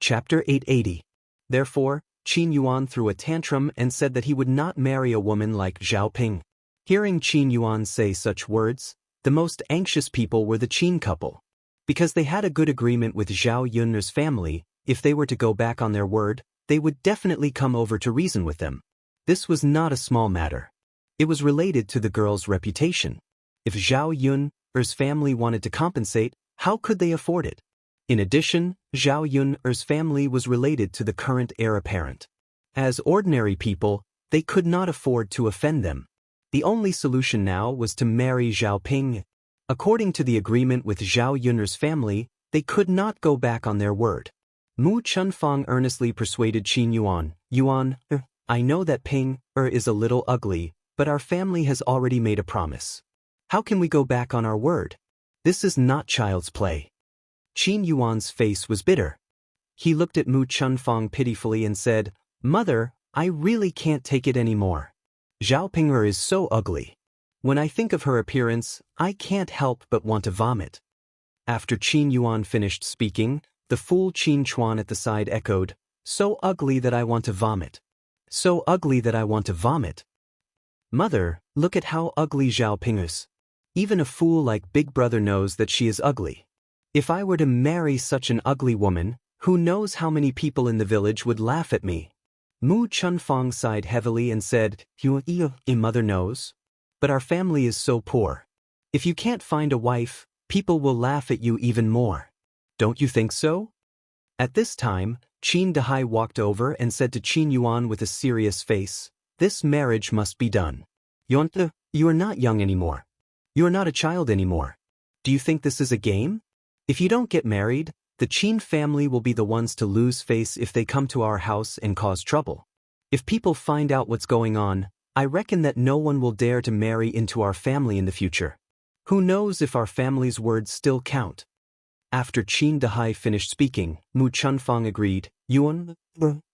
Chapter 880. Therefore, Qin Yuan threw a tantrum and said that he would not marry a woman like Zhao Ping. Hearing Qin Yuan say such words, the most anxious people were the Qin couple. Because they had a good agreement with Zhao Yun's family, if they were to go back on their word, they would definitely come over to reason with them. This was not a small matter. It was related to the girl's reputation. If Zhao Yun's family wanted to compensate, how could they afford it? In addition, Zhao Yun's family was related to the current heir apparent. As ordinary people, they could not afford to offend them. The only solution now was to marry Zhao Ping. According to the agreement with Zhao Yun's family, they could not go back on their word. Mu Chunfang earnestly persuaded Qin Yuan, I know that Ping is a little ugly, but our family has already made a promise. How can we go back on our word? This is not child's play. Qin Yuan's face was bitter. He looked at Mu Chunfang pitifully and said, Mother, I really can't take it anymore. Zhao Ping'er is so ugly. When I think of her appearance, I can't help but want to vomit. After Qin Yuan finished speaking, the fool Qin Chuan at the side echoed, So ugly that I want to vomit. So ugly that I want to vomit. Mother, look at how ugly Zhao Ping is. Even a fool like Big Brother knows that she is ugly. If I were to marry such an ugly woman, who knows how many people in the village would laugh at me? Mu Chunfang sighed heavily and said, Mother knows. But our family is so poor. If you can't find a wife, people will laugh at you even more. Don't you think so? At this time, Qin Dahai walked over and said to Qin Yuan with a serious face, This marriage must be done. Yuan, you are not young anymore. You are not a child anymore. Do you think this is a game? If you don't get married, the Qin family will be the ones to lose face if they come to our house and cause trouble. If people find out what's going on, I reckon that no one will dare to marry into our family in the future. Who knows if our family's words still count? After Qin Dahai finished speaking, Mu Chunfang agreed, Yuan,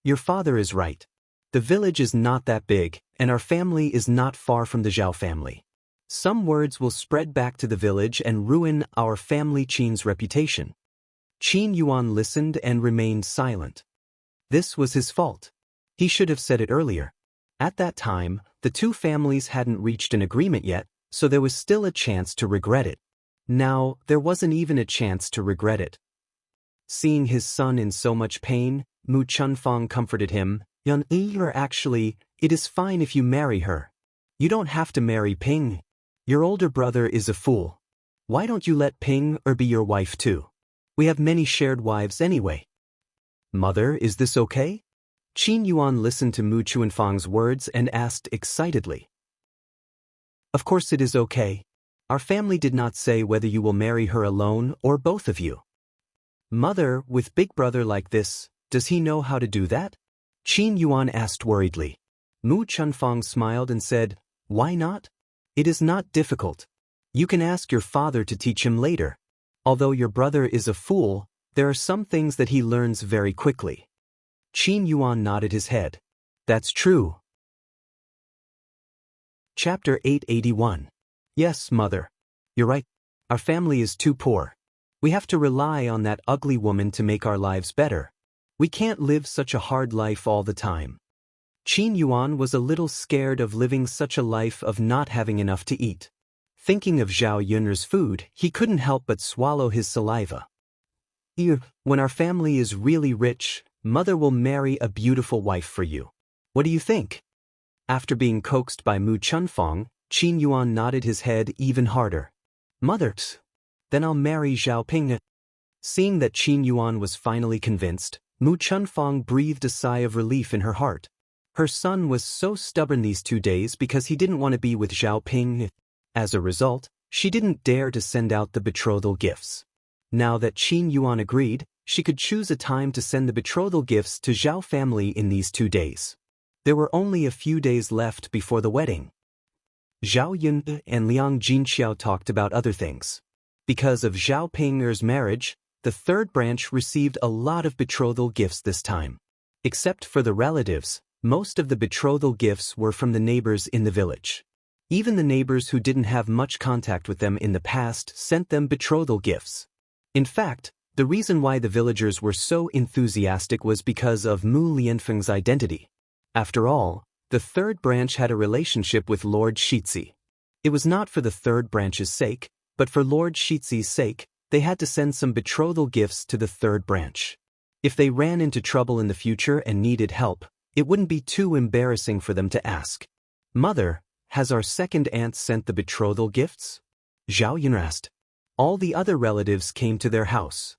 your father is right. The village is not that big, and our family is not far from the Zhao family. Some words will spread back to the village and ruin our family Qin's reputation. Qin Yuan listened and remained silent. This was his fault. He should have said it earlier. At that time, the two families hadn't reached an agreement yet, so there was still a chance to regret it. Now, there wasn't even a chance to regret it. Seeing his son in so much pain, Mu Chunfang comforted him, Actually, it is fine if you marry her. You don't have to marry Ping. Your older brother is a fool. Why don't you let Ping be your wife too? We have many shared wives anyway. Mother, is this okay? Qin Yuan listened to Mu Chunfang's words and asked excitedly. Of course it is okay. Our family did not say whether you will marry her alone or both of you. Mother, with Big Brother like this, does he know how to do that? Qin Yuan asked worriedly. Mu Chunfang smiled and said, Why not? It is not difficult. You can ask your father to teach him later. Although your brother is a fool, there are some things that he learns very quickly. Qin Yuan nodded his head. That's true. Chapter 881. Yes, Mother. You're right. Our family is too poor. We have to rely on that ugly woman to make our lives better. We can't live such a hard life all the time. Qin Yuan was a little scared of living such a life of not having enough to eat. Thinking of Zhao Yun's food, he couldn't help but swallow his saliva. When our family is really rich, Mother will marry a beautiful wife for you. What do you think? After being coaxed by Mu Chunfang, Qin Yuan nodded his head even harder. Mother, then I'll marry Zhao Ping. Seeing that Qin Yuan was finally convinced, Mu Chunfang breathed a sigh of relief in her heart. Her son was so stubborn these 2 days because he didn't want to be with Zhao Ping. As a result, she didn't dare to send out the betrothal gifts. Now that Qin Yuan agreed, she could choose a time to send the betrothal gifts to Zhao family in these 2 days. There were only a few days left before the wedding. Zhao Yun and Liang Jinxiao talked about other things. Because of Zhao Ping's marriage, the third branch received a lot of betrothal gifts this time. Except for the relatives, most of the betrothal gifts were from the neighbors in the village. Even the neighbors who didn't have much contact with them in the past sent them betrothal gifts. In fact, The reason why the villagers were so enthusiastic was because of Mu Lianfeng's identity. After all, the third branch had a relationship with Lord Shizi. It was not for the third branch's sake, but for Lord Shizi's sake, they had to send some betrothal gifts to the third branch. If they ran into trouble in the future and needed help, it wouldn't be too embarrassing for them to ask. "Mother, has our second aunt sent the betrothal gifts?" Zhao Yun asked. All the other relatives came to their house.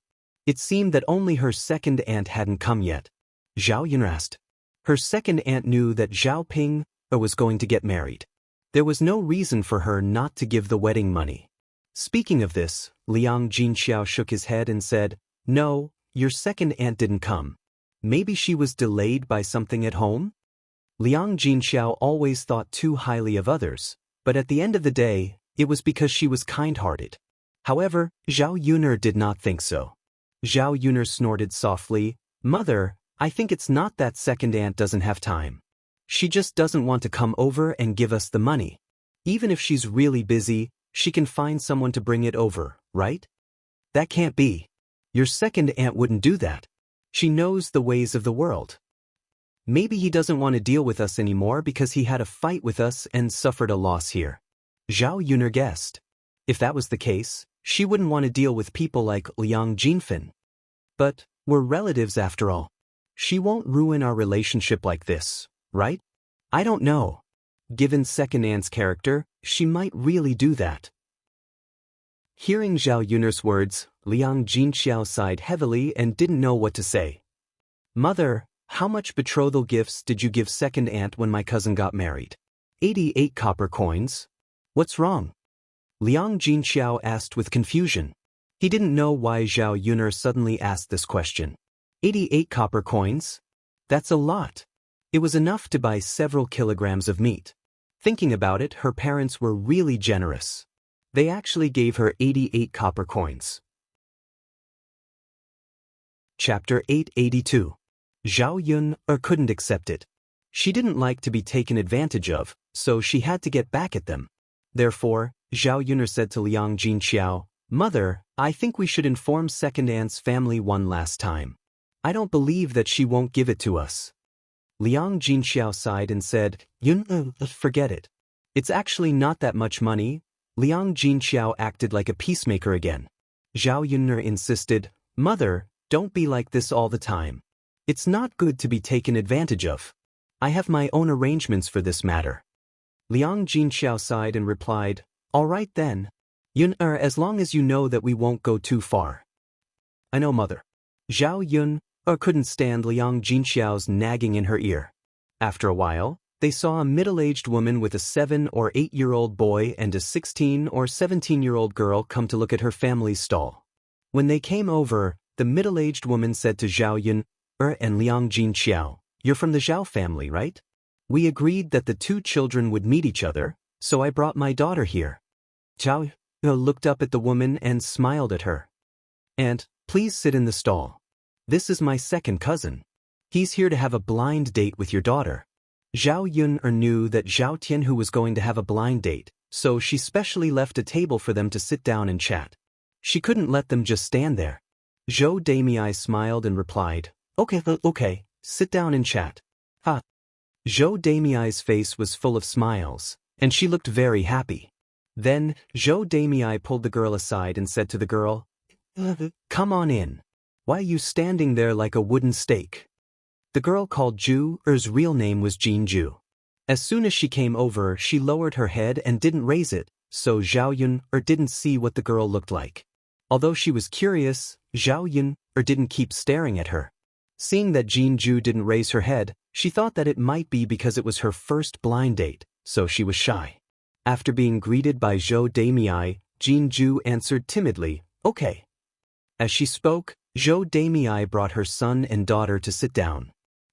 It seemed that only her second aunt hadn't come yet. Zhao Yun asked. Her second aunt knew that Zhao Ping was going to get married. There was no reason for her not to give the wedding money. Speaking of this, Liang Jinxiao shook his head and said, "No, your second aunt didn't come. Maybe she was delayed by something at home?" Liang Jinxiao always thought too highly of others, but at the end of the day, it was because she was kind-hearted. However, Zhao Yuner did not think so. Zhao Yuner snorted softly, "Mother, I think it's not that second aunt doesn't have time. She just doesn't want to come over and give us the money. Even if she's really busy, she can find someone to bring it over, right? That can't be. Your second aunt wouldn't do that. She knows the ways of the world. Maybe he doesn't want to deal with us anymore because he had a fight with us and suffered a loss here." Zhao Yuner guessed. If that was the case, she wouldn't want to deal with people like Liang Jinfen. But we're relatives after all. She won't ruin our relationship like this, right? I don't know. Given second aunt's character, she might really do that. Hearing Zhao Yuner's words, Liang Jinxiao sighed heavily and didn't know what to say. "Mother, how much betrothal gifts did you give second aunt when my cousin got married?" 88 copper coins. What's wrong?" Liang Jinxiao asked with confusion. He didn't know why Zhao Yuner suddenly asked this question. 88 copper coins? That's a lot. It was enough to buy several kilograms of meat. Thinking about it, her parents were really generous. They actually gave her 88 copper coins. Chapter 882. Zhao Yun couldn't accept it. She didn't like to be taken advantage of, so she had to get back at them. Therefore, Zhao Yuner said to Liang Jinxiao, "Mother, I think we should inform second aunt's family one last time. I don't believe that she won't give it to us." Liang Jinxiao sighed and said, "Yun, forget it. It's actually not that much money." Liang Jinxiao acted like a peacemaker again. Zhao Yuner insisted, "Mother, don't be like this all the time. It's not good to be taken advantage of. I have my own arrangements for this matter." Liang Jinxiao sighed and replied, "All right then. Yun, as long as you know that we won't go too far." "I know, mother." Zhao Yun couldn't stand Liang Jinxiao's nagging in her ear. After a while, they saw a middle-aged woman with a 7 or 8-year-old boy and a 16 or 17-year-old girl come to look at her family's stall. When they came over, the middle-aged woman said to Zhao Yun and Liang Jinxiao, "You're from the Zhao family, right? We agreed that the two children would meet each other, so I brought my daughter here." Zhao looked up at the woman and smiled at her. "Aunt, please sit in the stall. This is my second cousin. He's here to have a blind date with your daughter." Zhao Yun knew that Zhao Tianhu was going to have a blind date, so she specially left a table for them to sit down and chat. She couldn't let them just stand there. Zhou Damei smiled and replied, Okay, sit down and chat." "Ha." Zhou Damei's face was full of smiles, and she looked very happy. Then, Zhou Damei pulled the girl aside and said to the girl, "Come on in. Why are you standing there like a wooden stake?" The girl called Ju, her's real name was Jin Ju. As soon as she came over, she lowered her head and didn't raise it, so Zhao Yun didn't see what the girl looked like. Although she was curious, Zhao Yun didn't keep staring at her. Seeing that Jin Ju didn't raise her head, she thought that it might be because it was her first blind date, so she was shy. After being greeted by Zhou Damei, Jin Ju answered timidly, "Okay." As she spoke, Zhou Damei brought her son and daughter to sit down.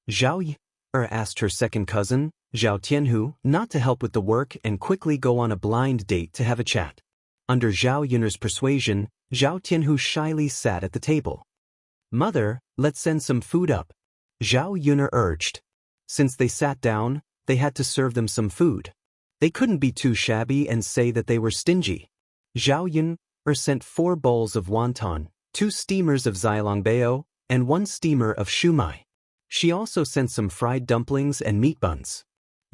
Zhao Yun asked her second cousin, Zhao Tianhu, not to help with the work and quickly go on a blind date to have a chat. Under Zhao Yun's persuasion, Zhao Tianhu shyly sat at the table. "Mother, let's send some food up," Zhao Yun urged. Since they sat down, they had to serve them some food. They couldn't be too shabby and say that they were stingy. Zhao Yun sent 4 bowls of wonton, 2 steamers of xiaolongbao, and 1 steamer of shumai. She also sent some fried dumplings and meat buns.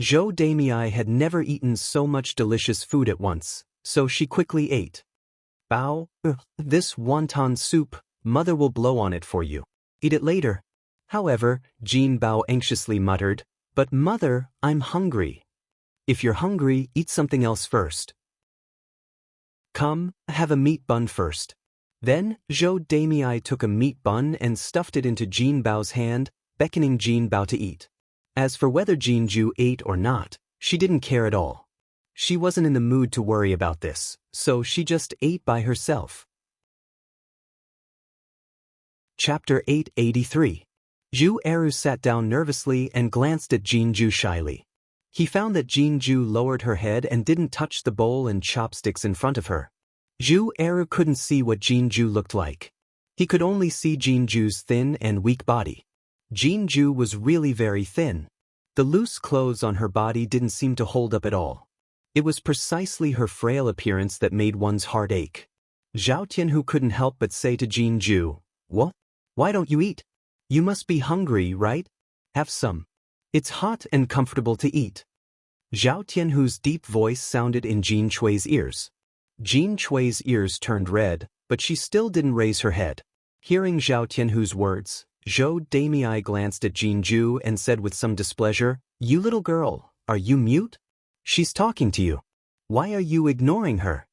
Zhou Damei had never eaten so much delicious food at once, so she quickly ate. Bao, this wonton soup, mother will blow on it for you. Eat it later. However, Jin Bao anxiously muttered, but mother, I'm hungry. If you're hungry, eat something else first. Come, have a meat bun first. Then, Zhou Damei took a meat bun and stuffed it into Jin Bao's hand, beckoning Jin Bao to eat. As for whether Jinju ate or not, she didn't care at all. She wasn't in the mood to worry about this, so she just ate by herself. Chapter 883. Zhu Eru sat down nervously and glanced at Jinju shyly. He found that Jinju lowered her head and didn't touch the bowl and chopsticks in front of her. Zhu Eru couldn't see what Jinju looked like. He could only see Jinju's thin and weak body. Jinju was really very thin. The loose clothes on her body didn't seem to hold up at all. It was precisely her frail appearance that made one's heart ache. Zhao Tianhu couldn't help but say to Jinju, "What? Why don't you eat? You must be hungry, right? Have some. It's hot and comfortable to eat." Zhao Tianhu's deep voice sounded in Jin Chui's ears. Jin Chui's ears turned red, but she still didn't raise her head. Hearing Zhao Tianhu's words, Zhou Damei glanced at Jinju and said with some displeasure, "You little girl, are you mute? She's talking to you. Why are you ignoring her?"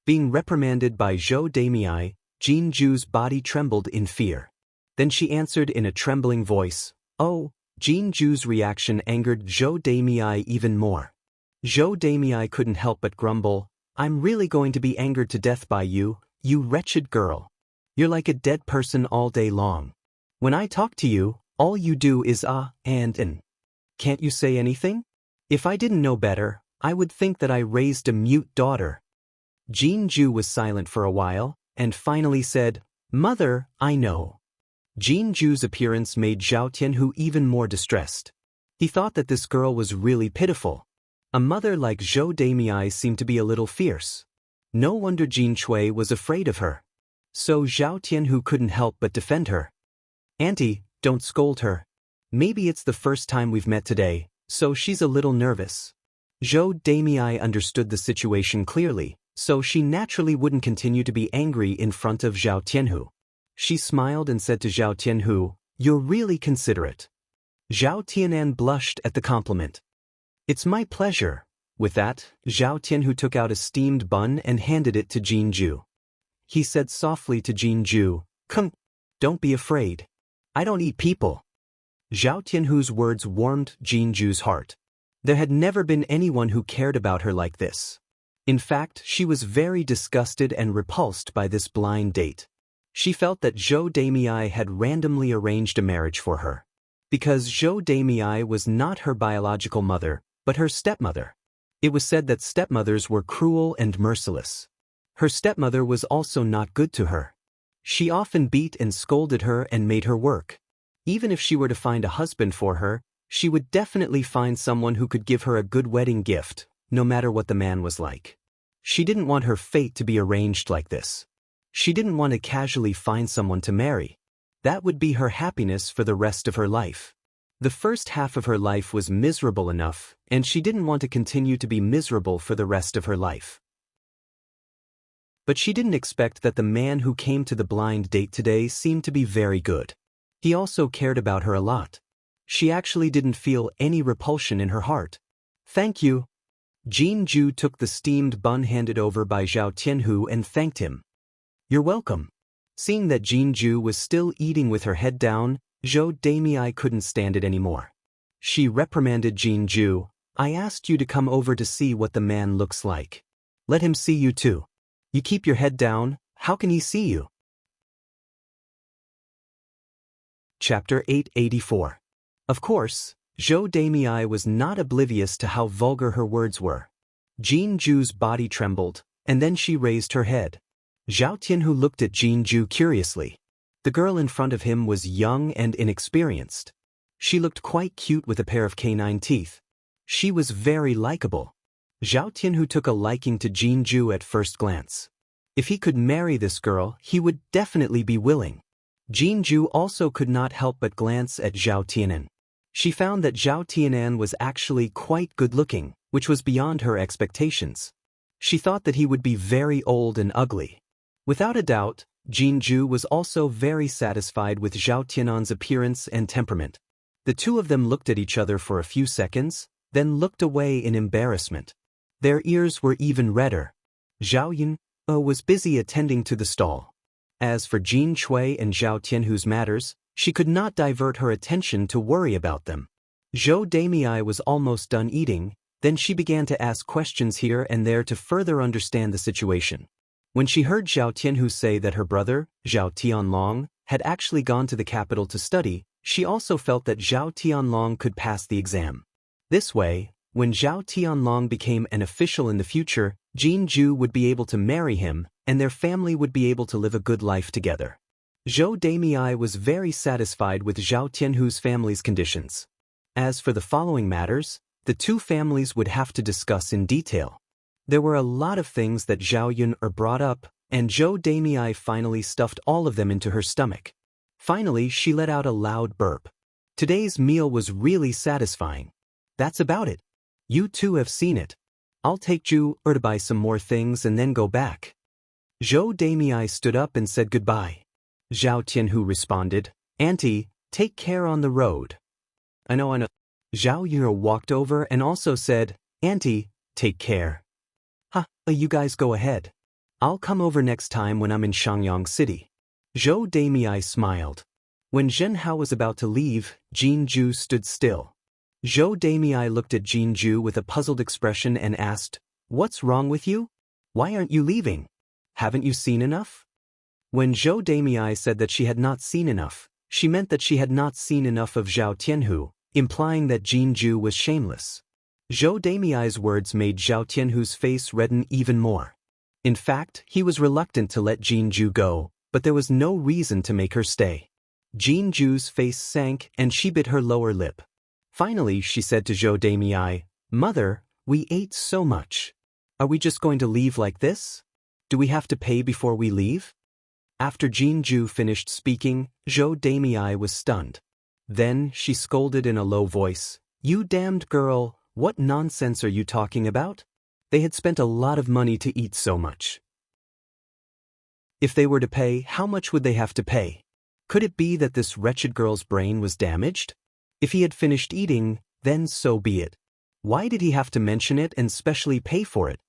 Being reprimanded by Zhou Damei, Jinju's body trembled in fear. Then she answered in a trembling voice, "Oh." Jinju's reaction angered Zhou Damei even more. Zhou Damei couldn't help but grumble, "I'm really going to be angered to death by you, you wretched girl. You're like a dead person all day long. When I talk to you, all you do is and. Can't you say anything? If I didn't know better, I would think that I raised a mute daughter." Jinju was silent for a while, and finally said, "Mother, I know." Jinju's appearance made Zhao Tianhu even more distressed. He thought that this girl was really pitiful. A mother like Zhou Damei seemed to be a little fierce. No wonder Jin Chui was afraid of her. So Zhao Tianhu couldn't help but defend her. "Auntie, don't scold her. Maybe it's the first time we've met today, so she's a little nervous." Zhou Damei understood the situation clearly, so she naturally wouldn't continue to be angry in front of Zhao Tianhu. She smiled and said to Zhao Tianhu, "You're really considerate." Zhao Tianan blushed at the compliment. "It's my pleasure." With that, Zhao Tianhu took out a steamed bun and handed it to Jinju. He said softly to Jinju, "Come, don't be afraid. I don't eat people." Zhao Tianhu's words warmed Jinju's heart. There had never been anyone who cared about her like this. In fact, she was very disgusted and repulsed by this blind date. She felt that Zhou Damei had randomly arranged a marriage for her. Because Zhou Damei was not her biological mother, but her stepmother. It was said that stepmothers were cruel and merciless. Her stepmother was also not good to her. She often beat and scolded her and made her work. Even if she were to find a husband for her, she would definitely find someone who could give her a good wedding gift, no matter what the man was like. She didn't want her fate to be arranged like this. She didn't want to casually find someone to marry. That would be her happiness for the rest of her life. The first half of her life was miserable enough, and she didn't want to continue to be miserable for the rest of her life. But she didn't expect that the man who came to the blind date today seemed to be very good. He also cared about her a lot. She actually didn't feel any repulsion in her heart. "Thank you." Jinju took the steamed bun handed over by Zhao Tianhu and thanked him. "You're welcome." Seeing that Jinju was still eating with her head down, Zhou Damei couldn't stand it anymore. She reprimanded Jinju, "I asked you to come over to see what the man looks like. Let him see you too. You keep your head down, how can he see you?" Chapter 884. Of course, Zhou Damei was not oblivious to how vulgar her words were. Jinju's body trembled, and then she raised her head. Zhao Tianhu looked at Jinju curiously. The girl in front of him was young and inexperienced. She looked quite cute with a pair of canine teeth. She was very likable. Zhao Tianhu took a liking to Jinju at first glance. If he could marry this girl, he would definitely be willing. Jinju also could not help but glance at Zhao Tianan. She found that Zhao Tianan was actually quite good-looking, which was beyond her expectations. She thought that he would be very old and ugly. Without a doubt, Jinju was also very satisfied with Zhao Tianan's appearance and temperament. The two of them looked at each other for a few seconds, then looked away in embarrassment. Their ears were even redder. Zhao Yun was busy attending to the stall. As for Jin Chui and Zhao Tianhu's matters, she could not divert her attention to worry about them. Zhou Damei was almost done eating, then she began to ask questions here and there to further understand the situation. When she heard Zhao Tianhu say that her brother, Zhao Tianlong, had actually gone to the capital to study, she also felt that Zhao Tianlong could pass the exam. This way, when Zhao Tianlong became an official in the future, Jin Ju would be able to marry him, and their family would be able to live a good life together. Zhou Damei was very satisfied with Zhao Tianhu's family's conditions. As for the following matters, the two families would have to discuss in detail. There were a lot of things that Zhao Yun brought up, and Zhou Damei finally stuffed all of them into her stomach. Finally, she let out a loud burp. Today's meal was really satisfying. That's about it. You two have seen it. I'll take Ju to buy some more things and then go back. Zhou Damei stood up and said goodbye. Zhao Tianhu responded, Auntie, take care on the road. I know. Zhao Yun walked over and also said, Auntie, take care. You guys go ahead. I'll come over next time when I'm in Shangyang City. Zhou Damei smiled. When Zhen Hao was about to leave, Jin Ju stood still. Zhou Damei looked at Jin Ju with a puzzled expression and asked, What's wrong with you? Why aren't you leaving? Haven't you seen enough? When Zhou Damei said that she had not seen enough, she meant that she had not seen enough of Zhao Tianhu, implying that Jin Ju was shameless. Zhou Damei's words made Zhao Tianhu's face redden even more. In fact, he was reluctant to let Jin Ju go, but there was no reason to make her stay. Jin Ju's face sank and she bit her lower lip. Finally, she said to Zhou Damei, Mother, we ate so much. Are we just going to leave like this? Do we have to pay before we leave? After Jin Ju finished speaking, Zhou Damei was stunned. Then she scolded in a low voice, You damned girl, what nonsense are you talking about? They had spent a lot of money to eat so much. If they were to pay, how much would they have to pay? Could it be that this wretched girl's brain was damaged? If he had finished eating, then so be it. Why did he have to mention it and specially pay for it?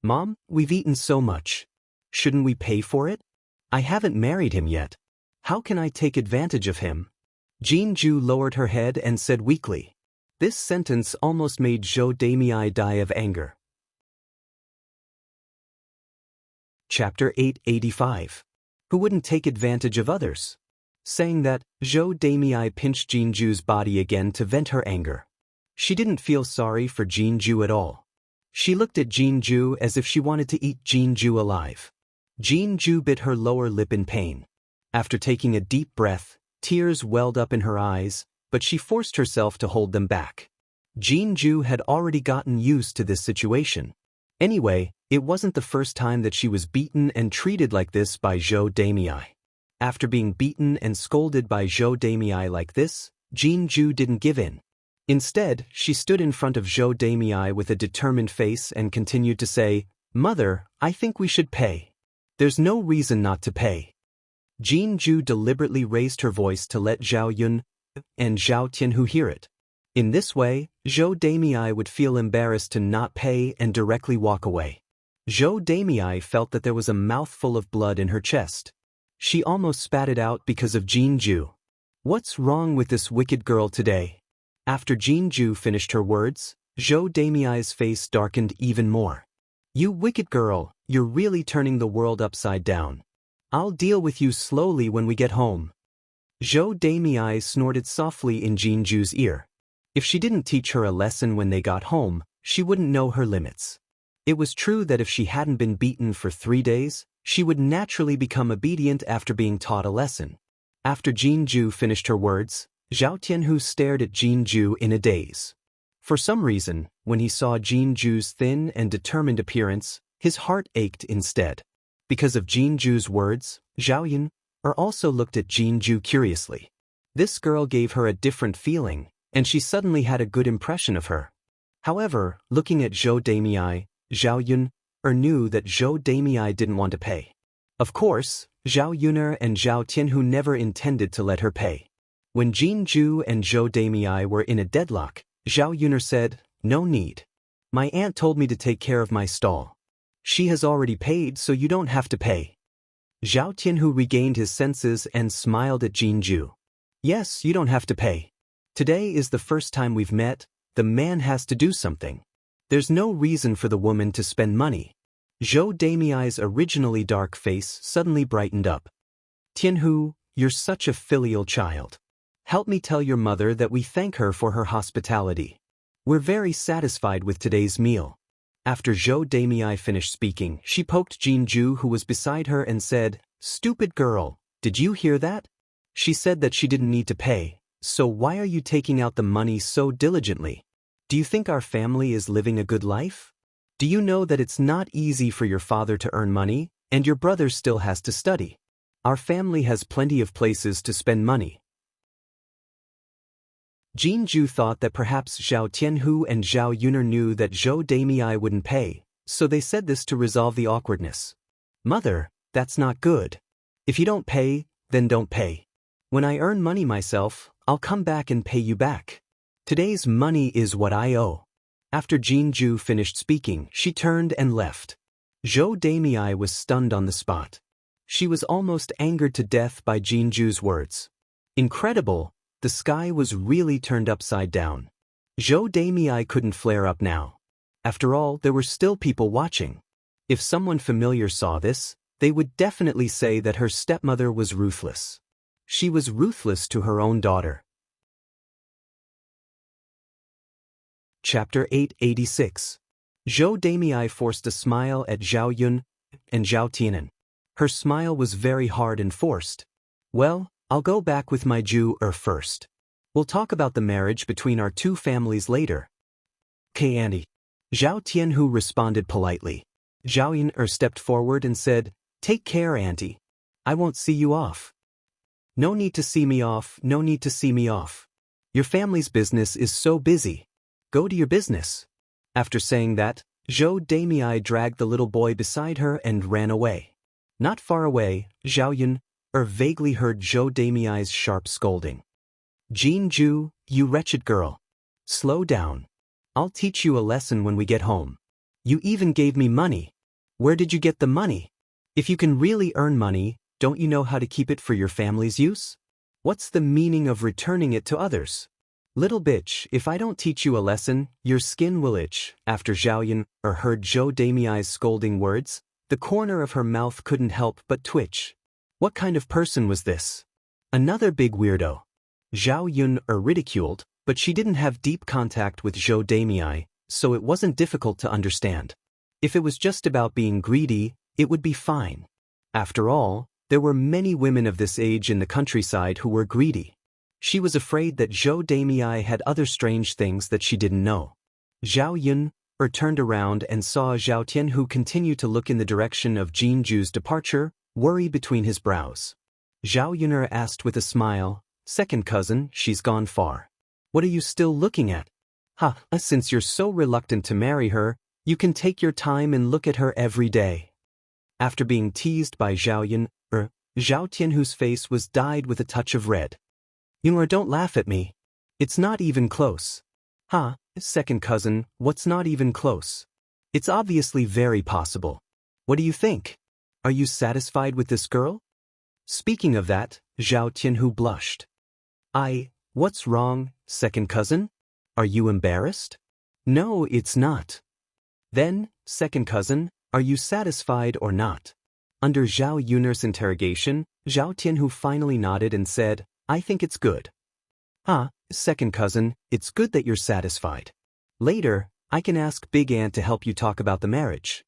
Mom, we've eaten so much. Shouldn't we pay for it? I haven't married him yet. How can I take advantage of him? Jin Ju lowered her head and said weakly. This sentence almost made Zhou Damei die of anger. Chapter 885. Who wouldn't take advantage of others? Saying that, Zhou Damei pinched Jin Ju's body again to vent her anger. She didn't feel sorry for Jin Ju at all. She looked at Jin Ju as if she wanted to eat Jin Ju alive. Jin Ju bit her lower lip in pain. After taking a deep breath, tears welled up in her eyes, but she forced herself to hold them back. Jin Ju had already gotten used to this situation. Anyway, it wasn't the first time that she was beaten and treated like this by Zhou Damei. After being beaten and scolded by Zhou Damei like this, Jin Ju didn't give in. Instead, she stood in front of Zhou Damei with a determined face and continued to say, Mother, I think we should pay. There's no reason not to pay. Jin Ju deliberately raised her voice to let Zhao Yun and Zhao Tianhu hear it. In this way, Zhou Damei would feel embarrassed to not pay and directly walk away. Zhou Damei felt that there was a mouthful of blood in her chest. She almost spat it out because of Jin Ju. What's wrong with this wicked girl today? After Jin Ju finished her words, Zhou Damei's face darkened even more. You wicked girl, you're really turning the world upside down. I'll deal with you slowly when we get home. Zhou Damei snorted softly in Jin Ju's ear. If she didn't teach her a lesson when they got home, she wouldn't know her limits. It was true that if she hadn't been beaten for 3 days, she would naturally become obedient after being taught a lesson. After Jin Ju finished her words, Zhao Tianhu stared at Jin Ju in a daze. For some reason, when he saw Jin Ju's thin and determined appearance, his heart ached instead. Because of Jinju's words, Zhao Yun also looked at Jinju curiously. This girl gave her a different feeling, and she suddenly had a good impression of her. However, looking at Zhou Damei, Zhao Yun knew that Zhou Damei didn't want to pay. Of course, Zhao Yun'er and Zhao Tianhu never intended to let her pay. When Jinju and Zhou Damei were in a deadlock, Zhao Yun'er said, "No need. My aunt told me to take care of my stall. She has already paid, so you don't have to pay." Zhao Tianhu regained his senses and smiled at Jinju. "Yes, you don't have to pay. Today is the first time we've met. The man has to do something. There's no reason for the woman to spend money." Zhou Damei's originally dark face suddenly brightened up. "Tianhu, you're such a filial child. Help me tell your mother that we thank her for her hospitality. We're very satisfied with today's meal." After Zhou Damei finished speaking, she poked Jinju, who was beside her, and said, "Stupid girl, did you hear that? She said that she didn't need to pay, so why are you taking out the money so diligently? Do you think our family is living a good life? Do you know that it's not easy for your father to earn money, and your brother still has to study? Our family has plenty of places to spend money." Jinju thought that perhaps Zhao Tianhu and Zhao Yun'er knew that Zhou Damei wouldn't pay, so they said this to resolve the awkwardness. "Mother, that's not good. If you don't pay, then don't pay. When I earn money myself, I'll come back and pay you back. Today's money is what I owe." After Jinju finished speaking, she turned and left. Zhou Damei was stunned on the spot. She was almost angered to death by Jinju's words. Incredible, the sky was really turned upside down. Zhou Damei couldn't flare up now. After all, there were still people watching. If someone familiar saw this, they would definitely say that her stepmother was ruthless. She was ruthless to her own daughter. Chapter 886. Zhou Damei forced a smile at Zhao Yun and Zhao Tianan. Her smile was very hard and forced. "Well, I'll go back with my Jew first. We'll talk about the marriage between our two families later." "Okay, Auntie." Zhao Tianhu responded politely. Zhao Yun stepped forward and said, "Take care, Auntie. I won't see you off." "No need to see me off, no need to see me off. Your family's business is so busy. Go to your business." After saying that, Zhou Damei dragged the little boy beside her and ran away. Not far away, Zhao Yun vaguely heard Zhou Damei's sharp scolding. "Jinju, you wretched girl. Slow down. I'll teach you a lesson when we get home. You even gave me money. Where did you get the money? If you can really earn money, don't you know how to keep it for your family's use? What's the meaning of returning it to others? Little bitch, if I don't teach you a lesson, your skin will itch." After Zhao Yun heard Zhou Damei's scolding words, the corner of her mouth couldn't help but twitch. What kind of person was this? Another big weirdo. Zhao Yun ridiculed, but she didn't have deep contact with Zhou Damei, so it wasn't difficult to understand. If it was just about being greedy, it would be fine. After all, there were many women of this age in the countryside who were greedy. She was afraid that Zhou Damei had other strange things that she didn't know. Zhao Yun turned around and saw Zhao Tianhu continue to look in the direction of Jinju's departure, worry between his brows. Zhao Yun asked with a smile, "Second cousin, she's gone far. What are you still looking at? Since you're so reluctant to marry her, you can take your time and look at her every day." After being teased by Zhao Yun, Zhao Tianhu's face was dyed with a touch of red. "You don't laugh at me. It's not even close." Second cousin, what's not even close? It's obviously very possible. What do you think? Are you satisfied with this girl?" Speaking of that, Zhao Tianhu blushed. What's wrong, second cousin? Are you embarrassed?" "No, it's not." "Then, second cousin, are you satisfied or not?" Under Zhao Yun'er's interrogation, Zhao Tianhu finally nodded and said, "I think it's good." Second cousin, it's good that you're satisfied. Later, I can ask Big Aunt to help you talk about the marriage."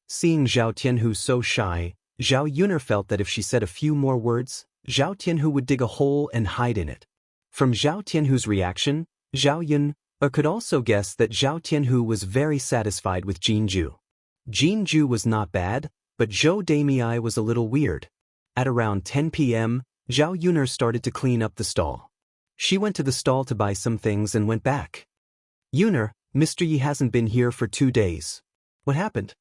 Seeing Zhao Tianhu so shy, Zhao Yun'er felt that if she said a few more words, Zhao Tianhu would dig a hole and hide in it. From Zhao Tianhu's reaction, Zhao Yun could also guess that Zhao Tianhu was very satisfied with Jinju. Jinju was not bad, But Zhou Damei was a little weird. At around 10 p.m., Zhao Yuner started to clean up the stall. She went to the stall to buy some things and went back. Yuner, Mr. Yi hasn't been here for 2 days. What happened?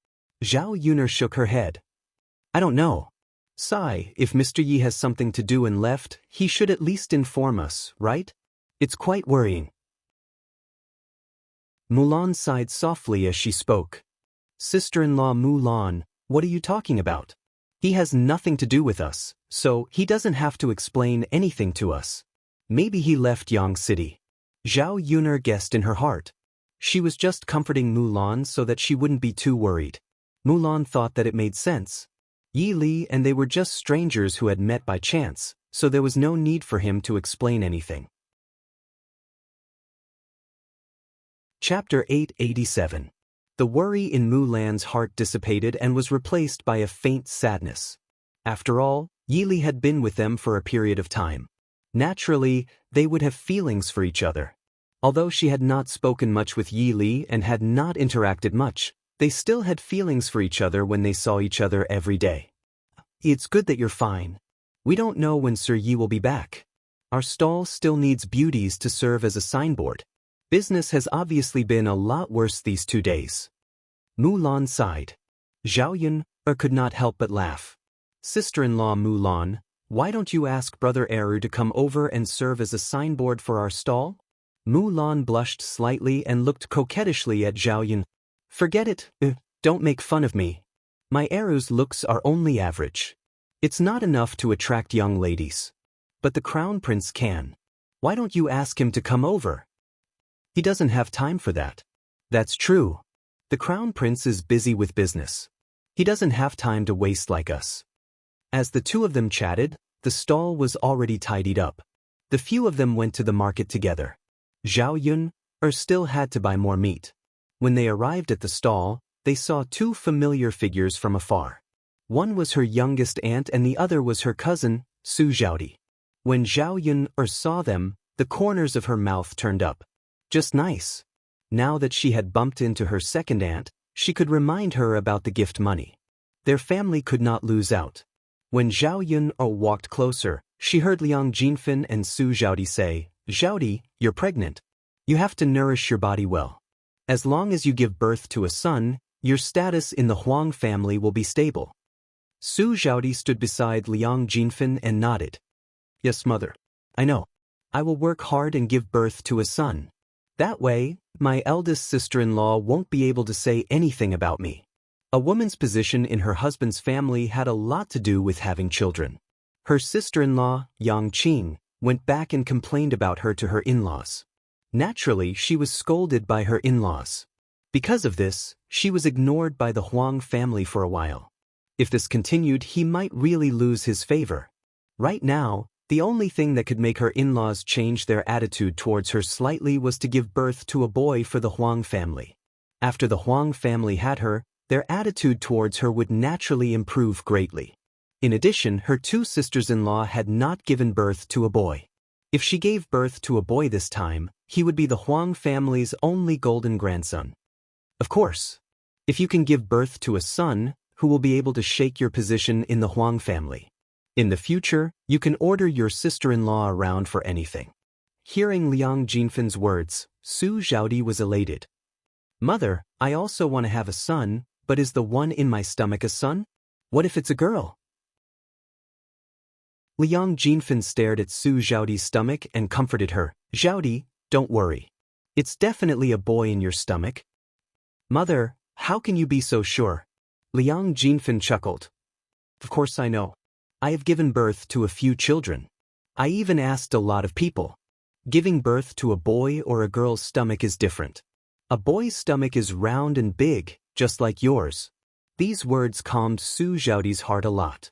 Zhao Yuner shook her head. I don't know. Sigh, if Mr. Yi has something to do and left, he should at least inform us, right? It's quite worrying. Mulan sighed softly as she spoke. Sister-in-law Mulan, what are you talking about? He has nothing to do with us, so he doesn't have to explain anything to us. Maybe he left Yang City. Zhao Yuner guessed in her heart. She was just comforting Mulan so that she wouldn't be too worried. Mulan thought that it made sense. Yi Li and they were just strangers who had met by chance, so there was no need for him to explain anything. Chapter 887. The worry in Mulan's heart dissipated and was replaced by a faint sadness. After all, Yi Li had been with them for a period of time. Naturally, they would have feelings for each other. Although she had not spoken much with Yi Li and had not interacted much, they still had feelings for each other when they saw each other every day. It's good that you're fine. We don't know when Sir Yi will be back. Our stall still needs beauties to serve as a signboard. Business has obviously been a lot worse these 2 days. Mulan sighed. Zhao Yun could not help but laugh. Sister-in-law Mulan, why don't you ask Brother Eru to come over and serve as a signboard for our stall? Mulan blushed slightly and looked coquettishly at Zhao Yun. Forget it, don't make fun of me. My Eru's looks are only average. It's not enough to attract young ladies. But the Crown Prince can. Why don't you ask him to come over? He doesn't have time for that. That's true. The Crown Prince is busy with business. He doesn't have time to waste like us. As the two of them chatted, the stall was already tidied up. The few of them went to the market together. Zhao Yun still had to buy more meat. When they arrived at the stall, they saw 2 familiar figures from afar. One was her youngest aunt and the other was her cousin, Su Zhaodi. When Zhao Yun saw them, the corners of her mouth turned up. Just nice. Now that she had bumped into her second aunt, she could remind her about the gift money. Their family could not lose out. When Zhao Yun walked closer, she heard Liang Jinfin and Su Zhaodi say, Zhaodi, you're pregnant. You have to nourish your body well. As long as you give birth to a son, your status in the Huang family will be stable. Su Zhaodi stood beside Liang Jinfin and nodded. Yes, mother. I know. I will work hard and give birth to a son. That way, my eldest sister-in-law won't be able to say anything about me. A woman's position in her husband's family had a lot to do with having children. Her sister-in-law, Yang Qing, went back and complained about her to her in-laws. Naturally, she was scolded by her in-laws. Because of this, she was ignored by the Huang family for a while. If this continued, he might really lose his favor. Right now, the only thing that could make her in-laws change their attitude towards her slightly was to give birth to a boy for the Huang family. After the Huang family had her, their attitude towards her would naturally improve greatly. In addition, her 2 sisters-in-law had not given birth to a boy. If she gave birth to a boy this time, he would be the Huang family's only golden grandson. Of course, if you can give birth to a son, who will be able to shake your position in the Huang family. In the future, you can order your sister-in-law around for anything. Hearing Liang Jinfin's words, Su Zhaodi was elated. Mother, I also want to have a son, but is the one in my stomach a son? What if it's a girl? Liang Jinfin stared at Su Zhaodi's stomach and comforted her. Zhaodi, don't worry. It's definitely a boy in your stomach. Mother, how can you be so sure? Liang Jinfin chuckled. Of course I know. I have given birth to a few children. I even asked a lot of people. Giving birth to a boy or a girl's stomach is different. A boy's stomach is round and big, just like yours. These words calmed Su Zhaodi's heart a lot.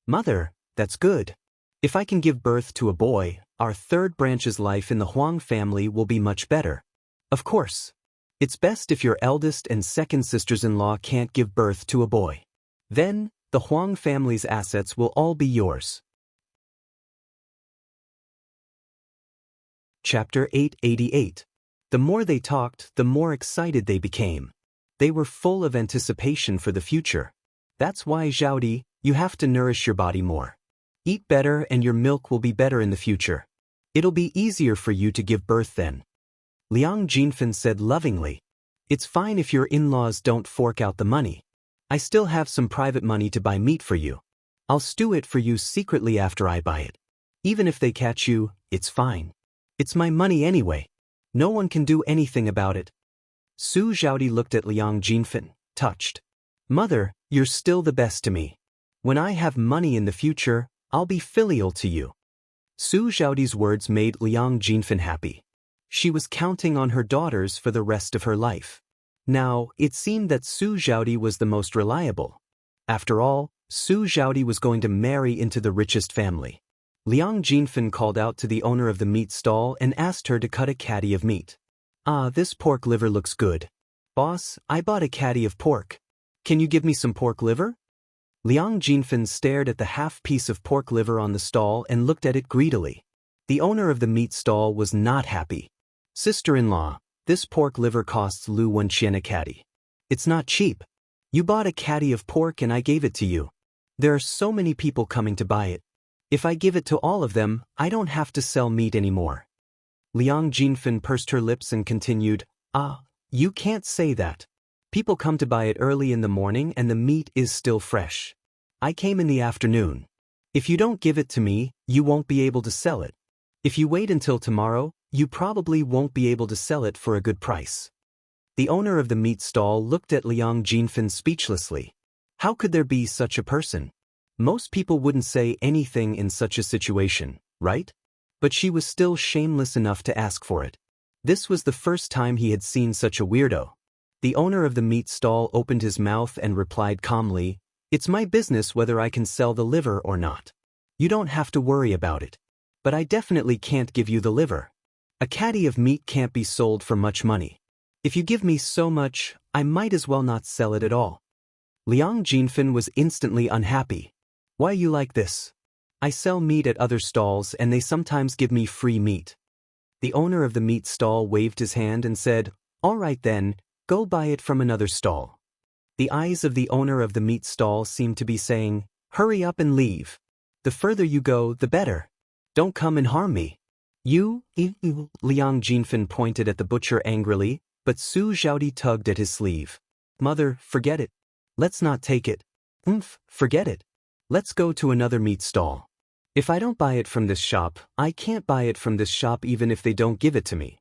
Mother, that's good. If I can give birth to a boy, our 3rd branch's life in the Huang family will be much better. Of course. It's best if your eldest and 2nd sisters-in-law can't give birth to a boy. Then, the Huang family's assets will all be yours. Chapter 888. The more they talked, the more excited they became. They were full of anticipation for the future. That's why, Zhaodi, you have to nourish your body more. Eat better and your milk will be better in the future. It'll be easier for you to give birth then. Liang Jinfen said lovingly. It's fine if your in-laws don't fork out the money. I still have some private money to buy meat for you. I'll stew it for you secretly after I buy it. Even if they catch you, it's fine. It's my money anyway. No one can do anything about it. Su Zhaodi looked at Liang Jinfen, touched. Mother, you're still the best to me. When I have money in the future, I'll be filial to you. Su Zhaodi's words made Liang Jinfen happy. She was counting on her daughters for the rest of her life. Now, it seemed that Su Zhaodi was the most reliable. After all, Su Zhaodi was going to marry into the richest family. Liang Jinfen called out to the owner of the meat stall and asked her to cut a caddy of meat. Ah, this pork liver looks good. Boss, I bought a caddy of pork. Can you give me some pork liver? Liang Jinfen stared at the half-piece of pork liver on the stall and looked at it greedily. The owner of the meat stall was not happy. Sister-in-law, this pork liver costs Lu Wenqian a caddy. It's not cheap. You bought a caddy of pork and I gave it to you. There are so many people coming to buy it. If I give it to all of them, I don't have to sell meat anymore. Liang Jinfen pursed her lips and continued, Ah, you can't say that. People come to buy it early in the morning and the meat is still fresh. I came in the afternoon. If you don't give it to me, you won't be able to sell it. If you wait until tomorrow, you probably won't be able to sell it for a good price. The owner of the meat stall looked at Liang Jinfen speechlessly. How could there be such a person? Most people wouldn't say anything in such a situation, right? But she was still shameless enough to ask for it. This was the first time he had seen such a weirdo. The owner of the meat stall opened his mouth and replied calmly, It's my business whether I can sell the liver or not. You don't have to worry about it. But I definitely can't give you the liver. A caddy of meat can't be sold for much money. If you give me so much, I might as well not sell it at all. Liang Jinfen was instantly unhappy. Why are you like this? I sell meat at other stalls and they sometimes give me free meat. The owner of the meat stall waved his hand and said, All right then, go buy it from another stall. The eyes of the owner of the meat stall seemed to be saying, Hurry up and leave. The further you go, the better. Don't come and harm me. You, Liang Jinfen pointed at the butcher angrily, but Su Zhaodi tugged at his sleeve. Mother, forget it. Let's not take it. Forget it. Let's go to another meat stall. If I don't buy it from this shop, I can't buy it from this shop even if they don't give it to me.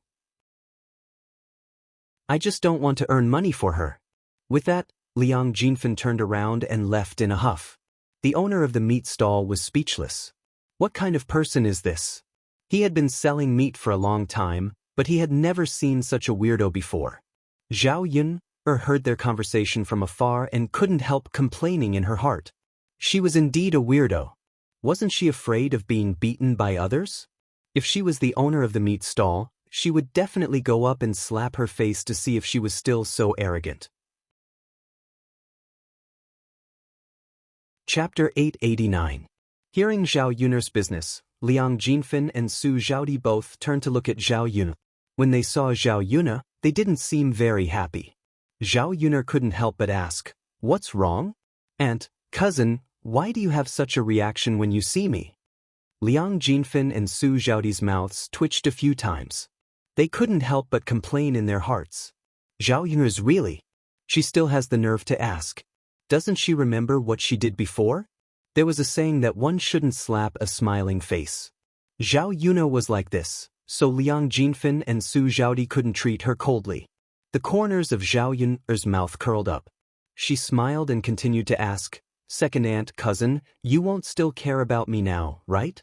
I just don't want to earn money for her. With that, Liang Jinfen turned around and left in a huff. The owner of the meat stall was speechless. What kind of person is this? He had been selling meat for a long time, but he had never seen such a weirdo before. Zhao Yun heard their conversation from afar and couldn't help complaining in her heart. She was indeed a weirdo. Wasn't she afraid of being beaten by others? If she was the owner of the meat stall, she would definitely go up and slap her face to see if she was still so arrogant. Chapter 889. Hearing Zhao Yun's business, Liang Jinfen and Su Zhaodi both turned to look at Zhao Yun. When they saw Zhao Yun, they didn't seem very happy. Zhao Yun couldn't help but ask, What's wrong? Aunt, cousin, why do you have such a reaction when you see me? Liang Jinfen and Su Zhaodi's mouths twitched a few times. They couldn't help but complain in their hearts. Zhao Yun is really. She still has the nerve to ask. Doesn't she remember what she did before? There was a saying that one shouldn't slap a smiling face. Zhao Yun was like this, so Liang Jinfen and Su Zhaodi couldn't treat her coldly. The corners of Zhao Yun's mouth curled up. She smiled and continued to ask, Second aunt, cousin, you won't still care about me now, right?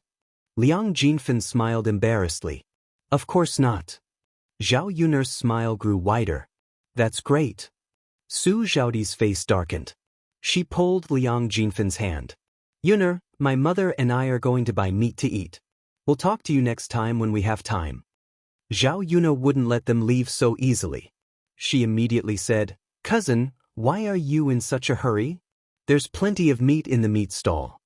Liang Jinfen smiled embarrassedly. Of course not. Zhao Yun's smile grew wider. That's great. Su Zhaodi's face darkened. She pulled Liang Jinfen's hand. Yun, my mother and I are going to buy meat to eat. We'll talk to you next time when we have time. Zhao Yun wouldn't let them leave so easily. She immediately said, Cousin, why are you in such a hurry? There's plenty of meat in the meat stall.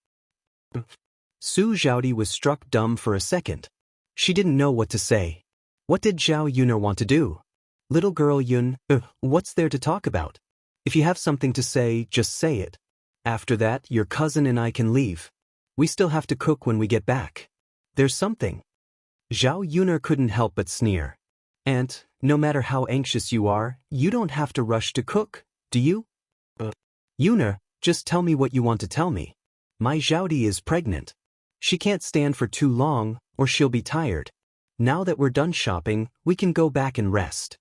Su Zhaodi was struck dumb for a second. She didn't know what to say. What did Zhao Yun want to do? Little girl Yun, what's there to talk about? If you have something to say, just say it. After that, your cousin and I can leave. We still have to cook when we get back. There's something. Zhao Yuner couldn't help but sneer. Aunt, no matter how anxious you are, you don't have to rush to cook, do you? Yuner, just tell me what you want to tell me. My Zhaodi is pregnant. She can't stand for too long, or she'll be tired. Now that we're done shopping, we can go back and rest.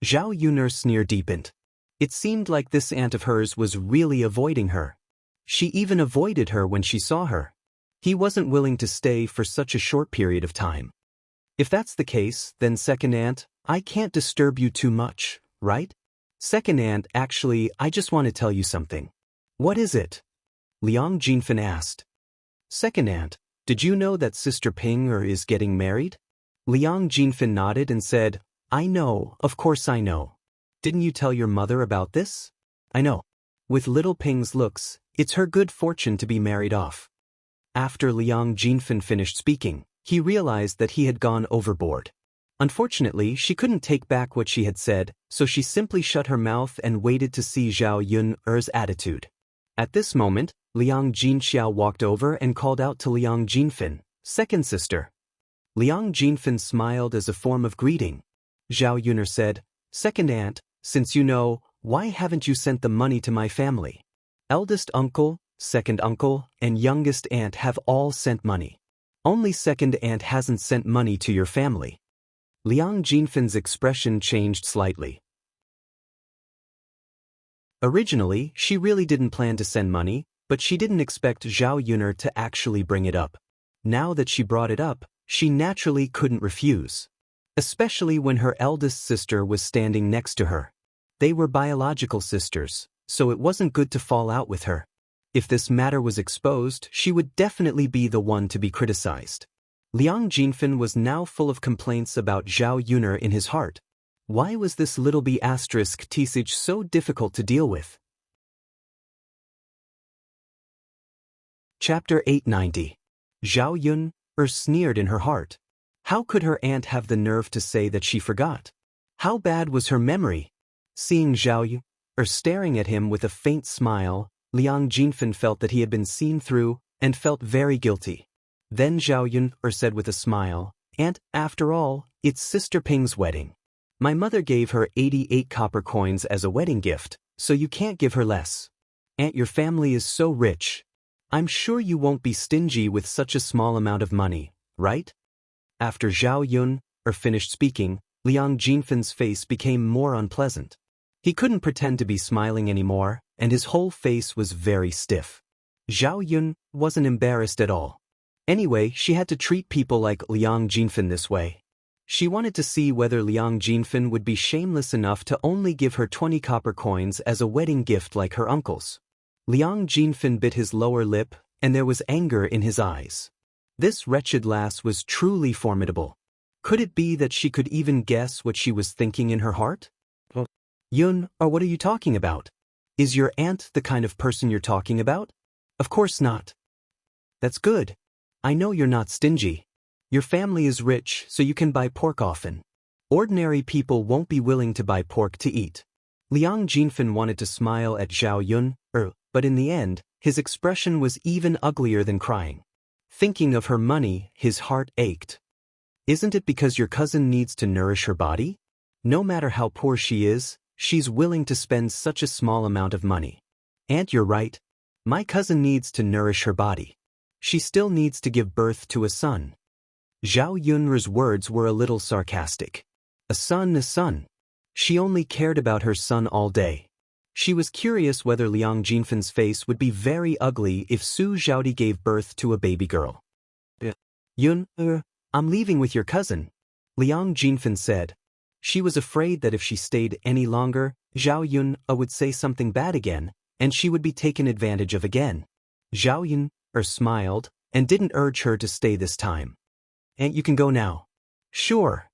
Zhao Yuner's sneer deepened. It seemed like this aunt of hers was really avoiding her. She even avoided her when she saw her. He wasn't willing to stay for such a short period of time. If that's the case, then second aunt, I can't disturb you too much, right? Second aunt, actually, I just want to tell you something. What is it? Liang Jinfen asked. Second aunt, did you know that Sister Ping is getting married? Liang Jinfen nodded and said, I know, of course I know. Didn't you tell your mother about this? I know. With little Ping's looks, it's her good fortune to be married off. After Liang Jinfen finished speaking, he realized that he had gone overboard. Unfortunately, she couldn't take back what she had said, so she simply shut her mouth and waited to see Zhao Yuner's attitude. At this moment, Liang Jinxia walked over and called out to Liang Jinfen, second sister. Liang Jinfen smiled as a form of greeting. Zhao Yuner said, second aunt, since you know, why haven't you sent the money to my family? Eldest uncle, second uncle, and youngest aunt have all sent money. Only second aunt hasn't sent money to your family. Liang Jinfen's expression changed slightly. Originally, she really didn't plan to send money, but she didn't expect Zhao Yuner to actually bring it up. Now that she brought it up, she naturally couldn't refuse. Especially when her eldest sister was standing next to her. They were biological sisters, so it wasn't good to fall out with her. If this matter was exposed, she would definitely be the one to be criticized. Liang Jinfen was now full of complaints about Zhao Yuner in his heart. Why was this little b***tsh so difficult to deal with? Chapter 890. Zhao Yuner sneered in her heart. How could her aunt have the nerve to say that she forgot? How bad was her memory? Seeing Zhao Yuner staring at him with a faint smile, Liang Jinfen felt that he had been seen through and felt very guilty. Then Zhao Yuner said with a smile, Aunt, after all, it's Sister Ping's wedding. My mother gave her 88 copper coins as a wedding gift, so you can't give her less. Aunt, your family is so rich. I'm sure you won't be stingy with such a small amount of money, right? After Zhao Yuner finished speaking, Liang Jinfen's face became more unpleasant. He couldn't pretend to be smiling anymore, and his whole face was very stiff. Zhao Yuner wasn't embarrassed at all. Anyway, she had to treat people like Liang Jinfen this way. She wanted to see whether Liang Jinfen would be shameless enough to only give her 20 copper coins as a wedding gift like her uncle's. Liang Jinfen bit his lower lip, and there was anger in his eyes. This wretched lass was truly formidable. Could it be that she could even guess what she was thinking in her heart? Yun, or what are you talking about? Is your aunt the kind of person you're talking about? Of course not. That's good. I know you're not stingy. Your family is rich, so you can buy pork often. Ordinary people won't be willing to buy pork to eat. Liang Jinfen wanted to smile at Zhao Yuner, but in the end, his expression was even uglier than crying. Thinking of her money, his heart ached. Isn't it because your cousin needs to nourish her body? No matter how poor she is, she's willing to spend such a small amount of money. Aunt, you're right. My cousin needs to nourish her body. She still needs to give birth to a son. Zhao Yuner's words were a little sarcastic. A son. She only cared about her son all day. She was curious whether Liang Jinfen's face would be very ugly if Su Zhaodi gave birth to a baby girl. Yuner, I'm leaving with your cousin, Liang Jinfen said. She was afraid that if she stayed any longer, Zhao Yuner would say something bad again, and she would be taken advantage of again. Zhao Yuner smiled, and didn't urge her to stay this time. Aunt, you can go now. Sure.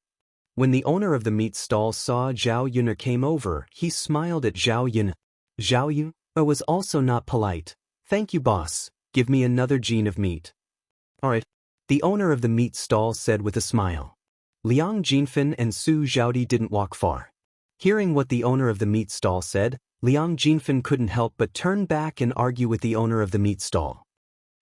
When the owner of the meat stall saw Zhao Yuner came over, he smiled at Zhao Yuner. Zhao Yuner was also not polite. Thank you, boss. Give me another gene of meat. All right. The owner of the meat stall said with a smile. Liang Jinfen and Su Zhaodi didn't walk far. Hearing what the owner of the meat stall said, Liang Jinfen couldn't help but turn back and argue with the owner of the meat stall.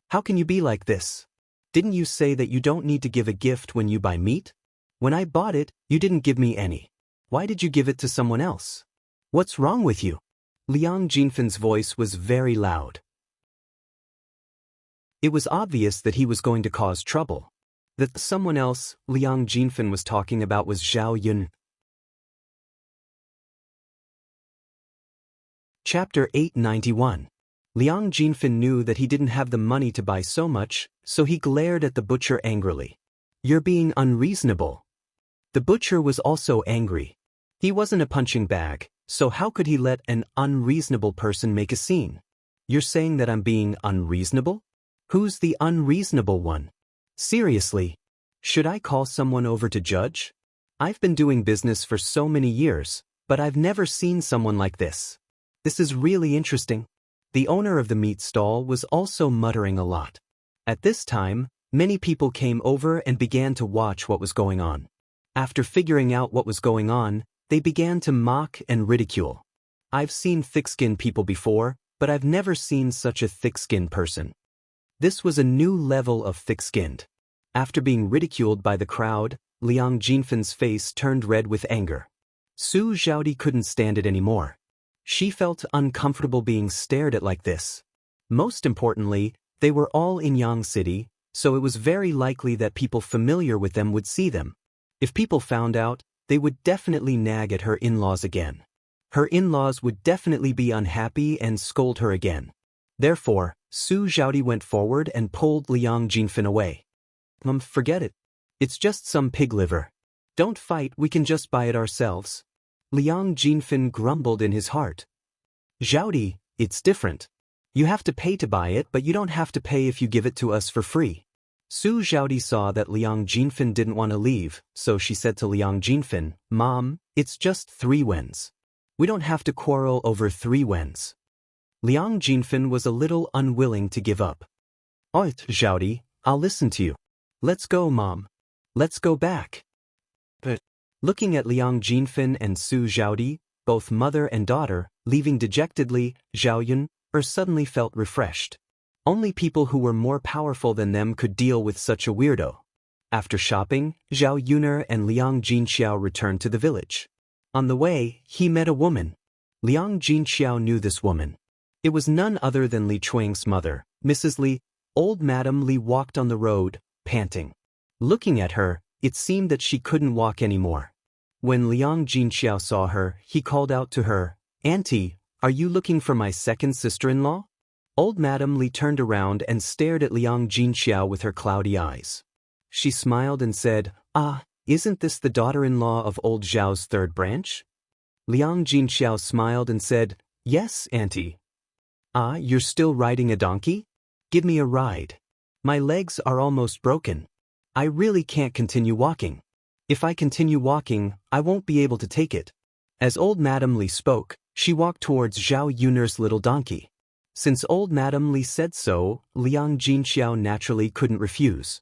How can you be like this? Didn't you say that you don't need to give a gift when you buy meat? When I bought it, you didn't give me any. Why did you give it to someone else? What's wrong with you? Liang Jinfen's voice was very loud. It was obvious that he was going to cause trouble. That someone else Liang Jinfen was talking about was Zhao Yun. Chapter 891. Liang Jinfen knew that he didn't have the money to buy so much, so he glared at the butcher angrily. You're being unreasonable. The butcher was also angry. He wasn't a punching bag, so how could he let an unreasonable person make a scene? You're saying that I'm being unreasonable? Who's the unreasonable one? Seriously, should I call someone over to judge? I've been doing business for so many years, but I've never seen someone like this. This is really interesting. The owner of the meat stall was also muttering a lot. At this time, many people came over and began to watch what was going on. After figuring out what was going on, they began to mock and ridicule. I've seen thick-skinned people before, but I've never seen such a thick-skinned person. This was a new level of thick-skinned. After being ridiculed by the crowd, Liang Jinfen's face turned red with anger. Su Zhaodi couldn't stand it anymore. She felt uncomfortable being stared at like this. Most importantly, they were all in Yang City, so it was very likely that people familiar with them would see them. If people found out, they would definitely nag at her in-laws again. Her in-laws would definitely be unhappy and scold her again. Therefore, Su Zhaodi went forward and pulled Liang Jinfen away. Forget it. It's just some pig liver. Don't fight, we can just buy it ourselves. Liang Jinfen grumbled in his heart. Zhaodi, it's different. You have to pay to buy it, but you don't have to pay if you give it to us for free. Su Zhaodi saw that Liang Jinfen didn't want to leave, so she said to Liang Jinfen, Mom, it's just 3 wens. We don't have to quarrel over 3 wens. Liang Jinfen was a little unwilling to give up. Alright, Zhaodi, I'll listen to you. Let's go, Mom. Let's go back. But looking at Liang Jinfen and Su Zhaodi, both mother and daughter, leaving dejectedly, Zhao Yun suddenly felt refreshed. Only people who were more powerful than them could deal with such a weirdo. After shopping, Zhao Yuner and Liang Jinxiao returned to the village. On the way, he met a woman. Liang Jinxiao knew this woman. It was none other than Li Chuang's mother, Mrs. Li. Old Madam Li walked on the road, panting. Looking at her, it seemed that she couldn't walk anymore. When Liang Jinxiao saw her, he called out to her, Auntie, are you looking for my second sister-in-law? Old Madam Li turned around and stared at Liang Jinxiao with her cloudy eyes. She smiled and said, Ah, isn't this the daughter-in-law of old Zhao's 3rd branch? Liang Jinxiao smiled and said, Yes, Auntie. Ah, you're still riding a donkey? Give me a ride. My legs are almost broken. I really can't continue walking. If I continue walking, I won't be able to take it. As old Madam Li spoke, she walked towards Zhao Yuner's little donkey. Since old Madam Li said so, Liang Jinxiao naturally couldn't refuse.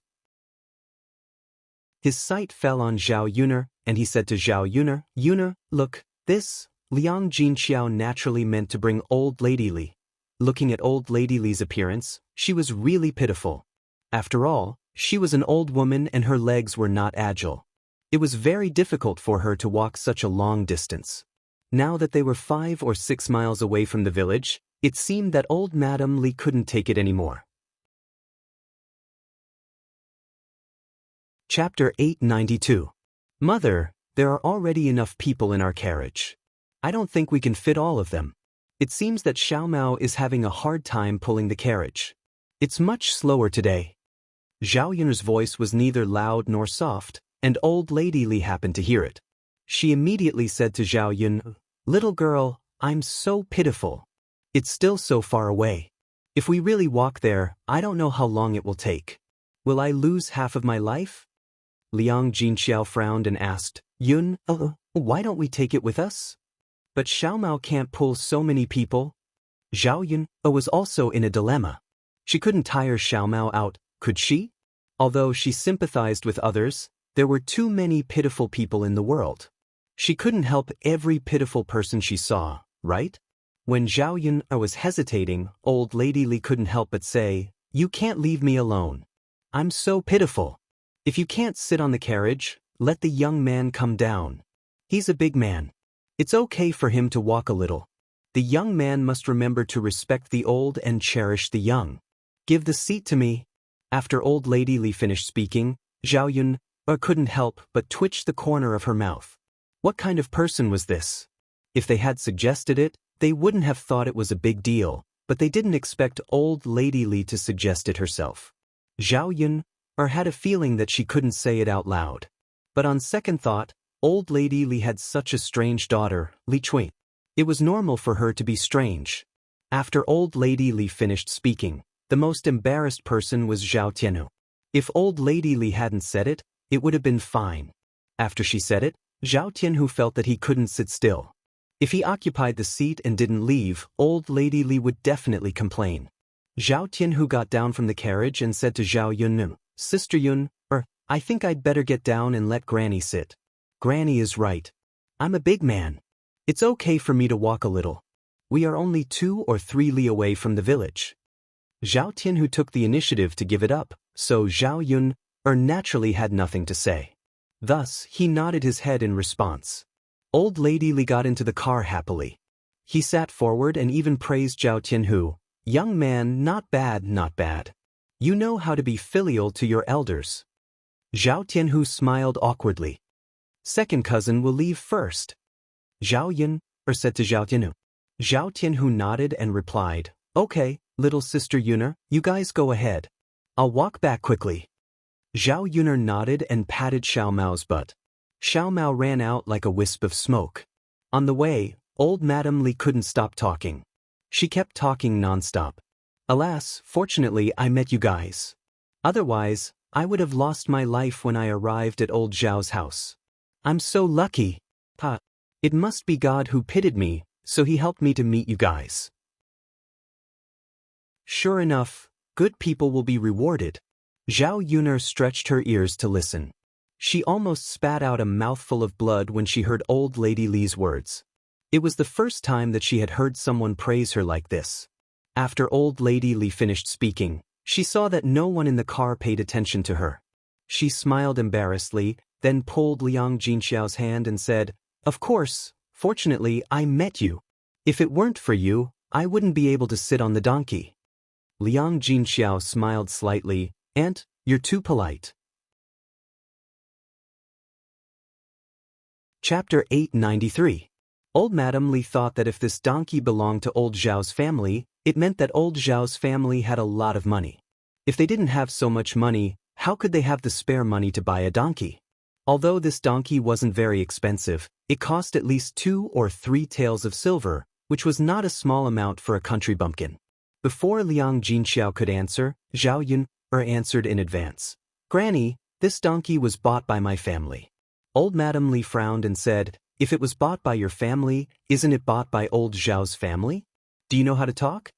His sight fell on Zhao Yuner, and he said to Zhao Yuner, Yuner, look, this. Liang Jinxiao naturally meant to bring old Lady Li. Looking at old Lady Li's appearance, she was really pitiful. After all, she was an old woman and her legs were not agile. It was very difficult for her to walk such a long distance. Now that they were 5 or 6 miles away from the village, it seemed that old Madam Li couldn't take it anymore. Chapter 892. Mother, there are already enough people in our carriage. I don't think we can fit all of them. It seems that Xiao Mao is having a hard time pulling the carriage. It's much slower today. Zhao Yun's voice was neither loud nor soft, and old Lady Li happened to hear it. She immediately said to Zhao Yun, Little girl, I'm so pitiful. It's still so far away. If we really walk there, I don't know how long it will take. Will I lose half of my life? Liang Jinxiao frowned and asked, Yun, why don't we take it with us? But Xiao Mao can't pull so many people. Zhao Yun was also in a dilemma. She couldn't tire Xiao Mao out, could she? Although she sympathized with others, there were too many pitiful people in the world. She couldn't help every pitiful person she saw, right? When Zhao Yun was hesitating, old lady Li couldn't help but say, "You can't leave me alone. I'm so pitiful. If you can't sit on the carriage, let the young man come down. He's a big man. It's okay for him to walk a little. The young man must remember to respect the old and cherish the young. Give the seat to me." After old lady Li finished speaking, Zhao Yun couldn't help but twitch the corner of her mouth. What kind of person was this? If they had suggested it, they wouldn't have thought it was a big deal, but they didn't expect old lady Li to suggest it herself. Zhao Yun had a feeling that she couldn't say it out loud. But on second thought, old lady Li had such a strange daughter, Li Cui. It was normal for her to be strange. After old lady Li finished speaking, the most embarrassed person was Zhao Tianhu. If old lady Li hadn't said it, it would have been fine. After she said it, Zhao Tianhu felt that he couldn't sit still. If he occupied the seat and didn't leave, old lady Li would definitely complain. Zhao Tianhu got down from the carriage and said to Zhao Yun, "Sister Yun, I think I'd better get down and let Granny sit. Granny is right. I'm a big man. It's okay for me to walk a little. We are only 2 or 3 li away from the village." Zhao Tianhu took the initiative to give it up, so Zhao Yun naturally had nothing to say. Thus, he nodded his head in response. Old lady Li got into the car happily. He sat forward and even praised Zhao Tianhu. "Young man, not bad, not bad. You know how to be filial to your elders." Zhao Tianhu smiled awkwardly. "Second cousin will leave first." Zhao Yun said to Zhao Tianhu. Zhao Tianhu nodded and replied, "Okay, little sister Yuner, you guys go ahead. I'll walk back quickly." Zhao Yuner nodded and patted Xiao Mao's butt. Xiao Mao ran out like a wisp of smoke. On the way, old Madame Li couldn't stop talking. She kept talking nonstop. "Alas, fortunately I met you guys. Otherwise, I would have lost my life when I arrived at old Zhao's house. I'm so lucky. It must be God who pitied me, so he helped me to meet you guys." Sure enough, good people will be rewarded. Zhao Yuner stretched her ears to listen. She almost spat out a mouthful of blood when she heard old lady Li's words. It was the first time that she had heard someone praise her like this. After old lady Li finished speaking, she saw that no one in the car paid attention to her. She smiled embarrassedly, then pulled Liang Jinxiao's hand and said, "Of course, fortunately I met you. If it weren't for you, I wouldn't be able to sit on the donkey." Liang Jinxiao smiled slightly. "Aunt, you're too polite." Chapter 893. Old Madame Li thought that if this donkey belonged to old Zhao's family, it meant that old Zhao's family had a lot of money. If they didn't have so much money, how could they have the spare money to buy a donkey? Although this donkey wasn't very expensive, it cost at least 2 or 3 taels of silver, which was not a small amount for a country bumpkin. Before Liang Jinxiao could answer, Zhao Yun answered in advance. "Granny, this donkey was bought by my family." Old Madame Li frowned and said, "If it was bought by your family, isn't it bought by old Zhao's family? Do you know how to talk?"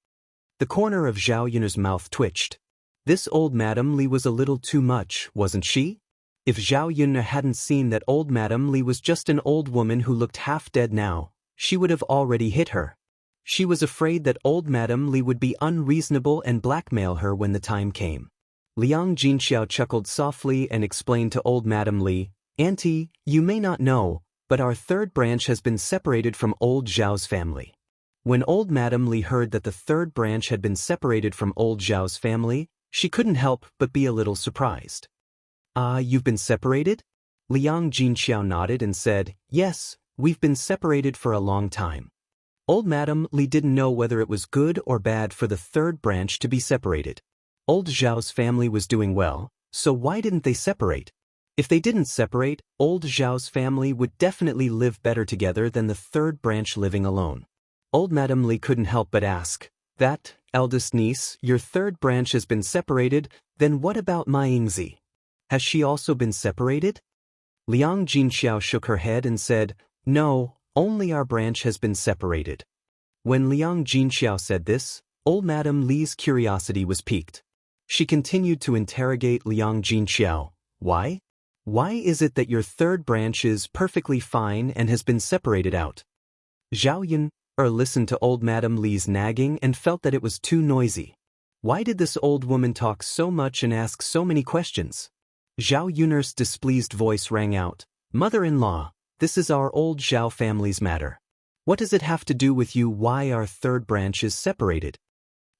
The corner of Zhao Yun's mouth twitched. This old Madame Li was a little too much, wasn't she? If Zhao Yun hadn't seen that old Madame Li was just an old woman who looked half dead now, she would have already hit her. She was afraid that old Madame Li would be unreasonable and blackmail her when the time came. Liang Jinxiao chuckled softly and explained to old Madame Li, "Auntie, you may not know, but our third branch has been separated from old Zhao's family." When old Madame Li heard that the third branch had been separated from old Zhao's family, she couldn't help but be a little surprised. "Ah, you've been separated?" Liang Jinxiao nodded and said, "Yes, we've been separated for a long time." Old Madame Li didn't know whether it was good or bad for the third branch to be separated. Old Zhao's family was doing well, so why didn't they separate? If they didn't separate, old Zhao's family would definitely live better together than the third branch living alone. Old Madame Li couldn't help but ask, "That, eldest niece, your third branch has been separated, then what about my Yingzi? Has she also been separated?" Liang Jinxiao shook her head and said, "No, only our branch has been separated." When Liang Jinxiao said this, old Madame Li's curiosity was piqued. She continued to interrogate Liang Jinxiao. "Why? Why is it that your third branch is perfectly fine and has been separated out?" Zhao Yun listened to old Madame Li's nagging and felt that it was too noisy. Why did this old woman talk so much and ask so many questions? Zhao Yun'er's displeased voice rang out, "Mother-in-law, this is our old Zhao family's matter. What does it have to do with you why our third branch is separated?"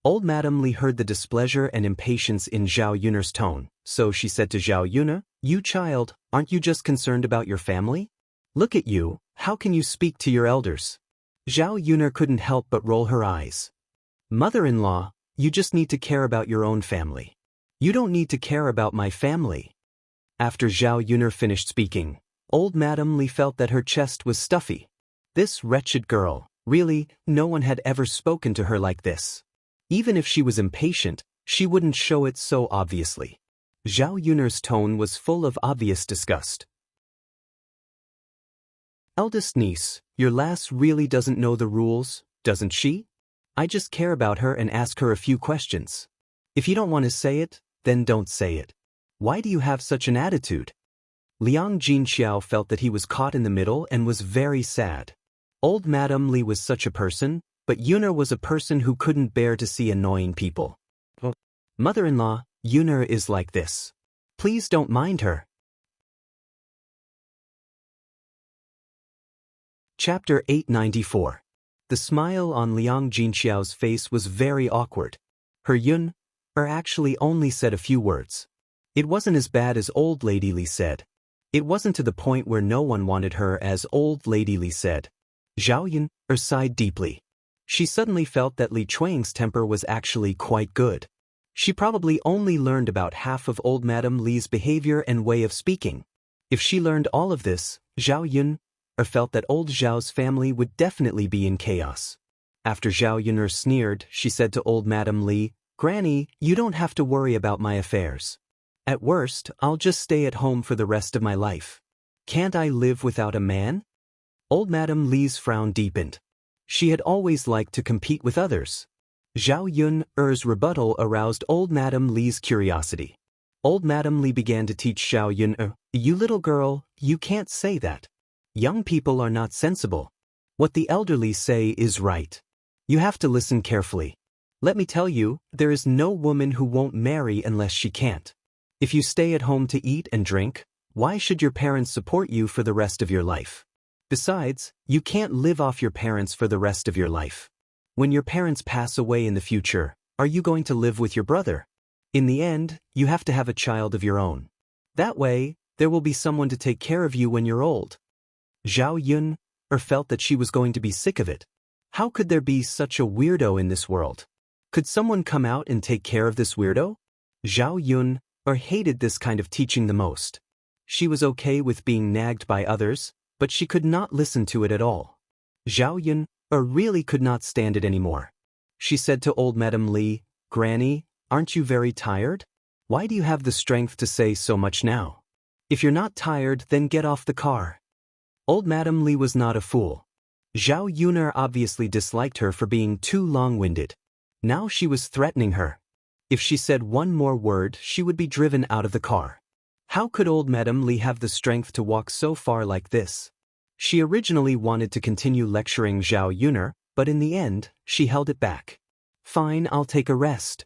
Old Madame Li heard the displeasure and impatience in Zhao Yun'er's tone, so she said to Zhao Yun'er, "You child, aren't you just concerned about your family? Look at you, how can you speak to your elders?" Zhao Yun'er couldn't help but roll her eyes. "Mother-in-law, you just need to care about your own family. You don't need to care about my family." After Zhao Yun'er finished speaking, old Madame Li felt that her chest was stuffy. This wretched girl, really, no one had ever spoken to her like this. Even if she was impatient, she wouldn't show it so obviously. Zhao Yun'er's tone was full of obvious disgust. "Eldest niece, your lass really doesn't know the rules, doesn't she? I just care about her and ask her a few questions. If you don't want to say it, then don't say it. Why do you have such an attitude?" Liang Jinxiao felt that he was caught in the middle and was very sad. Old Madame Li was such a person, but Yun'er was a person who couldn't bear to see annoying people. "Mother-in-law, Yun'er is like this. Please don't mind her." Chapter 894. The smile on Liang Jinxiao's face was very awkward. Her Yun'er actually only said a few words. It wasn't as bad as Old Lady Li said. It wasn't to the point where no one wanted her, as Old Lady Li said. Zhao Yun'er sighed deeply. She suddenly felt that Li Chuang's temper was actually quite good. She probably only learned about half of old Madame Li's behavior and way of speaking. If she learned all of this, Zhao Yun'er felt that old Zhao's family would definitely be in chaos. After Zhao Yun'er sneered, she said to old Madame Li, "Granny, you don't have to worry about my affairs. At worst, I'll just stay at home for the rest of my life. Can't I live without a man?" Old Madame Li's frown deepened. She had always liked to compete with others. Zhao Yun'er's rebuttal aroused old Madame Li's curiosity. Old Madame Li began to teach Zhao Yun'er, "You little girl, you can't say that. Young people are not sensible. What the elderly say is right. You have to listen carefully. Let me tell you, there is no woman who won't marry unless she can't. If you stay at home to eat and drink, why should your parents support you for the rest of your life? Besides, you can't live off your parents for the rest of your life. When your parents pass away in the future, are you going to live with your brother? In the end, you have to have a child of your own. That way, there will be someone to take care of you when you're old." Zhao Yun'er felt that she was going to be sick of it. How could there be such a weirdo in this world? Could someone come out and take care of this weirdo? Zhao Yun'er hated this kind of teaching the most. She was okay with being nagged by others, but she could not listen to it at all. Zhao Yun'er really could not stand it anymore. She said to old Madame Li, "Granny, aren't you very tired? Why do you have the strength to say so much now? If you're not tired, then get off the car." Old Madame Li was not a fool. Zhao Yun'er obviously disliked her for being too long-winded. Now she was threatening her. If she said one more word, she would be driven out of the car. How could old Madame Li have the strength to walk so far like this? She originally wanted to continue lecturing Zhao Yun'er, but in the end, she held it back. "Fine, I'll take a rest."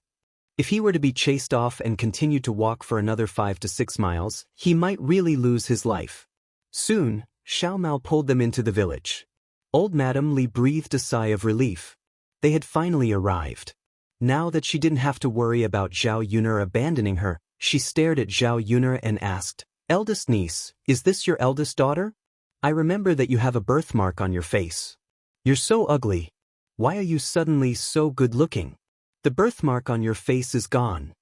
If he were to be chased off and continue to walk for another 5 to 6 miles, he might really lose his life. Soon, Xiao Mao pulled them into the village. Old Madame Li breathed a sigh of relief. They had finally arrived. Now that she didn't have to worry about Zhao Yun'er abandoning her, she stared at Zhao Yun'er and asked, "Eldest niece, is this your eldest daughter? I remember that you have a birthmark on your face. You're so ugly. Why are you suddenly so good-looking? The birthmark on your face is gone."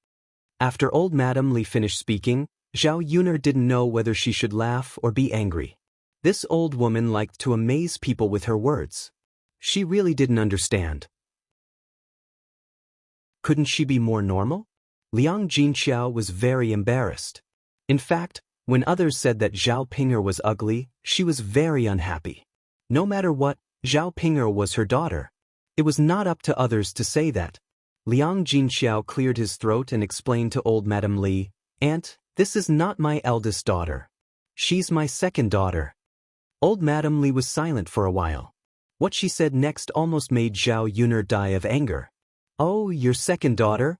After old Madame Li finished speaking, Zhao Yun'er didn't know whether she should laugh or be angry. This old woman liked to amaze people with her words. She really didn't understand. Couldn't she be more normal? Liang Jinxiao was very embarrassed. In fact, when others said that Zhao Ping'er was ugly, she was very unhappy. No matter what, Zhao Ping'er was her daughter. It was not up to others to say that. Liang Jinxiao cleared his throat and explained to old Madame Li, "Aunt, this is not my eldest daughter. She's my second daughter." Old Madame Li was silent for a while. What she said next almost made Zhao Yuner die of anger. "Oh, your second daughter?"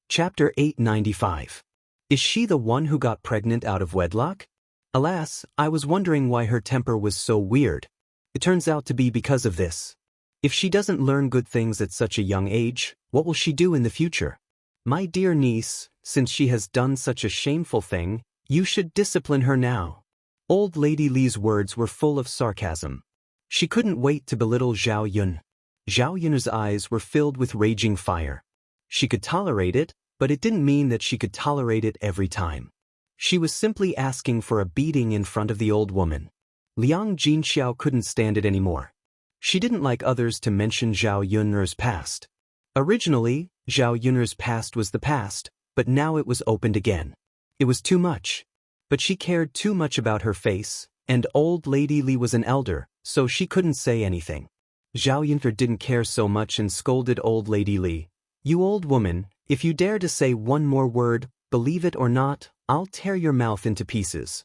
Chapter 895. Is she the one who got pregnant out of wedlock? Alas, I was wondering why her temper was so weird. It turns out to be because of this. If she doesn't learn good things at such a young age, what will she do in the future? My dear niece, since she has done such a shameful thing, you should discipline her now. Old Lady Li's words were full of sarcasm. She couldn't wait to belittle Zhao Yun. Zhao Yun's eyes were filled with raging fire. She could tolerate it, but it didn't mean that she could tolerate it every time. She was simply asking for a beating in front of the old woman. Liang Jinxiao couldn't stand it anymore. She didn't like others to mention Zhao Yun's past. Originally, Zhao Yun's past was the past, but now it was opened again. It was too much. But she cared too much about her face, and old Lady Li was an elder, so she couldn't say anything. Zhao Yunfer didn't care so much and scolded old Lady Li. "You old woman, if you dare to say one more word, believe it or not, I'll tear your mouth into pieces."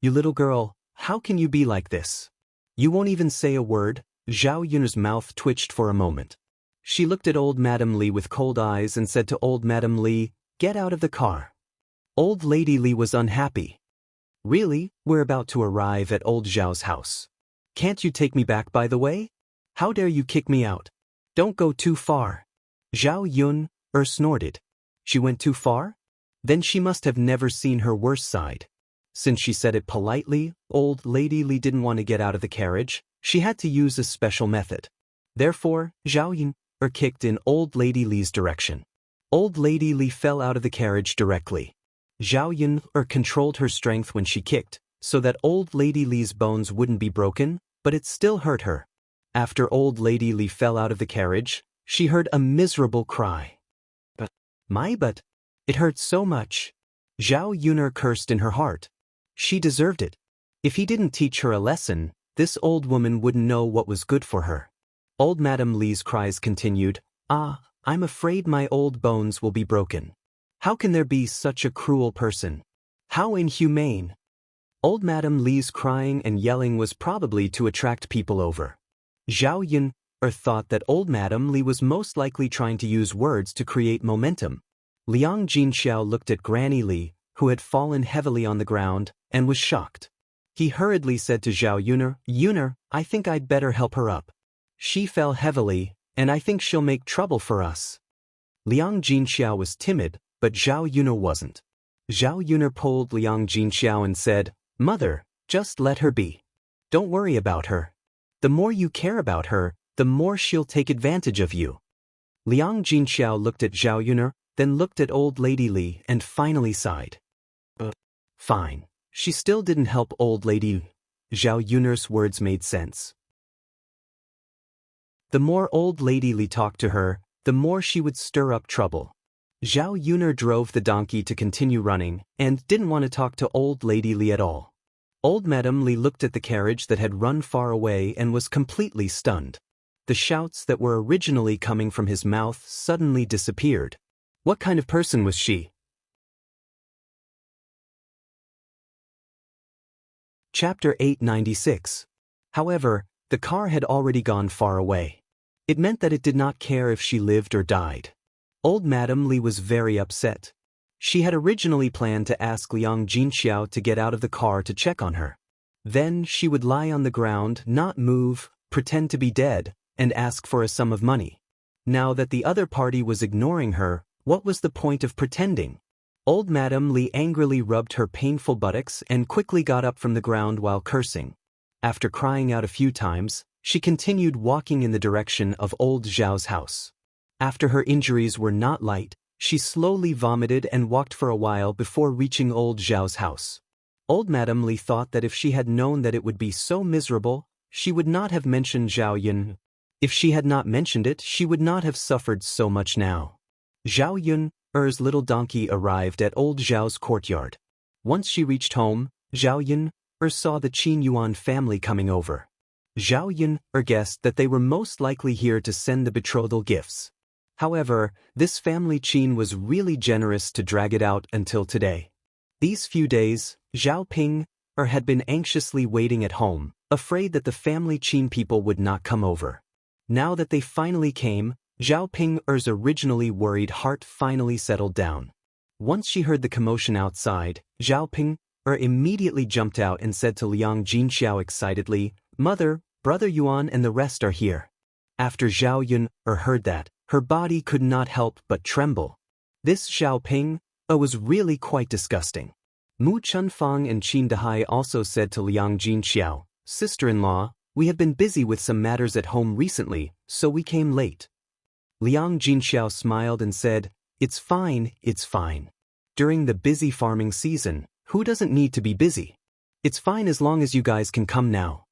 "You little girl, how can you be like this? You won't even say a word?" Zhao Yun's mouth twitched for a moment. She looked at old Madame Li with cold eyes and said to old Madame Li, "Get out of the car." Old Lady Li was unhappy. "Really, we're about to arrive at old Zhao's house. Can't you take me back by the way? How dare you kick me out? Don't go too far." Zhao Yun snorted. She went too far? Then she must have never seen her worst side. Since she said it politely, old Lady Li didn't want to get out of the carriage. She had to use a special method. Therefore, Zhao Yun kicked in old Lady Li's direction. Old Lady Li fell out of the carriage directly. Zhao Yun controlled her strength when she kicked, so that old Lady Li's bones wouldn't be broken, but it still hurt her. After old Lady Li fell out of the carriage, she heard a miserable cry. But it hurt so much. Zhao Yun cursed in her heart. She deserved it. If he didn't teach her a lesson, this old woman wouldn't know what was good for her. Old Madame Li's cries continued. I'm afraid my old bones will be broken. How can there be such a cruel person? How inhumane. Old Madame Li's crying and yelling was probably to attract people over. Zhao Yun thought that old Madame Li was most likely trying to use words to create momentum. Liang Jinxiao looked at Granny Li, who had fallen heavily on the ground, and was shocked. He hurriedly said to Zhao Yuner, I think I'd better help her up. She fell heavily, and I think she'll make trouble for us. Liang Jinxiao was timid, but Zhao Yuner wasn't. Zhao Yuner pulled Liang Jinxiao and said, Mother, just let her be. Don't worry about her. The more you care about her, the more she'll take advantage of you. Liang Jinxiao looked at Zhao Yuner, then looked at old Lady Li and finally sighed. Fine. She still didn't help old Lady Li. Zhao Yuner's words made sense. The more old Lady Li talked to her, the more she would stir up trouble. Zhao Yuner drove the donkey to continue running and didn't want to talk to old Lady Li at all. Old Madame Li looked at the carriage that had run far away and was completely stunned. The shouts that were originally coming from his mouth suddenly disappeared. What kind of person was she? Chapter 896. However, the car had already gone far away. It meant that it did not care if she lived or died. Old Madame Li was very upset. She had originally planned to ask Liang Jinxiao to get out of the car to check on her. Then she would lie on the ground, not move, pretend to be dead, and ask for a sum of money. Now that the other party was ignoring her, what was the point of pretending? Old Madame Li angrily rubbed her painful buttocks and quickly got up from the ground while cursing. After crying out a few times, she continued walking in the direction of old Zhao's house. After her injuries were not light, she slowly vomited and walked for a while before reaching old Zhao's house. Old Madame Li thought that if she had known that it would be so miserable, she would not have mentioned Zhao Yun. If she had not mentioned it, she would not have suffered so much now. Zhao Yun's little donkey arrived at old Zhao's courtyard. Once she reached home, Zhao Yun saw the Qin Yuan family coming over. Zhao Yun guessed that they were most likely here to send the betrothal gifts. However, this family Qin was really generous to drag it out until today. These few days, Zhao Ping had been anxiously waiting at home, afraid that the family Qin people would not come over. Now that they finally came, Zhao Ping's originally worried heart finally settled down. Once she heard the commotion outside, Zhao Ping immediately jumped out and said to Liang Jinxiao excitedly, "Mother, Brother Yuan and the rest are here." After Zhao Yun heard that, her body could not help but tremble. This Zhao Ping was really quite disgusting. Mu Chunfang and Qin Dahai also said to Liang Jinxiao, "Sister-in-law, we have been busy with some matters at home recently, so we came late." Liang Jinxiao smiled and said, "It's fine, it's fine. During the busy farming season, who doesn't need to be busy? It's fine as long as you guys can come now."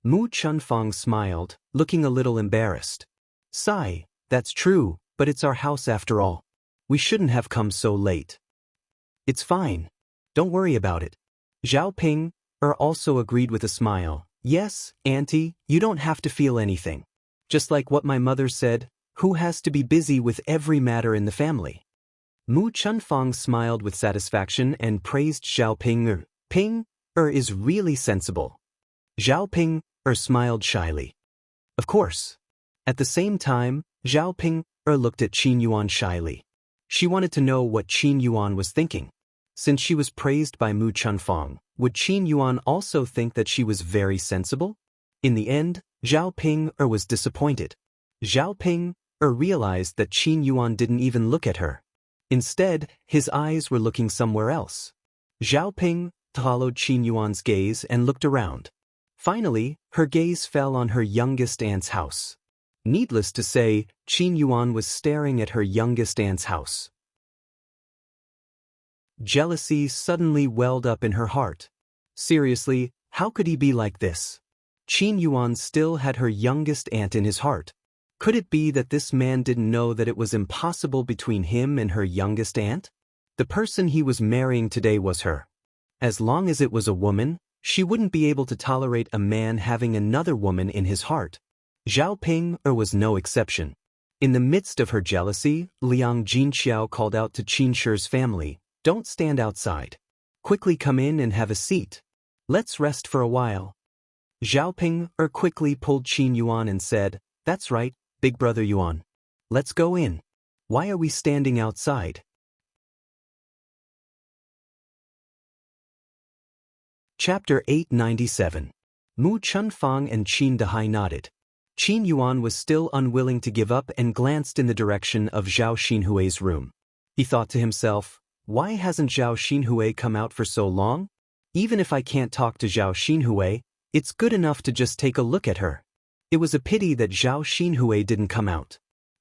Mu Chunfang smiled, looking a little embarrassed. "Sigh, that's true, but it's our house after all. We shouldn't have come so late." "It's fine. Don't worry about it." Zhao Ping also agreed with a smile. "Yes, Auntie, you don't have to feel anything. Just like what my mother said, who has to be busy with every matter in the family?" Mu Chunfang smiled with satisfaction and praised Zhao Ping. "Ping is really sensible." Zhao Ping smiled shyly. "Of course." At the same time, Zhao Ping looked at Qin Yuan shyly. She wanted to know what Qin Yuan was thinking. Since she was praised by Mu Chunfang, would Qin Yuan also think that she was very sensible? In the end, Zhao Ping was disappointed. Zhao Ping realized that Qin Yuan didn't even look at her. Instead, his eyes were looking somewhere else. Zhao Ping followed Qin Yuan's gaze and looked around. Finally, her gaze fell on her youngest aunt's house. Needless to say, Qin Yuan was staring at her youngest aunt's house. Jealousy suddenly welled up in her heart. Seriously, how could he be like this? Qin Yuan still had her youngest aunt in his heart. Could it be that this man didn't know that it was impossible between him and her youngest aunt? The person he was marrying today was her. As long as it was a woman, she wouldn't be able to tolerate a man having another woman in his heart. Zhao Ping was no exception. In the midst of her jealousy, Liang Jinxiao called out to Qin Shi's family, "Don't stand outside. Quickly come in and have a seat. Let's rest for a while." Zhao Ping quickly pulled Qin Yuan and said, "That's right, big brother Yuan. Let's go in. Why are we standing outside?" Chapter 897. Mu Chunfang and Qin Dahai nodded. Qin Yuan was still unwilling to give up and glanced in the direction of Zhao Xinhui's room. He thought to himself, "Why hasn't Zhao Xinhui come out for so long? Even if I can't talk to Zhao Xinhui, it's good enough to just take a look at her." It was a pity that Zhao Xinhui didn't come out.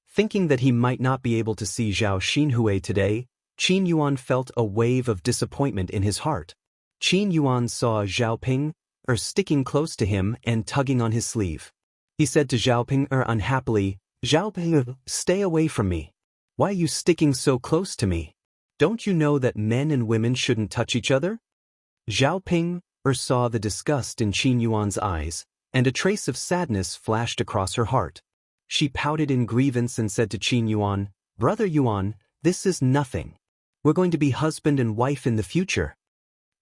Thinking that he might not be able to see Zhao Xinhui today, Qin Yuan felt a wave of disappointment in his heart. Qin Yuan saw Zhao Ping sticking close to him and tugging on his sleeve. He said to Zhao Ping unhappily, "Zhao Ping, stay away from me. Why are you sticking so close to me? Don't you know that men and women shouldn't touch each other?" Zhao Ping saw the disgust in Qin Yuan's eyes, and a trace of sadness flashed across her heart. She pouted in grievance and said to Qin Yuan, "Brother Yuan, this is nothing. We're going to be husband and wife in the future."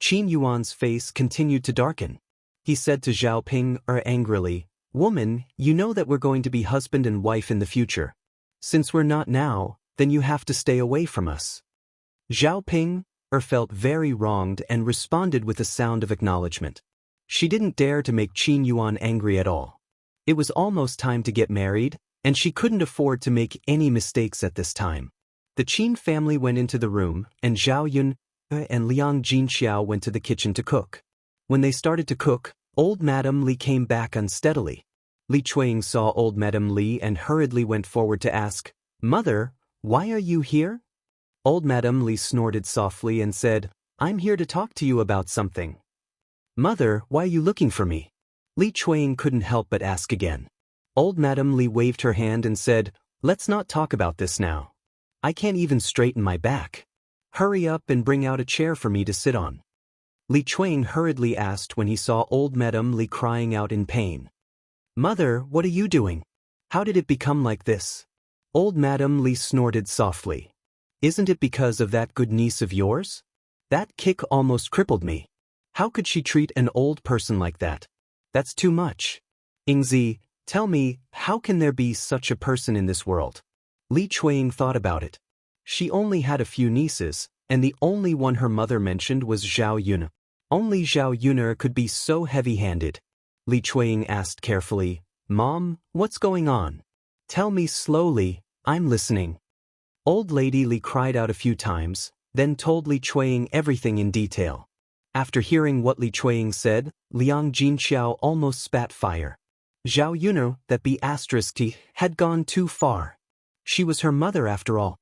Qin Yuan's face continued to darken. He said to Zhao Ping angrily, "Woman, you know that we're going to be husband and wife in the future. Since we're not now, then you have to stay away from us." Zhao Ping felt very wronged and responded with a sound of acknowledgement. She didn't dare to make Qin Yuan angry at all. It was almost time to get married, and she couldn't afford to make any mistakes at this time. The Qin family went into the room, and Zhao Yun and Liang Jinxiao went to the kitchen to cook. When they started to cook, old Madame Li came back unsteadily. Li Chuang saw old Madame Li and hurriedly went forward to ask, "Mother, why are you here?" Old Madame Li snorted softly and said, "I'm here to talk to you about something." "Mother, why are you looking for me?" Li Chuang couldn't help but ask again. Old Madame Li waved her hand and said, "Let's not talk about this now. I can't even straighten my back. Hurry up and bring out a chair for me to sit on." Li Chuang hurriedly asked when he saw old Madame Li crying out in pain. "Mother, what are you doing? How did it become like this?" Old Madame Li snorted softly. "Isn't it because of that good niece of yours? That kick almost crippled me. How could she treat an old person like that? That's too much. Ingzi, tell me, how can there be such a person in this world? Li Chuiying thought about it. She only had a few nieces, and the only one her mother mentioned was Zhao Yun. Only Zhao Yun could be so heavy-handed. Li Chuiying asked carefully, Mom, what's going on? Tell me slowly, I'm listening. Old lady Li cried out a few times, then told Li Chuiying everything in detail. After hearing what Li Chuiying said, Liang Jinxiao almost spat fire. Zhao Yun, that be asterisk, had gone too far. She was her mother after all.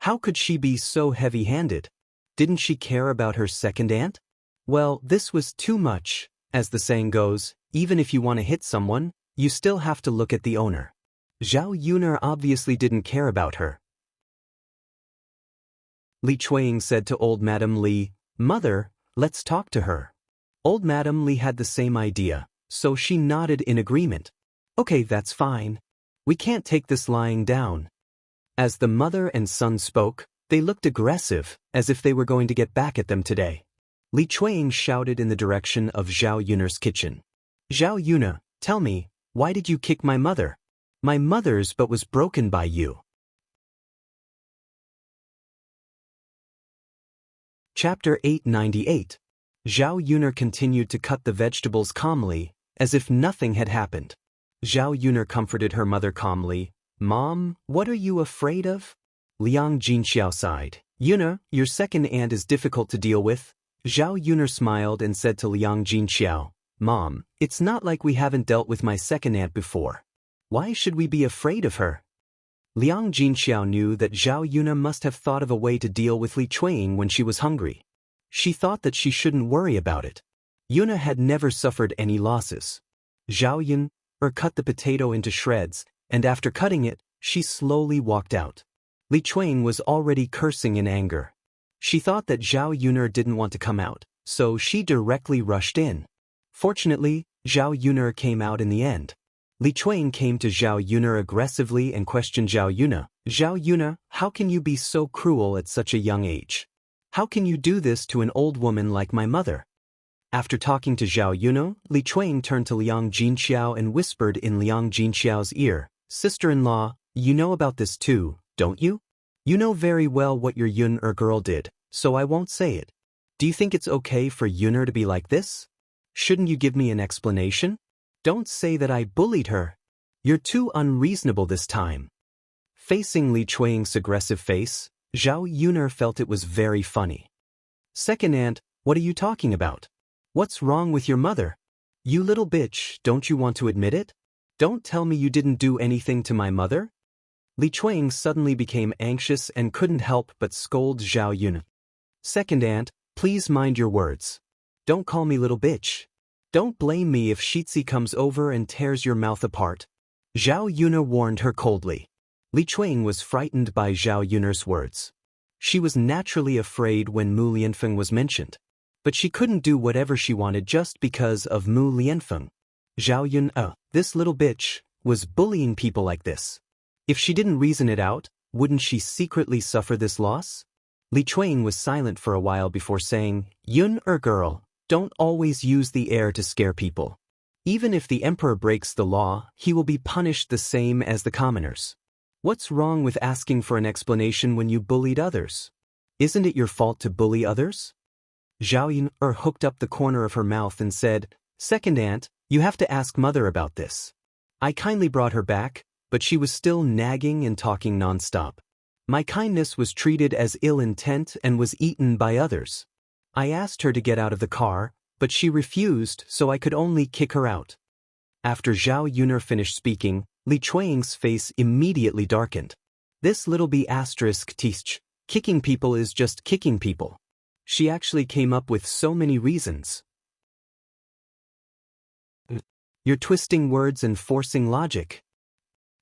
How could she be so heavy-handed? Didn't she care about her second aunt? Well, this was too much. As the saying goes, even if you want to hit someone, you still have to look at the owner. Zhao Yun obviously didn't care about her. Li Chuiying said to old Madame Li, Mother, let's talk to her. Old Madame Li had the same idea, so she nodded in agreement. Okay, that's fine. We can't take this lying down. As the mother and son spoke, they looked aggressive, as if they were going to get back at them today. Li Chuiying shouted in the direction of Zhao Yun's kitchen. Zhao Yun, tell me, why did you kick my mother? My mother's but was broken by you. Chapter 898. Zhao Yun continued to cut the vegetables calmly, as if nothing had happened. Zhao Yun comforted her mother calmly. Mom, what are you afraid of? Liang Jinxiao sighed. Yun, your second aunt is difficult to deal with. Zhao Yun smiled and said to Liang Jinxiao, Mom, it's not like we haven't dealt with my second aunt before. Why should we be afraid of her? Liang Jinxiao knew that Zhao Yun must have thought of a way to deal with Li Chuiying when she was hungry. She thought that she shouldn't worry about it. Yun had never suffered any losses. Zhao Yun cut the potato into shreds, and after cutting it, she slowly walked out. Li Chuiying was already cursing in anger. She thought that Zhao Yun didn't want to come out, so she directly rushed in. Fortunately, Zhao Yun came out in the end. Li Chuiying came to Zhao Yun aggressively and questioned Zhao Yun. Zhao Yun, how can you be so cruel at such a young age? How can you do this to an old woman like my mother? After talking to Zhao Yun, Li Chuiying turned to Liang Jinxiao and whispered in Liang Jinxiao's ear, Sister-in-law, you know about this too, don't you? You know very well what your Yun girl did, so I won't say it. Do you think it's okay for Yun to be like this? Shouldn't you give me an explanation? Don't say that I bullied her. You're too unreasonable this time. Facing Li Chuiying's aggressive face, Zhao Yun felt it was very funny. Second aunt, what are you talking about? What's wrong with your mother? You little bitch, don't you want to admit it? Don't tell me you didn't do anything to my mother? Li Chuiying suddenly became anxious and couldn't help but scold Zhao Yun. Second aunt, please mind your words. Don't call me little bitch. Don't blame me if Shitzi comes over and tears your mouth apart. Zhao Yun warned her coldly. Li Chuiying was frightened by Zhao Yun's words. She was naturally afraid when Mu Lianfeng was mentioned. But she couldn't do whatever she wanted just because of Mu Lianfeng. Zhao Yun, this little bitch, was bullying people like this. If she didn't reason it out, wouldn't she secretly suffer this loss? Li Chuiying was silent for a while before saying, Yun girl, don't always use the air to scare people. Even if the emperor breaks the law, he will be punished the same as the commoners. What's wrong with asking for an explanation when you bullied others? Isn't it your fault to bully others? Zhao Yun hooked up the corner of her mouth and said, Second aunt, you have to ask mother about this. I kindly brought her back, but she was still nagging and talking nonstop. My kindness was treated as ill intent and was eaten by others. I asked her to get out of the car, but she refused, so I could only kick her out. After Zhao Yun finished speaking, Li Chuiying's face immediately darkened. This little b asterisk teach, kicking people is just kicking people. She actually came up with so many reasons. You're twisting words and forcing logic.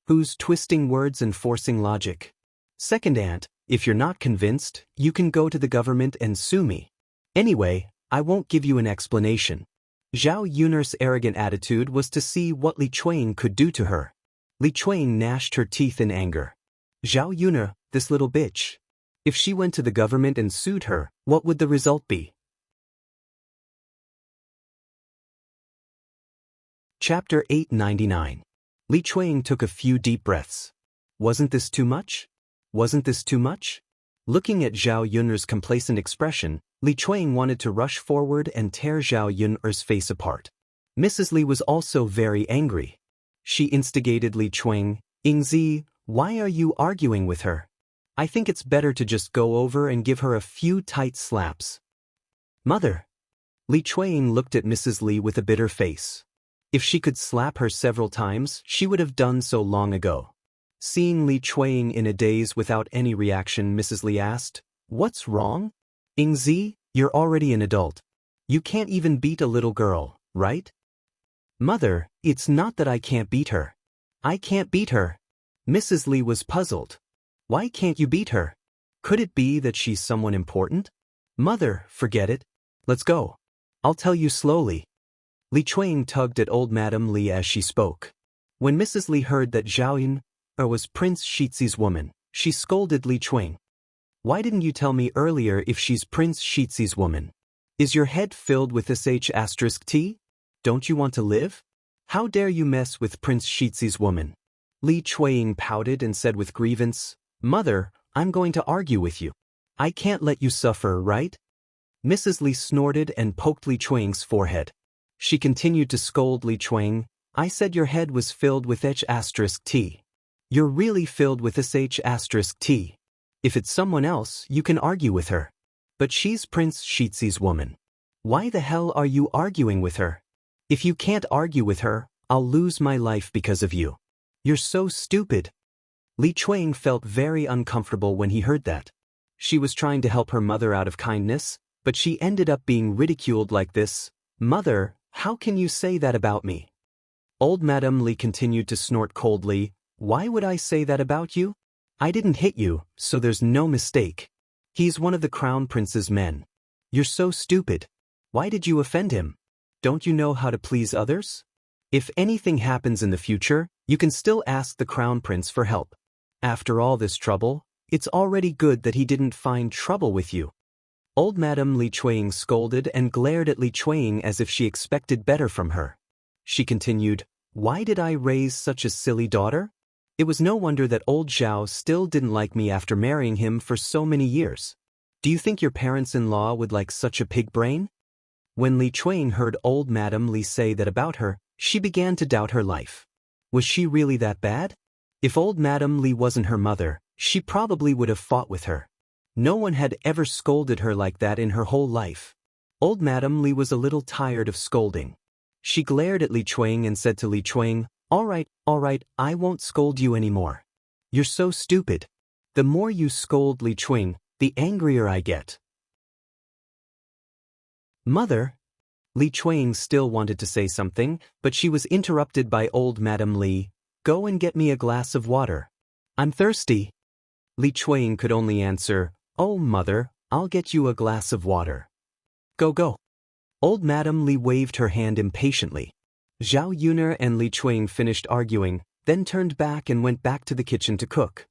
Who's twisting words and forcing logic? Second aunt, if you're not convinced, you can go to the government and sue me. Anyway, I won't give you an explanation. Zhao Yun's arrogant attitude was to see what Li Chuiying could do to her. Li Chuiying gnashed her teeth in anger. Zhao Yun, this little bitch. If she went to the government and sued her, what would the result be? Chapter 899. Li Chuang took a few deep breaths. Wasn't this too much? Wasn't this too much? Looking at Zhao Yun'er's complacent expression, Li Chuang wanted to rush forward and tear Zhao Yun'er's face apart. Mrs. Li was also very angry. She instigated Li Chuang, "Yingzi, why are you arguing with her? I think it's better to just go over and give her a few tight slaps." "Mother." Li Chuang looked at Mrs. Li with a bitter face. If she could slap her several times, she would have done so long ago. Seeing Li Chuang in a daze without any reaction, Mrs. Li asked, "What's wrong? Yingzi, you're already an adult. You can't even beat a little girl, right?" "Mother, it's not that I can't beat her. I can't beat her." Mrs. Li was puzzled. "Why can't you beat her? Could it be that she's someone important?" "Mother, forget it. Let's go. I'll tell you slowly." Li Chuang tugged at old Madame Li as she spoke. When Mrs. Li heard that Zhao Yun'er was Prince Shizi's woman, she scolded Li Chuang. "Why didn't you tell me earlier if she's Prince Shizi's woman? Is your head filled with sh*t? Don't you want to live? How dare you mess with Prince Shizi's woman?" Li Chuang pouted and said with grievance, "Mother, I'm going to argue with you. I can't let you suffer, right?" Mrs. Li snorted and poked Li Chuang's forehead. She continued to scold Li Chuang, "I said your head was filled with sh*t. You're really filled with sh*t. If it's someone else, you can argue with her. But she's Prince Shizi's woman. Why the hell are you arguing with her? If you can't argue with her, I'll lose my life because of you. You're so stupid." Li Chuang felt very uncomfortable when he heard that. She was trying to help her mother out of kindness, but she ended up being ridiculed like this. "Mother, how can you say that about me?" Old Madame Li continued to snort coldly. "Why would I say that about you? I didn't hit you, so there's no mistake. He's one of the crown prince's men. You're so stupid. Why did you offend him? Don't you know how to please others? If anything happens in the future, you can still ask the crown prince for help. After all this trouble, it's already good that he didn't find trouble with you." Old Madame Li Chuang scolded and glared at Li Chuang as if she expected better from her. She continued, "Why did I raise such a silly daughter? It was no wonder that old Zhao still didn't like me after marrying him for so many years. Do you think your parents-in-law would like such a pig brain?" When Li Chuang heard old Madame Li say that about her, she began to doubt her life. Was she really that bad? If old Madame Li wasn't her mother, she probably would have fought with her. No one had ever scolded her like that in her whole life. Old Madame Li was a little tired of scolding. She glared at Li Chuang and said to Li Chuang, all right, I won't scold you anymore. You're so stupid. The more you scold Li Chuang, the angrier I get." "Mother." Li Chuang still wanted to say something, but she was interrupted by old Madame Li. "Go and get me a glass of water. I'm thirsty." Li Chuang could only answer, "Oh, mother, I'll get you a glass of water. Go." Old Madame Li waved her hand impatiently. Zhao Yun'er and Li Chuang finished arguing, then turned back and went back to the kitchen to cook.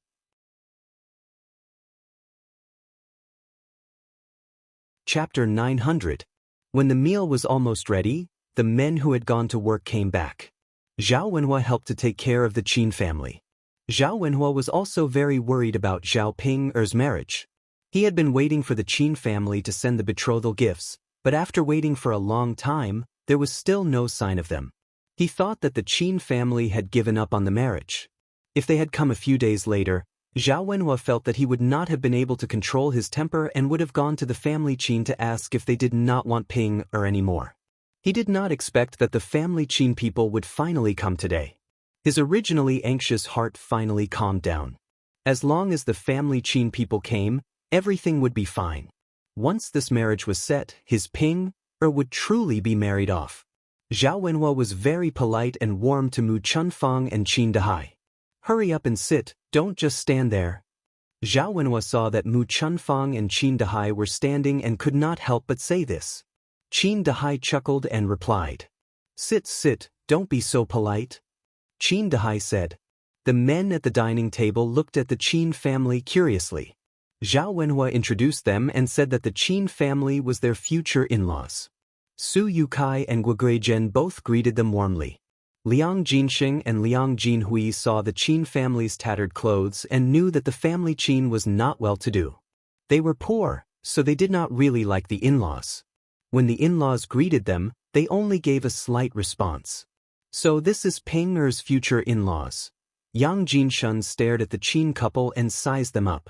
Chapter 900. When the meal was almost ready, the men who had gone to work came back. Zhao Wenhua helped to take care of the Qin family. Zhao Wenhua was also very worried about Zhao Ping'er's marriage. He had been waiting for the Qin family to send the betrothal gifts, but after waiting for a long time, there was still no sign of them. He thought that the Qin family had given up on the marriage. If they had come a few days later, Zhao Wenhua felt that he would not have been able to control his temper and would have gone to the family Qin to ask if they did not want Ping'er anymore. He did not expect that the family Qin people would finally come today. His originally anxious heart finally calmed down. As long as the family Qin people came, everything would be fine. Once this marriage was set, his Ping'er would truly be married off. Zhao Wenhua was very polite and warm to Mu Chunfang and Qin Dahai. "Hurry up and sit, don't just stand there." Zhao Wenhua saw that Mu Chunfang and Qin Dahai were standing and could not help but say this. Qin Dahai chuckled and replied, Sit, don't be so polite." Qin Dahai said. The men at the dining table looked at the Qin family curiously. Zhao Wenhua introduced them and said that the Qin family was their future in-laws. Su Yukai and Guogui Zhen both greeted them warmly. Liang Jinxing and Liang Jinhui saw the Qin family's tattered clothes and knew that the family Qin was not well-to-do. They were poor, so they did not really like the in-laws. When the in-laws greeted them, they only gave a slight response. So this is Peng Er's future in-laws. Yang Jinshun stared at the Qin couple and sized them up.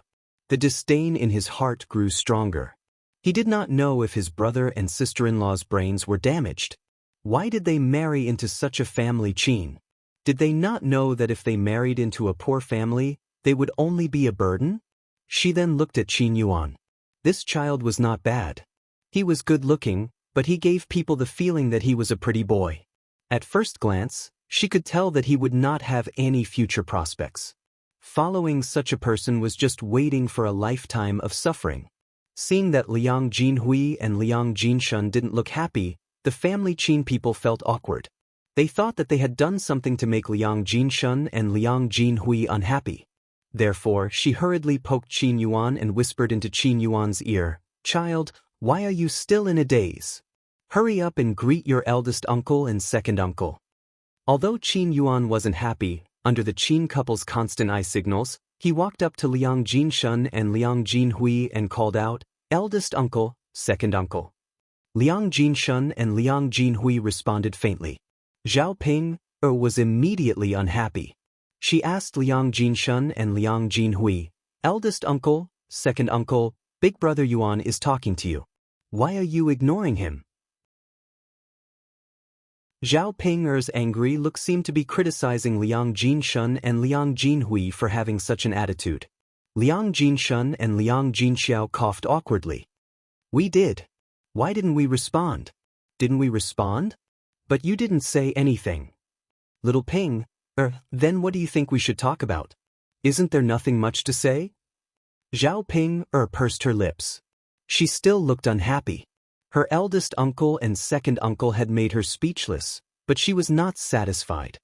The disdain in his heart grew stronger. He did not know if his brother and sister-in-law's brains were damaged. Why did they marry into such a family Qin? Did they not know that if they married into a poor family, they would only be a burden? She then looked at Qin Yuan. This child was not bad. He was good-looking, but he gave people the feeling that he was a pretty boy. At first glance, she could tell that he would not have any future prospects. Following such a person was just waiting for a lifetime of suffering. Seeing that Liang Jinhui and Liang Jinshun didn't look happy, the family Qin people felt awkward. They thought that they had done something to make Liang Jinshun and Liang Jinhui unhappy. Therefore, she hurriedly poked Qin Yuan and whispered into Qin Yuan's ear, "Child, why are you still in a daze? Hurry up and greet your eldest uncle and second uncle." Although Qin Yuan wasn't happy, under the Qin couple's constant eye signals, he walked up to Liang Jinshun and Liang Jinhui and called out, "Eldest uncle, second uncle." Liang Jinshun and Liang Jinhui responded faintly. Zhao Ping was immediately unhappy. She asked Liang Jinshun and Liang Jinhui, "Eldest uncle, second uncle, big brother Yuan is talking to you. Why are you ignoring him?" Zhao Ping's angry look seemed to be criticizing Liang Jinshun and Liang Jinhui for having such an attitude. Liang Jinshun and Liang Jinxiao coughed awkwardly. "We did. Why didn't we respond?" "Didn't we respond? But you didn't say anything." "Little Ping, then what do you think we should talk about? Isn't there nothing much to say?" Zhao Ping pursed her lips. She still looked unhappy. Her eldest uncle and second uncle had made her speechless, but she was not satisfied.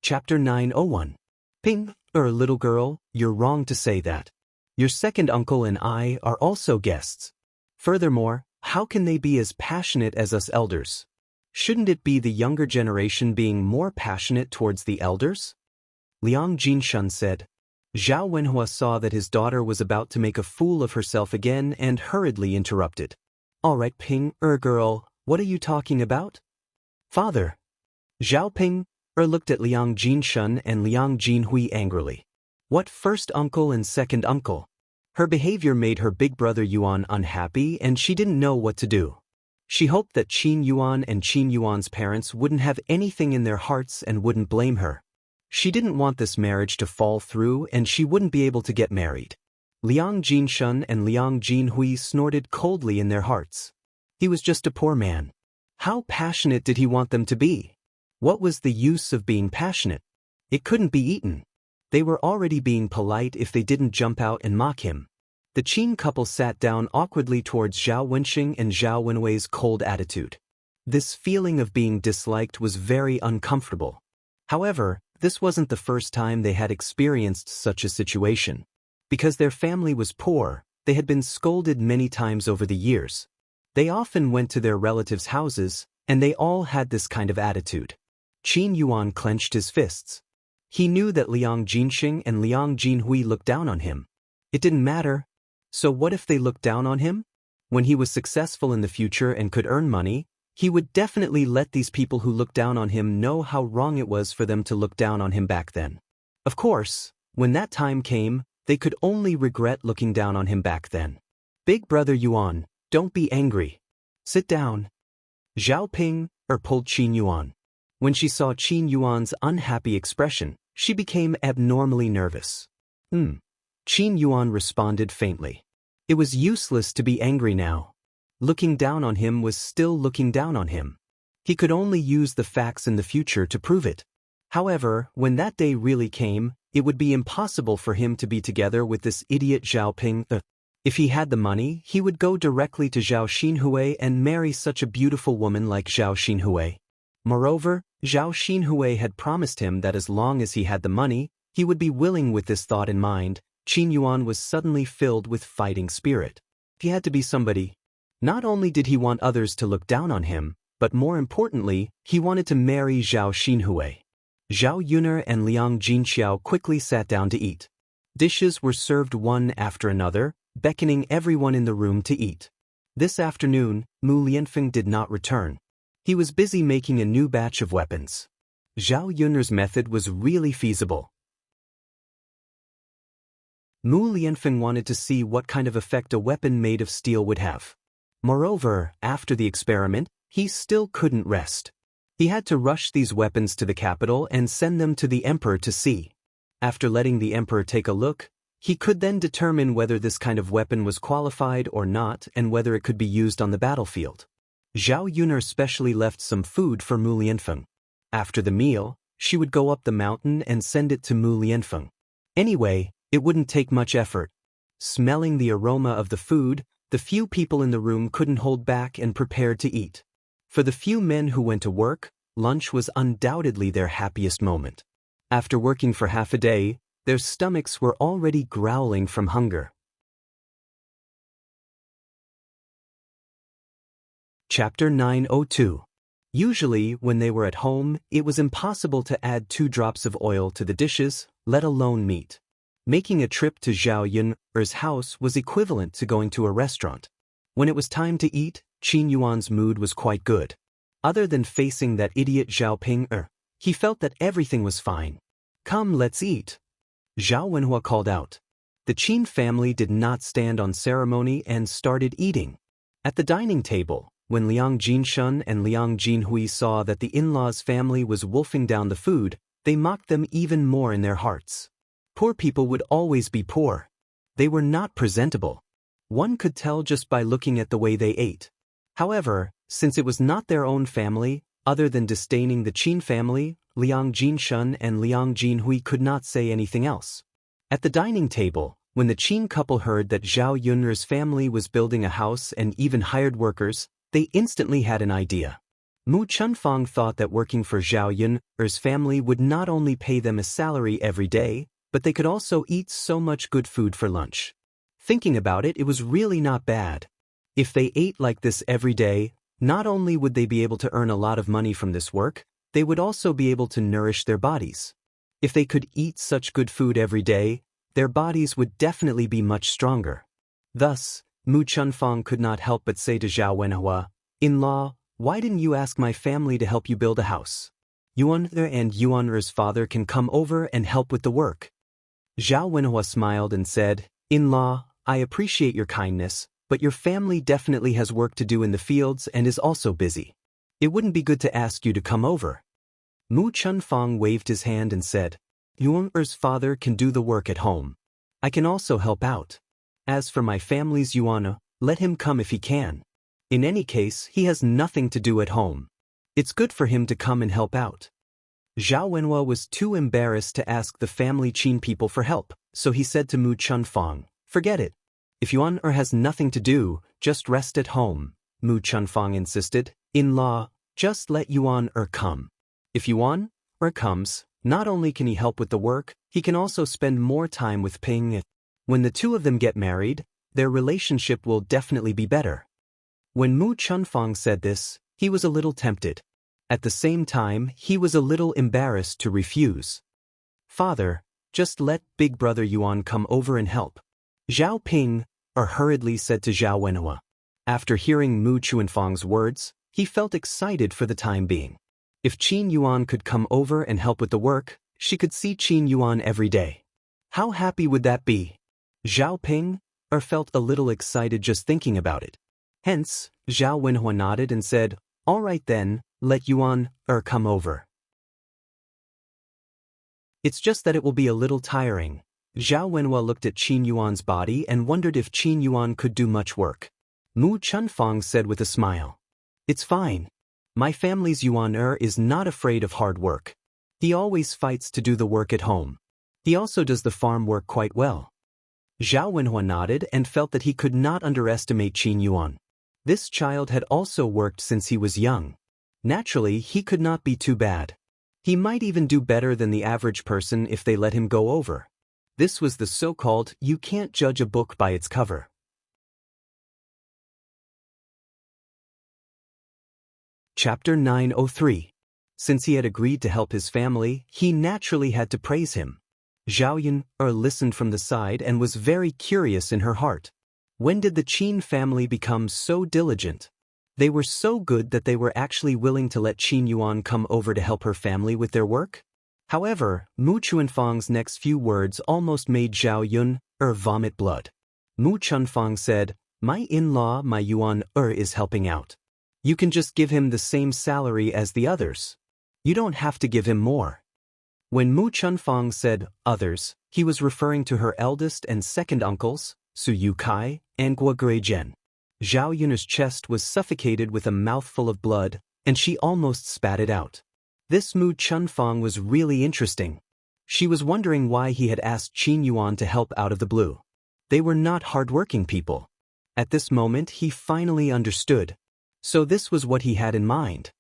Chapter 901. Ping, little girl, you're wrong to say that. Your second uncle and I are also guests. Furthermore, how can they be as passionate as us elders? Shouldn't it be the younger generation being more passionate towards the elders? Liang Jinshun said. Zhao Wenhua saw that his daughter was about to make a fool of herself again and hurriedly interrupted. "All right, Ping, girl, what are you talking about?" "Father." Zhao Ping looked at Liang Jinshun and Liang Jinhui angrily. What first uncle and second uncle? Her behavior made her big brother Yuan unhappy and she didn't know what to do. She hoped that Qin Yuan and Qin Yuan's parents wouldn't have anything in their hearts and wouldn't blame her. She didn't want this marriage to fall through and she wouldn't be able to get married. Liang Jinshun and Liang Jinhui snorted coldly in their hearts. He was just a poor man. How passionate did he want them to be? What was the use of being passionate? It couldn't be eaten. They were already being polite if they didn't jump out and mock him. The Qin couple sat down awkwardly towards Zhao Wenxing and Zhao Wenwei's cold attitude. This feeling of being disliked was very uncomfortable. However, this wasn't the first time they had experienced such a situation. Because their family was poor, they had been scolded many times over the years. They often went to their relatives' houses, and they all had this kind of attitude. Qin Yuan clenched his fists. He knew that Liang Jinxing and Liang Jinhui looked down on him. It didn't matter. So what if they looked down on him? When he was successful in the future and could earn money, he would definitely let these people who looked down on him know how wrong it was for them to look down on him back then. Of course, when that time came, they could only regret looking down on him back then. Big brother Yuan, don't be angry. Sit down. Zhao Ping pulled Qin Yuan. When she saw Qin Yuan's unhappy expression, she became abnormally nervous. Qin Yuan responded faintly. It was useless to be angry now. Looking down on him was still looking down on him. He could only use the facts in the future to prove it. However, when that day really came, it would be impossible for him to be together with this idiot Zhao Ping. If he had the money, he would go directly to Zhao Xinhui and marry such a beautiful woman like Zhao Xinhui. Moreover, Zhao Xinhui had promised him that as long as he had the money, he would be willing. With this thought in mind, Qin Yuan was suddenly filled with fighting spirit. He had to be somebody. Not only did he want others to look down on him, but more importantly, he wanted to marry Zhao Xinhui. Zhao Yun'er and Liang Jinxiao quickly sat down to eat. Dishes were served one after another, beckoning everyone in the room to eat. This afternoon, Mu Lianfeng did not return. He was busy making a new batch of weapons. Zhao Yun'er's method was really feasible. Mu Lianfeng wanted to see what kind of effect a weapon made of steel would have. Moreover, after the experiment, he still couldn't rest. He had to rush these weapons to the capital and send them to the emperor to see. After letting the emperor take a look, he could then determine whether this kind of weapon was qualified or not and whether it could be used on the battlefield. Zhao Yun'er specially left some food for Mu Lianfeng. After the meal, she would go up the mountain and send it to Mu Lianfeng. Anyway, it wouldn't take much effort. Smelling the aroma of the food, the few people in the room couldn't hold back and prepared to eat. For the few men who went to work, lunch was undoubtedly their happiest moment. After working for half a day, their stomachs were already growling from hunger. Chapter 902. Usually, when they were at home, it was impossible to add 2 drops of oil to the dishes, let alone meat. Making a trip to Zhao Yun'er's house was equivalent to going to a restaurant. When it was time to eat, Qin Yuan's mood was quite good. Other than facing that idiot Zhao Ping, he felt that everything was fine. Come, let's eat. Zhao Wenhua called out. The Qin family did not stand on ceremony and started eating. At the dining table, when Liang Jinshun and Liang Jinhui saw that the in-laws' family was wolfing down the food, they mocked them even more in their hearts. Poor people would always be poor. They were not presentable. One could tell just by looking at the way they ate. However, since it was not their own family, other than disdaining the Qin family, Liang Jinshun and Liang Jinhui could not say anything else. At the dining table, when the Qin couple heard that Zhao Yun'er's family was building a house and even hired workers, they instantly had an idea. Mu Chunfang thought that working for Zhao Yun'er's family would not only pay them a salary every day, but they could also eat so much good food for lunch. Thinking about it, it was really not bad. If they ate like this every day, not only would they be able to earn a lot of money from this work, they would also be able to nourish their bodies. If they could eat such good food every day, their bodies would definitely be much stronger. Thus, Mu Chunfang could not help but say to Zhao Wenhua, "In-law, why didn't you ask my family to help you build a house? Yuan'er and Yuan'er's father can come over and help with the work." Zhao Wenhua smiled and said, "In-law, I appreciate your kindness, but your family definitely has work to do in the fields and is also busy. It wouldn't be good to ask you to come over." Mu Chunfang waved his hand and said, "Yuan'er's father can do the work at home. I can also help out. As for my family's Yuan'er, let him come if he can. In any case, he has nothing to do at home. It's good for him to come and help out." Zhao Wenhua was too embarrassed to ask the family Qin people for help, so he said to Mu Chunfang, "Forget it. If Yuan'er has nothing to do, just rest at home." Mu Chunfang insisted, "In-law, just let Yuan'er come. If Yuan'er comes, not only can he help with the work, he can also spend more time with Ping. When the two of them get married, their relationship will definitely be better." When Mu Chunfang said this, he was a little tempted. At the same time, he was a little embarrassed to refuse. "Father, just let big brother Yuan come over and help." Zhao Ping hurriedly said to Zhao Wenhua. After hearing Mu Chunfang's words, he felt excited for the time being. If Qin Yuan could come over and help with the work, she could see Qin Yuan every day. How happy would that be? Zhao Ping felt a little excited just thinking about it. Hence, Zhao Wenhua nodded and said, "All right then, let Yuan come over. It's just that it will be a little tiring." Zhao Wenhua looked at Qin Yuan's body and wondered if Qin Yuan could do much work. Mu Chunfang said with a smile, "It's fine. My family's Yuan'er is not afraid of hard work. He always fights to do the work at home. He also does the farm work quite well." Zhao Wenhua nodded and felt that he could not underestimate Qin Yuan. This child had also worked since he was young. Naturally, he could not be too bad. He might even do better than the average person if they let him go over. This was the so-called "you can't judge a book by its cover." Chapter 903. Since he had agreed to help his family, he naturally had to praise him. Zhao Yun listened from the side and was very curious in her heart. When did the Qin family become so diligent? They were so good that they were actually willing to let Qin Yuan come over to help her family with their work? However, Mu Chunfang's next few words almost made Zhao Yun vomit blood. Mu Chunfang said, "My in-law, my Yuan is helping out. You can just give him the same salary as the others. You don't have to give him more." When Mu Chunfang said others, he was referring to her eldest and second uncles, Su Yukai and Guo Guizhen. Zhao Yun's chest was suffocated with a mouthful of blood, and she almost spat it out. This Mu Chunfang was really interesting. She was wondering why he had asked Qin Yuan to help out of the blue. They were not hardworking people. At this moment he finally understood. So this was what he had in mind.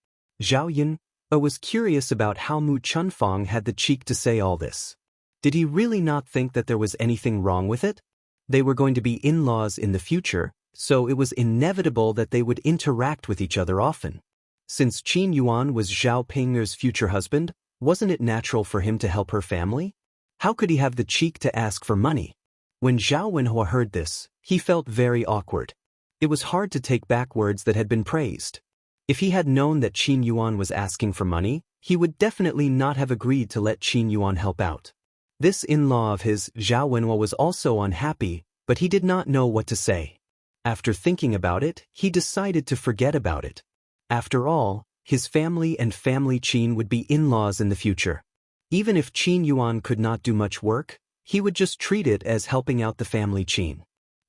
Zhao Yun was curious about how Mu Chunfang had the cheek to say all this. Did he really not think that there was anything wrong with it? They were going to be in-laws in the future, so it was inevitable that they would interact with each other often. Since Qin Yuan was Zhao Ping's future husband, wasn't it natural for him to help her family? How could he have the cheek to ask for money? When Zhao Wenhua heard this, he felt very awkward. It was hard to take back words that had been praised. If he had known that Qin Yuan was asking for money, he would definitely not have agreed to let Qin Yuan help out. This in-law of his, Zhao Wenhua, was also unhappy, but he did not know what to say. After thinking about it, he decided to forget about it. After all, his family and family Qin would be in-laws in the future. Even if Qin Yuan could not do much work, he would just treat it as helping out the family Qin.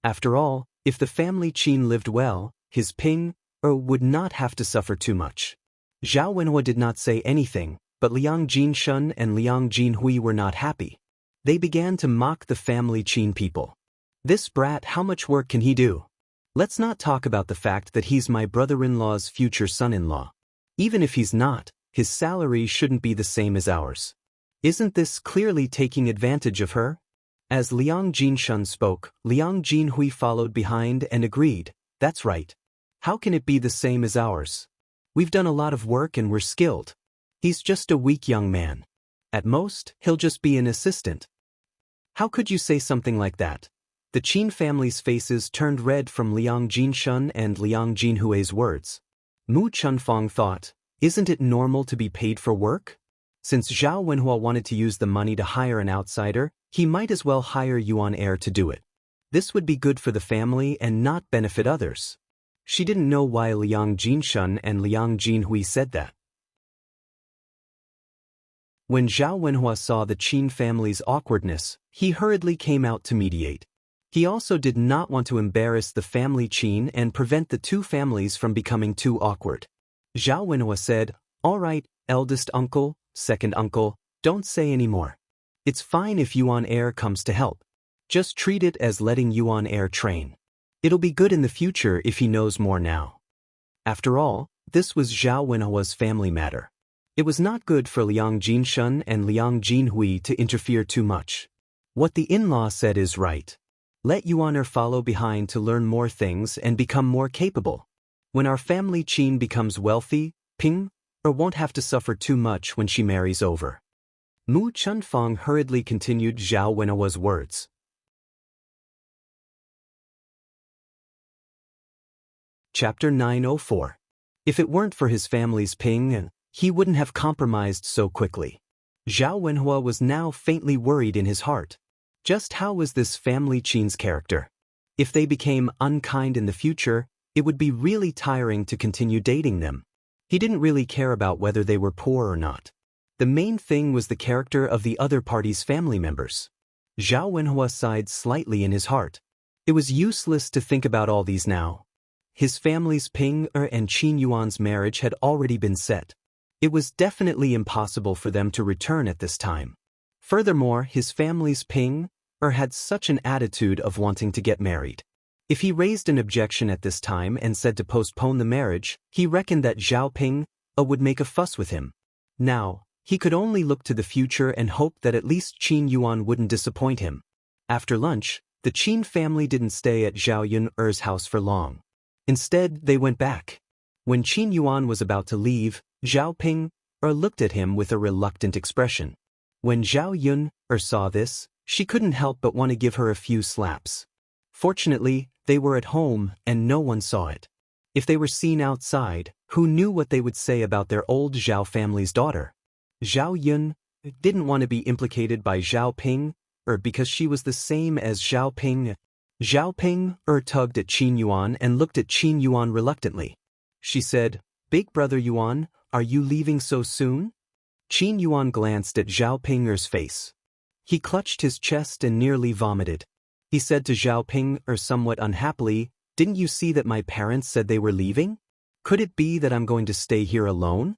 After all, if the family Qin lived well, his Ping would not have to suffer too much. Zhao Wenhua did not say anything, but Liang Jinshun and Liang Jinhui were not happy. They began to mock the family Qin people. This brat, how much work can he do? Let's not talk about the fact that he's my brother-in-law's future son-in-law. Even if he's not, his salary shouldn't be the same as ours. Isn't this clearly taking advantage of her? As Liang Jinshun spoke, Liang Jinhui followed behind and agreed, "That's right. How can it be the same as ours? We've done a lot of work and we're skilled. He's just a weak young man. At most, he'll just be an assistant." How could you say something like that? The Qin family's faces turned red from Liang Jinshun and Liang Jinhui's words. Mu Chunfang thought, isn't it normal to be paid for work? Since Zhao Wenhua wanted to use the money to hire an outsider, he might as well hire Yuan heir to do it. This would be good for the family and not benefit others. She didn't know why Liang Jinshun and Liang Jinhui said that. When Zhao Wenhua saw the Qin family's awkwardness, he hurriedly came out to mediate. He also did not want to embarrass the family Qin and prevent the two families from becoming too awkward. Zhao Wenhua said, "All right, eldest uncle, second uncle, don't say any more. It's fine if Yuan heir comes to help. Just treat it as letting Yuan heir train. It'll be good in the future if he knows more now." After all, this was Zhao Wenhua's family matter. It was not good for Liang Jinshun and Liang Jinhui to interfere too much. What the in-law said is right. Let Yuan heir follow behind to learn more things and become more capable. When our family Qin becomes wealthy, Ping won't have to suffer too much when she marries over. Mu Chunfang hurriedly continued Zhao Wenhua's words. Chapter 904. If it weren't for his family's Ping, he wouldn't have compromised so quickly. Zhao Wenhua was now faintly worried in his heart. Just how was this family Qin's character? If they became unkind in the future, it would be really tiring to continue dating them. He didn't really care about whether they were poor or not. The main thing was the character of the other party's family members. Zhao Wenhua sighed slightly in his heart. It was useless to think about all these now. His family's Ping and Qin Yuan's marriage had already been set. It was definitely impossible for them to return at this time. Furthermore, his family's Ping had such an attitude of wanting to get married. If he raised an objection at this time and said to postpone the marriage, he reckoned that Zhao Ping would make a fuss with him. Now, he could only look to the future and hope that at least Qin Yuan wouldn't disappoint him. After lunch, the Qin family didn't stay at Zhao Yun's house for long. Instead, they went back. When Qin Yuan was about to leave, Zhao Ping looked at him with a reluctant expression. When Zhao Yun saw this, she couldn't help but want to give her a few slaps. Fortunately, they were at home and no one saw it. If they were seen outside, who knew what they would say about their old Zhao family's daughter? Zhao Yun didn't want to be implicated by Zhao Ping, because she was the same as Zhao Ping. Zhao Ping tugged at Qin Yuan and looked at Qin Yuan reluctantly. She said, "Big brother Yuan, are you leaving so soon?" Qin Yuan glanced at Zhao Ping's face. He clutched his chest and nearly vomited. He said to Zhao Ping somewhat unhappily, "Didn't you see that my parents said they were leaving? Could it be that I'm going to stay here alone?"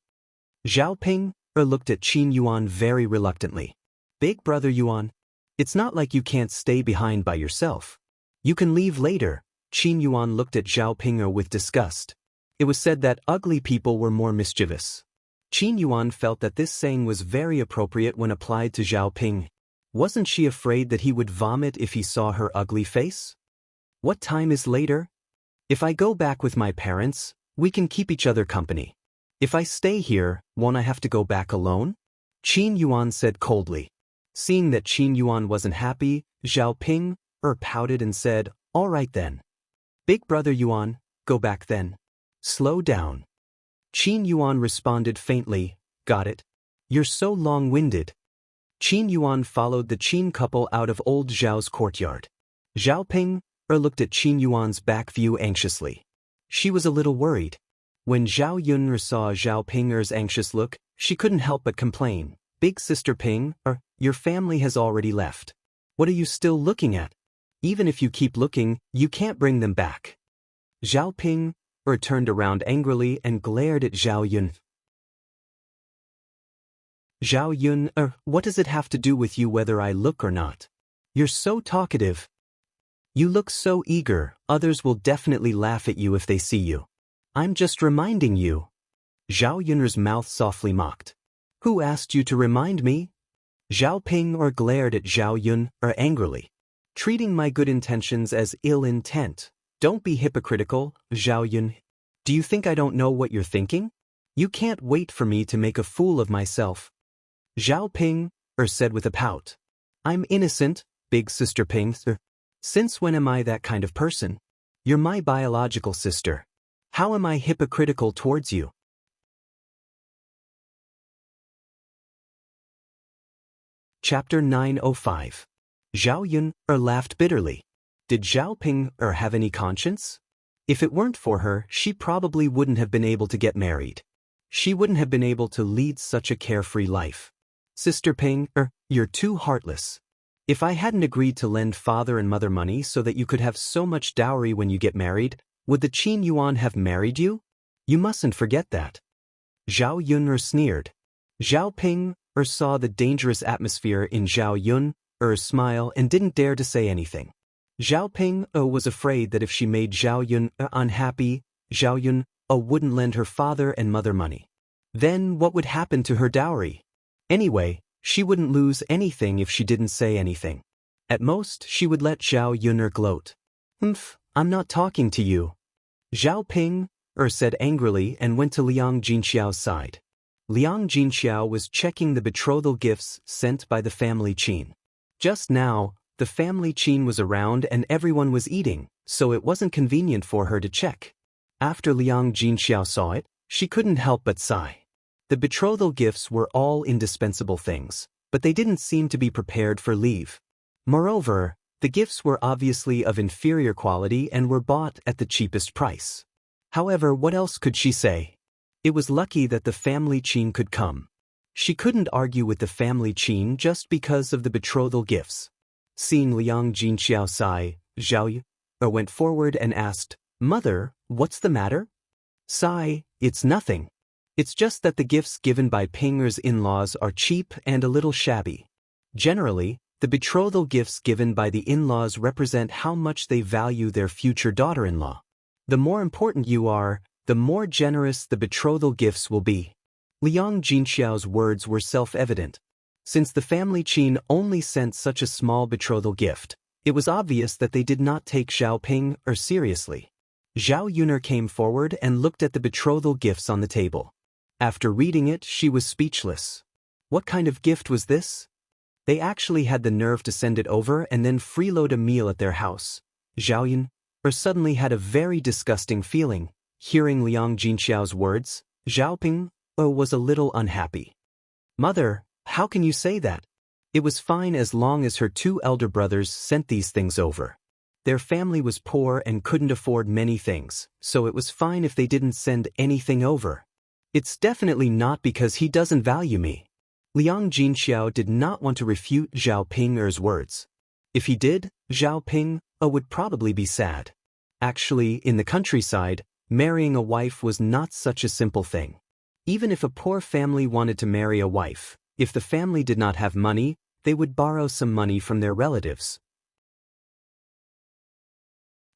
Zhao Ping looked at Qin Yuan very reluctantly. "Big brother Yuan, it's not like you can't stay behind by yourself. You can leave later." Qin Yuan looked at Zhao Ping with disgust. It was said that ugly people were more mischievous. Qin Yuan felt that this saying was very appropriate when applied to Zhao Ping. Wasn't she afraid that he would vomit if he saw her ugly face? "What time is later? If I go back with my parents, we can keep each other company. If I stay here, won't I have to go back alone?" Qin Yuan said coldly. Seeing that Qin Yuan wasn't happy, Zhao Ping pouted and said, "All right then. Big brother Yuan, go back then. Slow down." Qin Yuan responded faintly, "Got it. You're so long-winded." Qin Yuan followed the Qin couple out of old Zhao's courtyard. Zhao Ping looked at Qin Yuan's back view anxiously. She was a little worried. When Zhao Yun saw Zhao Ping's anxious look, she couldn't help but complain. "Big sister Ping, your family has already left. What are you still looking at? Even if you keep looking, you can't bring them back." Zhao Ping turned around angrily and glared at Zhao Yun. "Zhao Yun, what does it have to do with you whether I look or not? You're so talkative. You look so eager, others will definitely laugh at you if they see you. I'm just reminding you." Zhao Yun's mouth softly mocked. "Who asked you to remind me?" Zhao Ping glared at Zhao Yun angrily. "Treating my good intentions as ill intent. Don't be hypocritical, Zhao Yun. Do you think I don't know what you're thinking? You can't wait for me to make a fool of myself." Zhao Ping said with a pout. "I'm innocent, big sister Ping. Since when am I that kind of person? You're my biological sister. How am I hypocritical towards you?" Chapter 905. Zhao Yun laughed bitterly. Did Zhao Ping have any conscience? If it weren't for her, she probably wouldn't have been able to get married. She wouldn't have been able to lead such a carefree life. "Sister Ping, you're too heartless. If I hadn't agreed to lend father and mother money so that you could have so much dowry when you get married, would the Qin Yuan have married you? You mustn't forget that." Zhao Yun sneered. Zhao Ping saw the dangerous atmosphere in Zhao Yun's smile and didn't dare to say anything. Zhao Ping was afraid that if she made Zhao Yun unhappy, Zhao Yun wouldn't lend her father and mother money. Then what would happen to her dowry? Anyway, she wouldn't lose anything if she didn't say anything. At most, she would let Zhao Yun gloat. I'm not talking to you." Zhao Ping said angrily and went to Liang Jinxiao's side. Liang Jinxiao was checking the betrothal gifts sent by the family Qin. Just now, the family Qin was around and everyone was eating, so it wasn't convenient for her to check. After Liang Jinxiao saw it, she couldn't help but sigh. The betrothal gifts were all indispensable things, but they didn't seem to be prepared for leave. Moreover, the gifts were obviously of inferior quality and were bought at the cheapest price. However, what else could she say? It was lucky that the family Qin could come. She couldn't argue with the family Qin just because of the betrothal gifts. Seeing Liang Jinxiao sigh, Zhao Yu went forward and asked, "Mother, what's the matter?" "Sigh, it's nothing. It's just that the gifts given by Ping's in-laws are cheap and a little shabby. Generally, the betrothal gifts given by the in-laws represent how much they value their future daughter-in-law. The more important you are, the more generous the betrothal gifts will be." Liang Jinxiao's words were self-evident. Since the family Qin only sent such a small betrothal gift, it was obvious that they did not take Zhao Ping seriously. Zhao Yuner came forward and looked at the betrothal gifts on the table. After reading it, she was speechless. What kind of gift was this? They actually had the nerve to send it over and then freeload a meal at their house. Zhao Yuner suddenly had a very disgusting feeling. Hearing Liang Jinxiao's words, Zhao Ping was a little unhappy. Mother, how can you say that? It was fine as long as her two elder brothers sent these things over. Their family was poor and couldn't afford many things, so it was fine if they didn't send anything over. It's definitely not because he doesn't value me. Liang Jinxiao did not want to refute Zhao Ping's words. If he did, Zhao Ping would probably be sad. Actually, in the countryside, marrying a wife was not such a simple thing. Even if a poor family wanted to marry a wife, if the family did not have money, they would borrow some money from their relatives.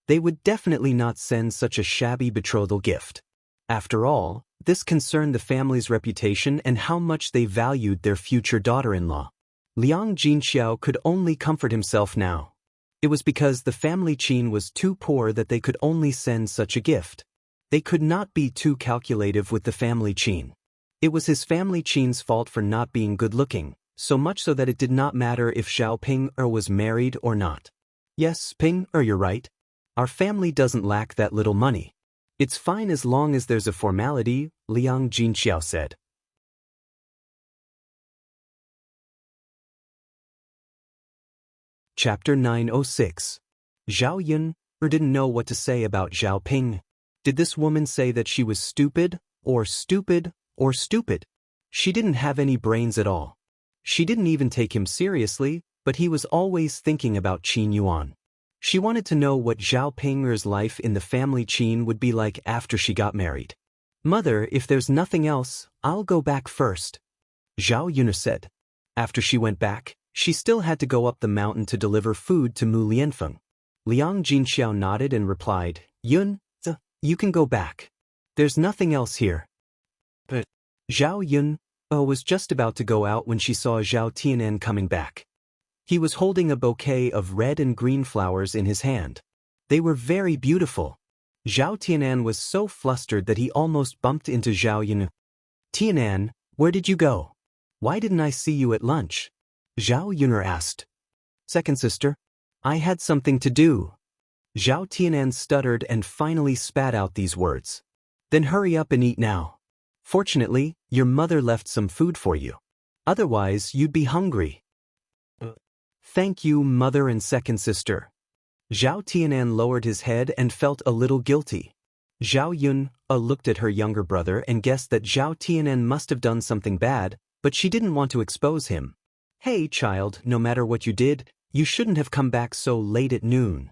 They would definitely not send such a shabby betrothal gift. After all, this concerned the family's reputation and how much they valued their future daughter-in-law. Liang Jinxiao could only comfort himself now. It was because the family Qin was too poor that they could only send such a gift. They could not be too calculative with the family Qin. It was his family Qin's fault for not being good-looking, so much so that it did not matter if Zhao Ping was married or not. Yes, Ping, you're right. Our family doesn't lack that little money. It's fine as long as there's a formality, Liang Jinxiao said. Chapter 906. Zhao Yun didn't know what to say about Zhao Ping. Did this woman say that she was stupid, or stupid, or stupid? She didn't have any brains at all. She didn't even take him seriously, but he was always thinking about Qin Yuan. She wanted to know what Zhao Ping's life in the family Qin would be like after she got married. Mother, if there's nothing else, I'll go back first, Zhao Yun said. After she went back, she still had to go up the mountain to deliver food to Mu Lianfeng. Liang Jinxiao nodded and replied, Yun, you can go back. There's nothing else here. But Zhao Yun was just about to go out when she saw Zhao Tianan coming back. He was holding a bouquet of red and green flowers in his hand. They were very beautiful. Zhao Tianan was so flustered that he almost bumped into Zhao Yun. Tianan, where did you go? Why didn't I see you at lunch? Zhao Yun asked. Second sister, I had something to do. Zhao Tianan stuttered and finally spat out these words. Then hurry up and eat now. Fortunately, your mother left some food for you. Otherwise, you'd be hungry. Thank you, mother and second sister. Zhao Tianan lowered his head and felt a little guilty. Zhao Yun looked at her younger brother and guessed that Zhao Tianan must have done something bad, but she didn't want to expose him. Hey, child, no matter what you did, you shouldn't have come back so late at noon.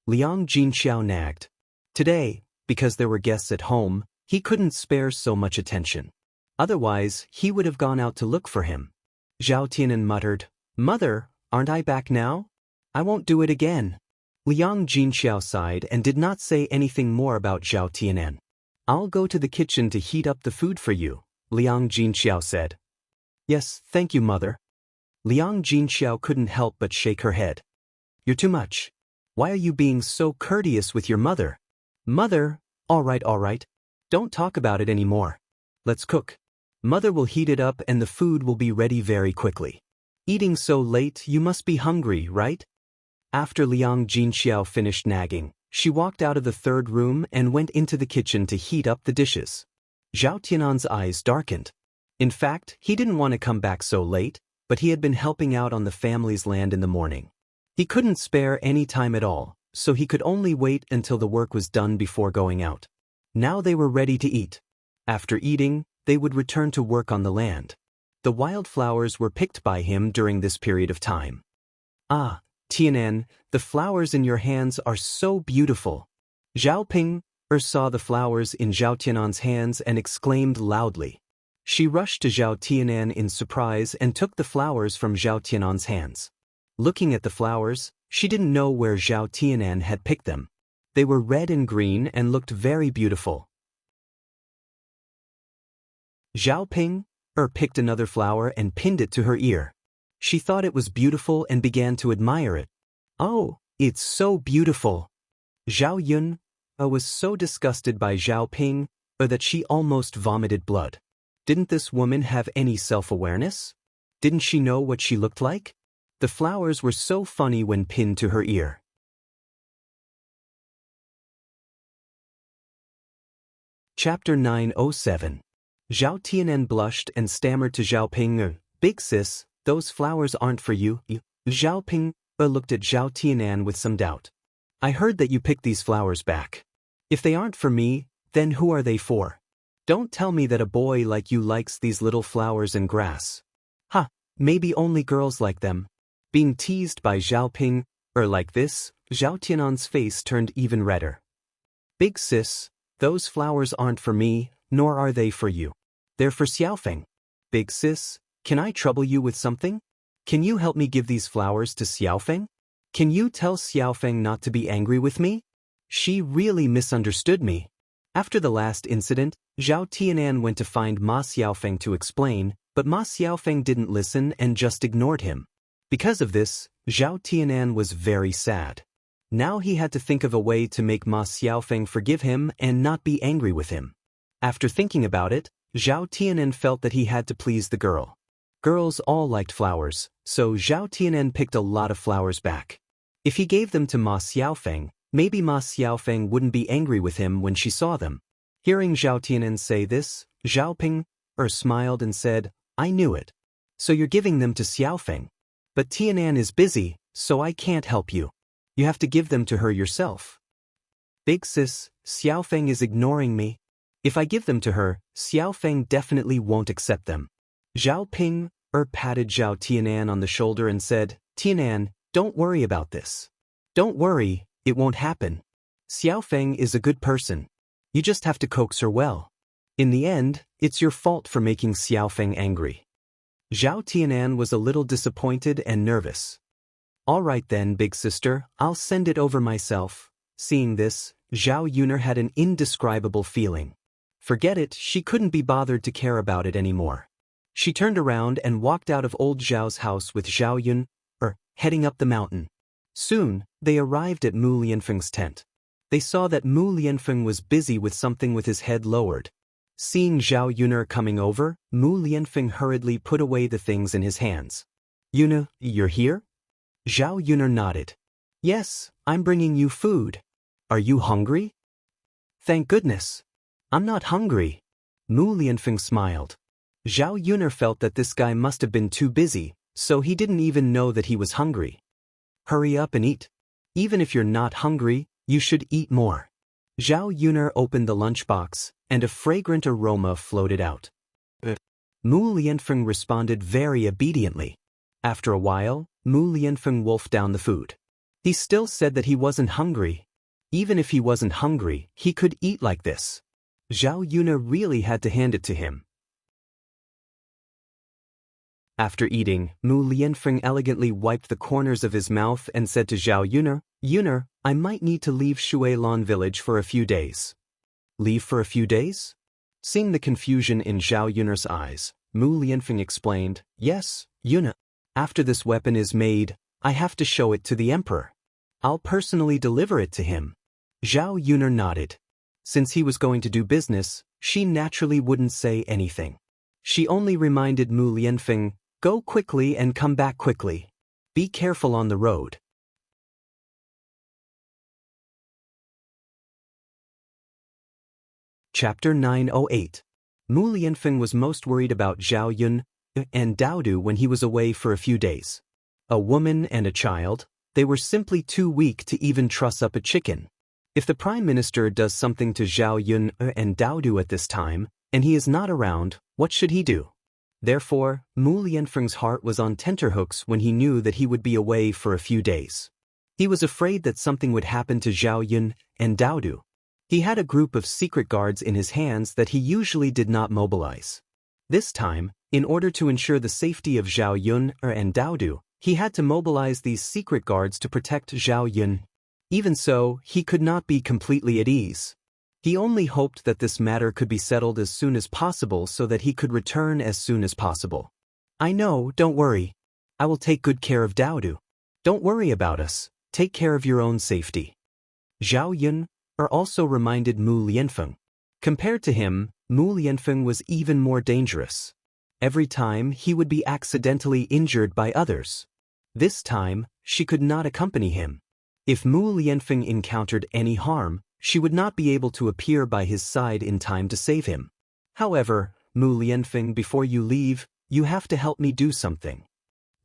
Liang Jinxiao nagged. Today, because there were guests at home, he couldn't spare so much attention. Otherwise, he would have gone out to look for him. Zhao Tianan muttered, Mother, aren't I back now? I won't do it again. Liang Jinxiao sighed and did not say anything more about Zhao Tianan. I'll go to the kitchen to heat up the food for you, Liang Jinxiao said. Yes, thank you, mother. Liang Jinxiao couldn't help but shake her head. You're too much. Why are you being so courteous with your mother? Mother, all right. Don't talk about it anymore. Let's cook. Mother will heat it up and the food will be ready very quickly. Eating so late, you must be hungry, right? After Liang Jinxiao finished nagging, she walked out of the third room and went into the kitchen to heat up the dishes. Zhao Tianan's eyes darkened. In fact, he didn't want to come back so late, but he had been helping out on the family's land in the morning. He couldn't spare any time at all, so he could only wait until the work was done before going out. Now they were ready to eat. After eating, they would return to work on the land. The wildflowers were picked by him during this period of time. Ah, Tianan, the flowers in your hands are so beautiful. Zhao Ping saw the flowers in Zhao Tianan's hands and exclaimed loudly. She rushed to Zhao Tianan in surprise and took the flowers from Zhao Tianan's hands. Looking at the flowers, she didn't know where Zhao Tianan had picked them. They were red and green and looked very beautiful. Zhao Ping picked another flower and pinned it to her ear. She thought it was beautiful and began to admire it. Oh, it's so beautiful. Zhao Yun was so disgusted by Zhao Ping that she almost vomited blood. Didn't this woman have any self-awareness? Didn't she know what she looked like? The flowers were so funny when pinned to her ear. Chapter 907. Zhao Tianan blushed and stammered to Zhao Ping, "Big sis, those flowers aren't for you." Zhao Ping looked at Zhao Tianan with some doubt. "I heard that you picked these flowers back. If they aren't for me, then who are they for? Don't tell me that a boy like you likes these little flowers and grass." "Ha, maybe only girls like them." Being teased by Zhao Ping, like this, Zhao Tianan's face turned even redder. "Big sis, those flowers aren't for me, nor are they for you. They're for Xiaofeng." "Big sis, can I trouble you with something? Can you help me give these flowers to Xiaofeng? Can you tell Xiaofeng not to be angry with me? She really misunderstood me." After the last incident, Zhao Tianan went to find Ma Xiaofeng to explain, but Ma Xiaofeng didn't listen and just ignored him. Because of this, Zhao Tianan was very sad. Now he had to think of a way to make Ma Xiaofeng forgive him and not be angry with him. After thinking about it, Zhao Tianan felt that he had to please the girl. Girls all liked flowers, so Zhao Tianan picked a lot of flowers back. If he gave them to Ma Xiaofeng, maybe Ma Xiaofeng wouldn't be angry with him when she saw them. Hearing Zhao Tianan say this, Zhao Ping smiled and said, "I knew it. So you're giving them to Xiaofeng. But Tianan is busy, so I can't help you. You have to give them to her yourself." "Big sis, Xiaofeng is ignoring me. If I give them to her, Xiaofeng definitely won't accept them." Zhao Ping patted Zhao Tianan on the shoulder and said, "Tianan, don't worry about this. Don't worry, it won't happen. Xiaofeng is a good person. You just have to coax her well. In the end, it's your fault for making Xiaofeng angry." Zhao Tianan was a little disappointed and nervous. "All right then, big sister, I'll send it over myself." Seeing this, Zhao Yuner had an indescribable feeling. Forget it, she couldn't be bothered to care about it anymore. She turned around and walked out of old Zhao's house with Zhao Yun, heading up the mountain. Soon, they arrived at Mu Lianfeng's tent. They saw that Mu Lianfeng was busy with something with his head lowered. Seeing Zhao Yuner coming over, Mu Lianfeng hurriedly put away the things in his hands. "Yuner, you're here?" Zhao Yuner nodded. "Yes, I'm bringing you food. Are you hungry?" "Thank goodness. I'm not hungry." Mu Lianfeng smiled. Zhao Yuner felt that this guy must have been too busy, so he didn't even know that he was hungry. "Hurry up and eat. Even if you're not hungry, you should eat more." Zhao Yuner opened the lunchbox, and a fragrant aroma floated out. Mu Lianfeng responded very obediently. After a while, Mu Lianfeng wolfed down the food. He still said that he wasn't hungry. Even if he wasn't hungry, he could eat like this. Zhao Yuner really had to hand it to him. After eating, Mu Lianfeng elegantly wiped the corners of his mouth and said to Zhao Yuner, "Yuner, I might need to leave Shuilan village for a few days." "Leave for a few days?" Seeing the confusion in Zhao Yuner's eyes, Mu Lianfeng explained, "Yes, Yuner. After this weapon is made, I have to show it to the emperor. I'll personally deliver it to him." Zhao Yuner nodded. Since he was going to do business, she naturally wouldn't say anything. She only reminded Mu Lianfeng, "Go quickly and come back quickly. Be careful on the road." Chapter 908. Mu Lianfeng was most worried about Zhao Yun and Daodu when he was away for a few days. A woman and a child, they were simply too weak to even truss up a chicken. If the Prime Minister does something to Zhao Yun and Daodu at this time, and he is not around, what should he do? Therefore, Mu Lianfeng's heart was on tenterhooks when he knew that he would be away for a few days. He was afraid that something would happen to Zhao Yun and Daodu. He had a group of secret guards in his hands that he usually did not mobilize. This time, in order to ensure the safety of Zhao Yun and Daodu, he had to mobilize these secret guards to protect Zhao Yun. Even so, he could not be completely at ease. He only hoped that this matter could be settled as soon as possible so that he could return as soon as possible. "I know, don't worry. I will take good care of Daodu. Don't worry about us, take care of your own safety." Zhao Yun also reminded Mu Lianfeng. Compared to him, Mu Lianfeng was even more dangerous. Every time he would be accidentally injured by others. This time, she could not accompany him. If Mu Lianfeng encountered any harm, she would not be able to appear by his side in time to save him. However, Mu Lianfeng, before you leave, you have to help me do something.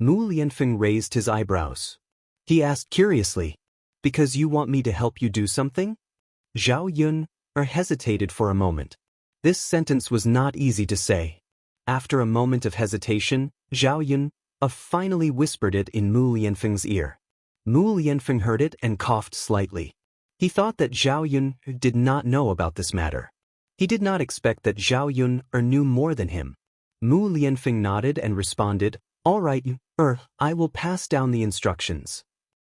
Mu Lianfeng raised his eyebrows. He asked curiously, because you want me to help you do something? Zhao Yun hesitated for a moment. This sentence was not easy to say. After a moment of hesitation, Zhao Yun finally whispered it in Mu Lianfeng's ear. Mu Lianfeng heard it and coughed slightly. He thought that Zhao Yun did not know about this matter. He did not expect that Zhao Yun knew more than him. Mu Lianfeng nodded and responded, "All right, I will pass down the instructions."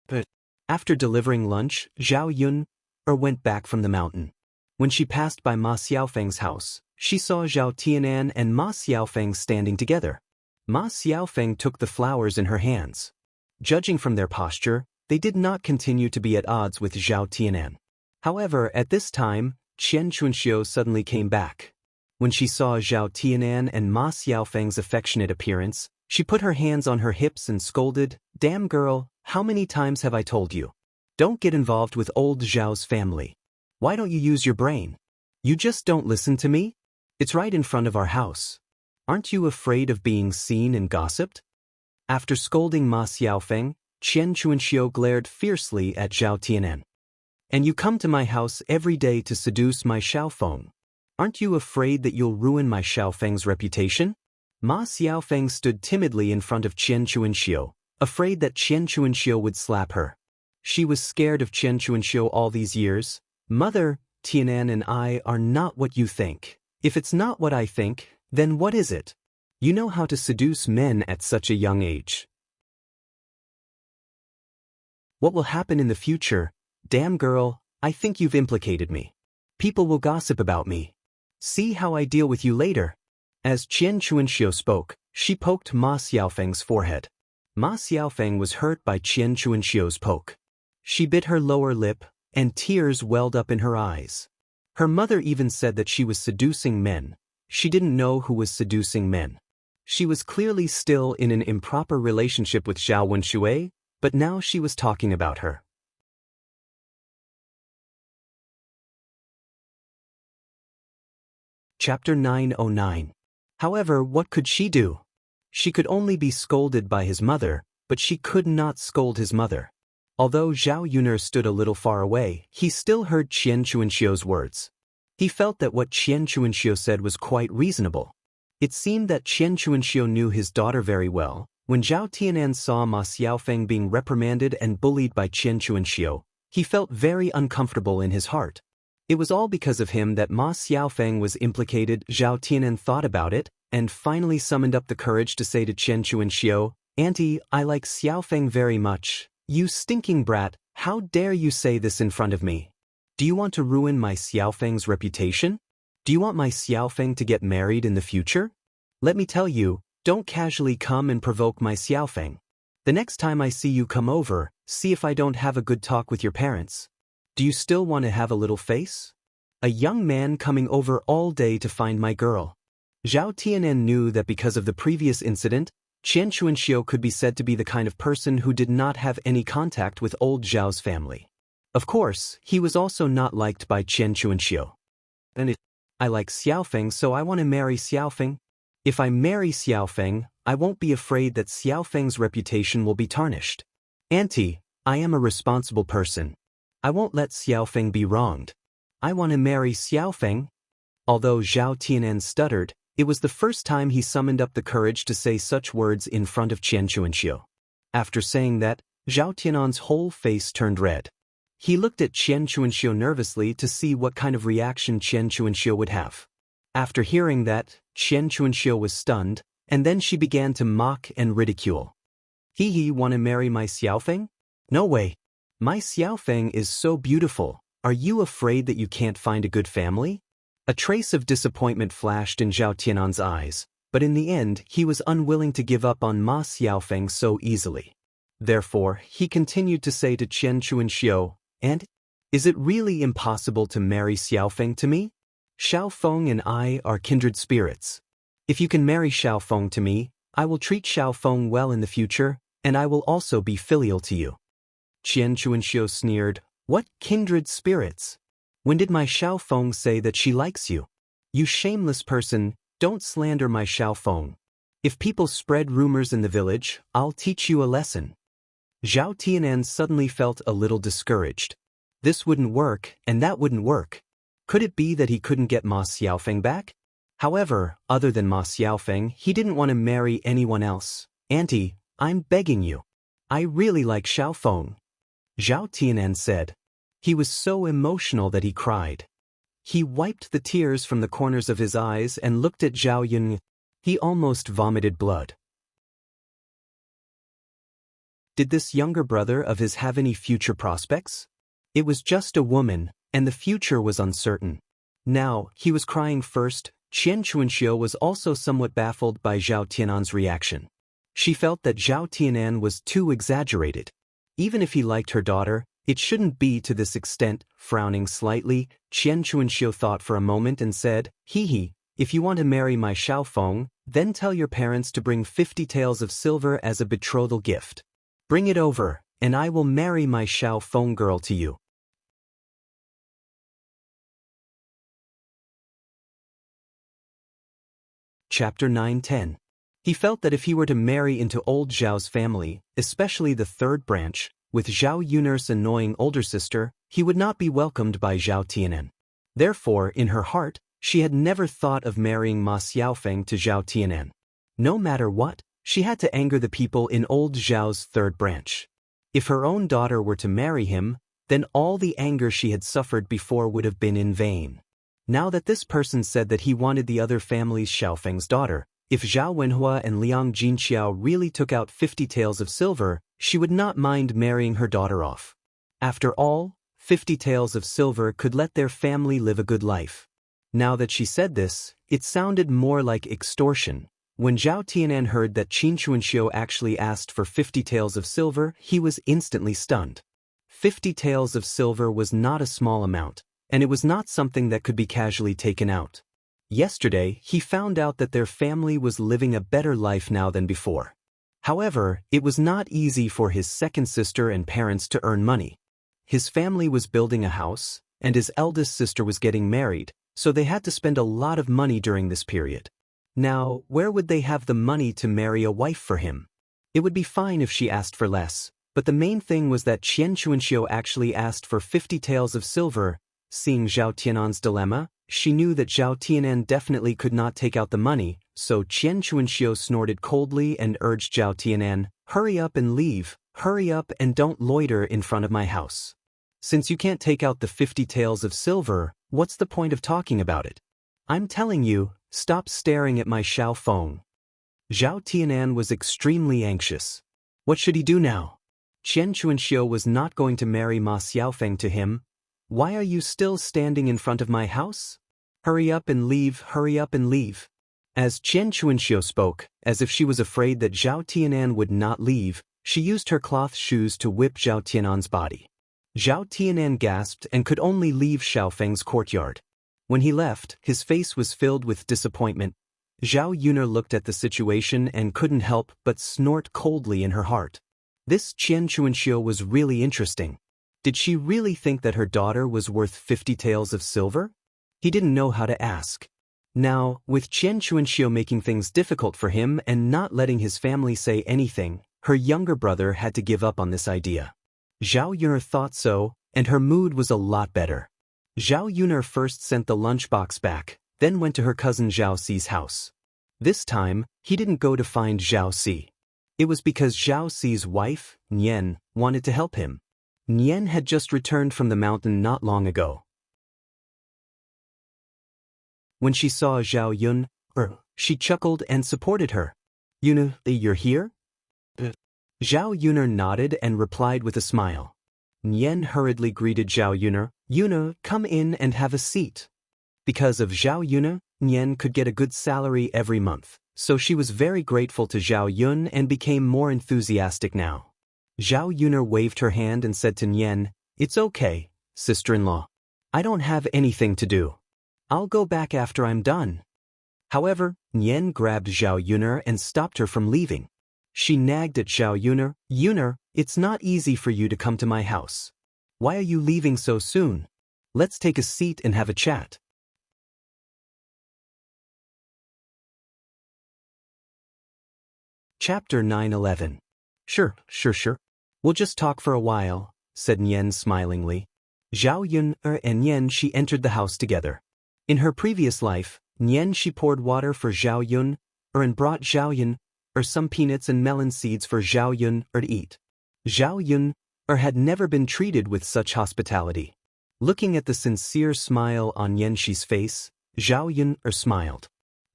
But after delivering lunch, Zhao Yun went back from the mountain. When she passed by Ma Xiaofeng's house, she saw Zhao Tianan and Ma Xiaofeng standing together. Ma Xiaofeng took the flowers in her hands. Judging from their posture, they did not continue to be at odds with Zhao Tianan. However, at this time, Qian Chunxiu suddenly came back. When she saw Zhao Tianan and Ma Xiaofeng's affectionate appearance, she put her hands on her hips and scolded, "Damn girl, how many times have I told you? Don't get involved with old Zhao's family. Why don't you use your brain? You just don't listen to me? It's right in front of our house. Aren't you afraid of being seen and gossiped?" After scolding Ma Xiaofeng, Qian Chunxiu glared fiercely at Zhao Tianan. "And you come to my house every day to seduce my Xiaofeng. Aren't you afraid that you'll ruin my Xiaofeng's reputation?" Ma Xiaofeng stood timidly in front of Qian Chunxiu, afraid that Qian Chunxiu would slap her. She was scared of Qian Chunxiu all these years. "Mother, Tianan and I are not what you think. If it's not what I think, then what is it? You know how to seduce men at such a young age. What will happen in the future? Damn girl, I think you've implicated me. People will gossip about me. See how I deal with you later." As Qian Chunxiu spoke, she poked Ma Xiaofeng's forehead. Ma Xiaofeng was hurt by Qian Chunxiu's poke. She bit her lower lip, and tears welled up in her eyes. Her mother even said that she was seducing men. She didn't know who was seducing men. She was clearly still in an improper relationship with Zhao Wenshui, but now she was talking about her. Chapter 909. However, what could she do? She could only be scolded by his mother, but she could not scold his mother. Although Zhao Yuner stood a little far away, he still heard Qian Chunxiu's words. He felt that what Qian Chunxiu said was quite reasonable. It seemed that Qian Chunxiu knew his daughter very well. When Zhao Tianan saw Ma Xiaofeng being reprimanded and bullied by Qian Chunxiu, he felt very uncomfortable in his heart. It was all because of him that Ma Xiaofeng was implicated. Zhao Tianan thought about it, and finally summoned up the courage to say to Qian Chunxiu, "Auntie, I like Xiaofeng very much. You stinking brat, how dare you say this in front of me? Do you want to ruin my Xiaofeng's reputation? Do you want my Xiaofeng to get married in the future? Let me tell you, don't casually come and provoke my Xiaofeng. The next time I see you come over, see if I don't have a good talk with your parents. Do you still want to have a little face? A young man coming over all day to find my girl." Zhao Tianan knew that because of the previous incident, Qian Chunxiu could be said to be the kind of person who did not have any contact with old Zhao's family. Of course, he was also not liked by Qian Chunxiu. "And I like Xiaofeng, so I want to marry Xiaofeng. If I marry Xiaofeng, I won't be afraid that Xiaofeng's reputation will be tarnished. Auntie, I am a responsible person. I won't let Xiaofeng be wronged. I want to marry Xiaofeng." Although Zhao Tianan stuttered, it was the first time he summoned up the courage to say such words in front of Qian Chunxiu. After saying that, Zhao Tianan's whole face turned red. He looked at Qian Chunxiu nervously to see what kind of reaction Qian Chunxiu would have. After hearing that, Qian Chunxiu was stunned, and then she began to mock and ridicule. "He want to marry my Xiaofeng? No way. My Xiaofeng is so beautiful. Are you afraid that you can't find a good family?" A trace of disappointment flashed in Zhao Tianan's eyes, but in the end he was unwilling to give up on Ma Xiaofeng so easily. Therefore, he continued to say to Qian Chunxiu, "And Is it really impossible to marry Xiaofeng to me? Xiaofeng and I are kindred spirits. If you can marry Xiaofeng to me, I will treat Xiaofeng well in the future, and I will also be filial to you. Xianxia sneered, What kindred spirits? When did my Xiaofeng say that she likes you? You shameless person, don't slander my Xiaofeng. If people spread rumors in the village, I'll teach you a lesson. Zhao Tianan suddenly felt a little discouraged. This wouldn't work, and that wouldn't work. Could it be that he couldn't get Ma Xiaofeng back? However, other than Ma Xiaofeng, he didn't want to marry anyone else. Auntie, I'm begging you. I really like Xiaofeng. Zhao Tianan said. He was so emotional that he cried. He wiped the tears from the corners of his eyes and looked at Zhao Yun. He almost vomited blood. Did this younger brother of his have any future prospects? It was just a woman, and the future was uncertain. Now, he was crying first. Qian Chuanxiu was also somewhat baffled by Zhao Tianan's reaction. She felt that Zhao Tianan was too exaggerated. Even if he liked her daughter, it shouldn't be to this extent. Frowning slightly, Qian Chuanxiu thought for a moment and said, Hee, if you want to marry my Xiaofeng, then tell your parents to bring 50 taels of silver as a betrothal gift. Bring it over, and I will marry my Xiaofeng girl to you. Chapter 9-10. He felt that if he were to marry into old Zhao's family, especially the third branch, with Zhao Yun'er's annoying older sister, he would not be welcomed by Zhao Tianan. Therefore, in her heart, she had never thought of marrying Ma Xiaofeng to Zhao Tianan. No matter what, she had to anger the people in old Zhao's third branch. If her own daughter were to marry him, then all the anger she had suffered before would have been in vain. Now that this person said that he wanted the other family's Xiaofeng's daughter, if Zhao Wenhua and Liang Jinqiao really took out 50 taels of silver, she would not mind marrying her daughter off. After all, 50 taels of silver could let their family live a good life. Now that she said this, it sounded more like extortion. When Zhao Tianan heard that Qin Chuanxiu actually asked for 50 taels of silver, he was instantly stunned. 50 taels of silver was not a small amount, and it was not something that could be casually taken out. Yesterday, he found out that their family was living a better life now than before. However, it was not easy for his second sister and parents to earn money. His family was building a house, and his eldest sister was getting married, so they had to spend a lot of money during this period. Now, where would they have the money to marry a wife for him? It would be fine if she asked for less, but the main thing was that Qian Chuanxiu actually asked for 50 taels of silver. Seeing Zhao Tianan's dilemma, she knew that Zhao Tianan definitely could not take out the money, so Qian Chuanxiu snorted coldly and urged Zhao Tianan, Hurry up and leave, hurry up and don't loiter in front of my house. Since you can't take out the 50 taels of silver, what's the point of talking about it? I'm telling you, stop staring at my Xiaofeng. Zhao Tianan was extremely anxious. What should he do now? Qian Chuanxiu was not going to marry Ma Xiaofeng to him. Why are you still standing in front of my house? Hurry up and leave, hurry up and leave. As Qian Chuanxiu spoke, as if she was afraid that Zhao Tianan would not leave, she used her cloth shoes to whip Zhao Tianan's body. Zhao Tianan gasped and could only leave Xiaofeng's courtyard. When he left, his face was filled with disappointment. Zhao Yun'er looked at the situation and couldn't help but snort coldly in her heart. This Qian Chuanxiu was really interesting. Did she really think that her daughter was worth 50 taels of silver? He didn't know how to ask. Now, with Qian Chuanxiu making things difficult for him and not letting his family say anything, her younger brother had to give up on this idea. Zhao Yun'er thought so, and her mood was a lot better. Zhao Yun'er first sent the lunchbox back, then went to her cousin Zhao Xi's house. This time, he didn't go to find Zhao Xi. It was because Zhao Xi's wife, Nian, wanted to help him. Nian had just returned from the mountain not long ago. When she saw Zhao Yun, she chuckled and supported her. Yun'er, you're here? Zhao Yun'er nodded and replied with a smile. Nian hurriedly greeted Zhao Yun'er. Yun'er, come in and have a seat. Because of Zhao Yun'er, Nian could get a good salary every month, so she was very grateful to Zhao Yun and became more enthusiastic now. Zhao Yun'er waved her hand and said to Nian, It's okay, sister-in-law. I don't have anything to do. I'll go back after I'm done. However, Nian grabbed Zhao Yuner and stopped her from leaving. She nagged at Zhao Yuner, Yuner, it's not easy for you to come to my house. Why are you leaving so soon? Let's take a seat and have a chat. Chapter 9:11. Sure. We'll just talk for a while, said Nian smilingly. Zhao Yun and Nian she entered the house together. In her previous life, Nian she poured water for Zhao Yun and brought Zhao Yun some peanuts and melon seeds for Zhao Yun to eat. Zhao Yun had never been treated with such hospitality. Looking at the sincere smile on Nian Shi's face, Zhao Yun smiled.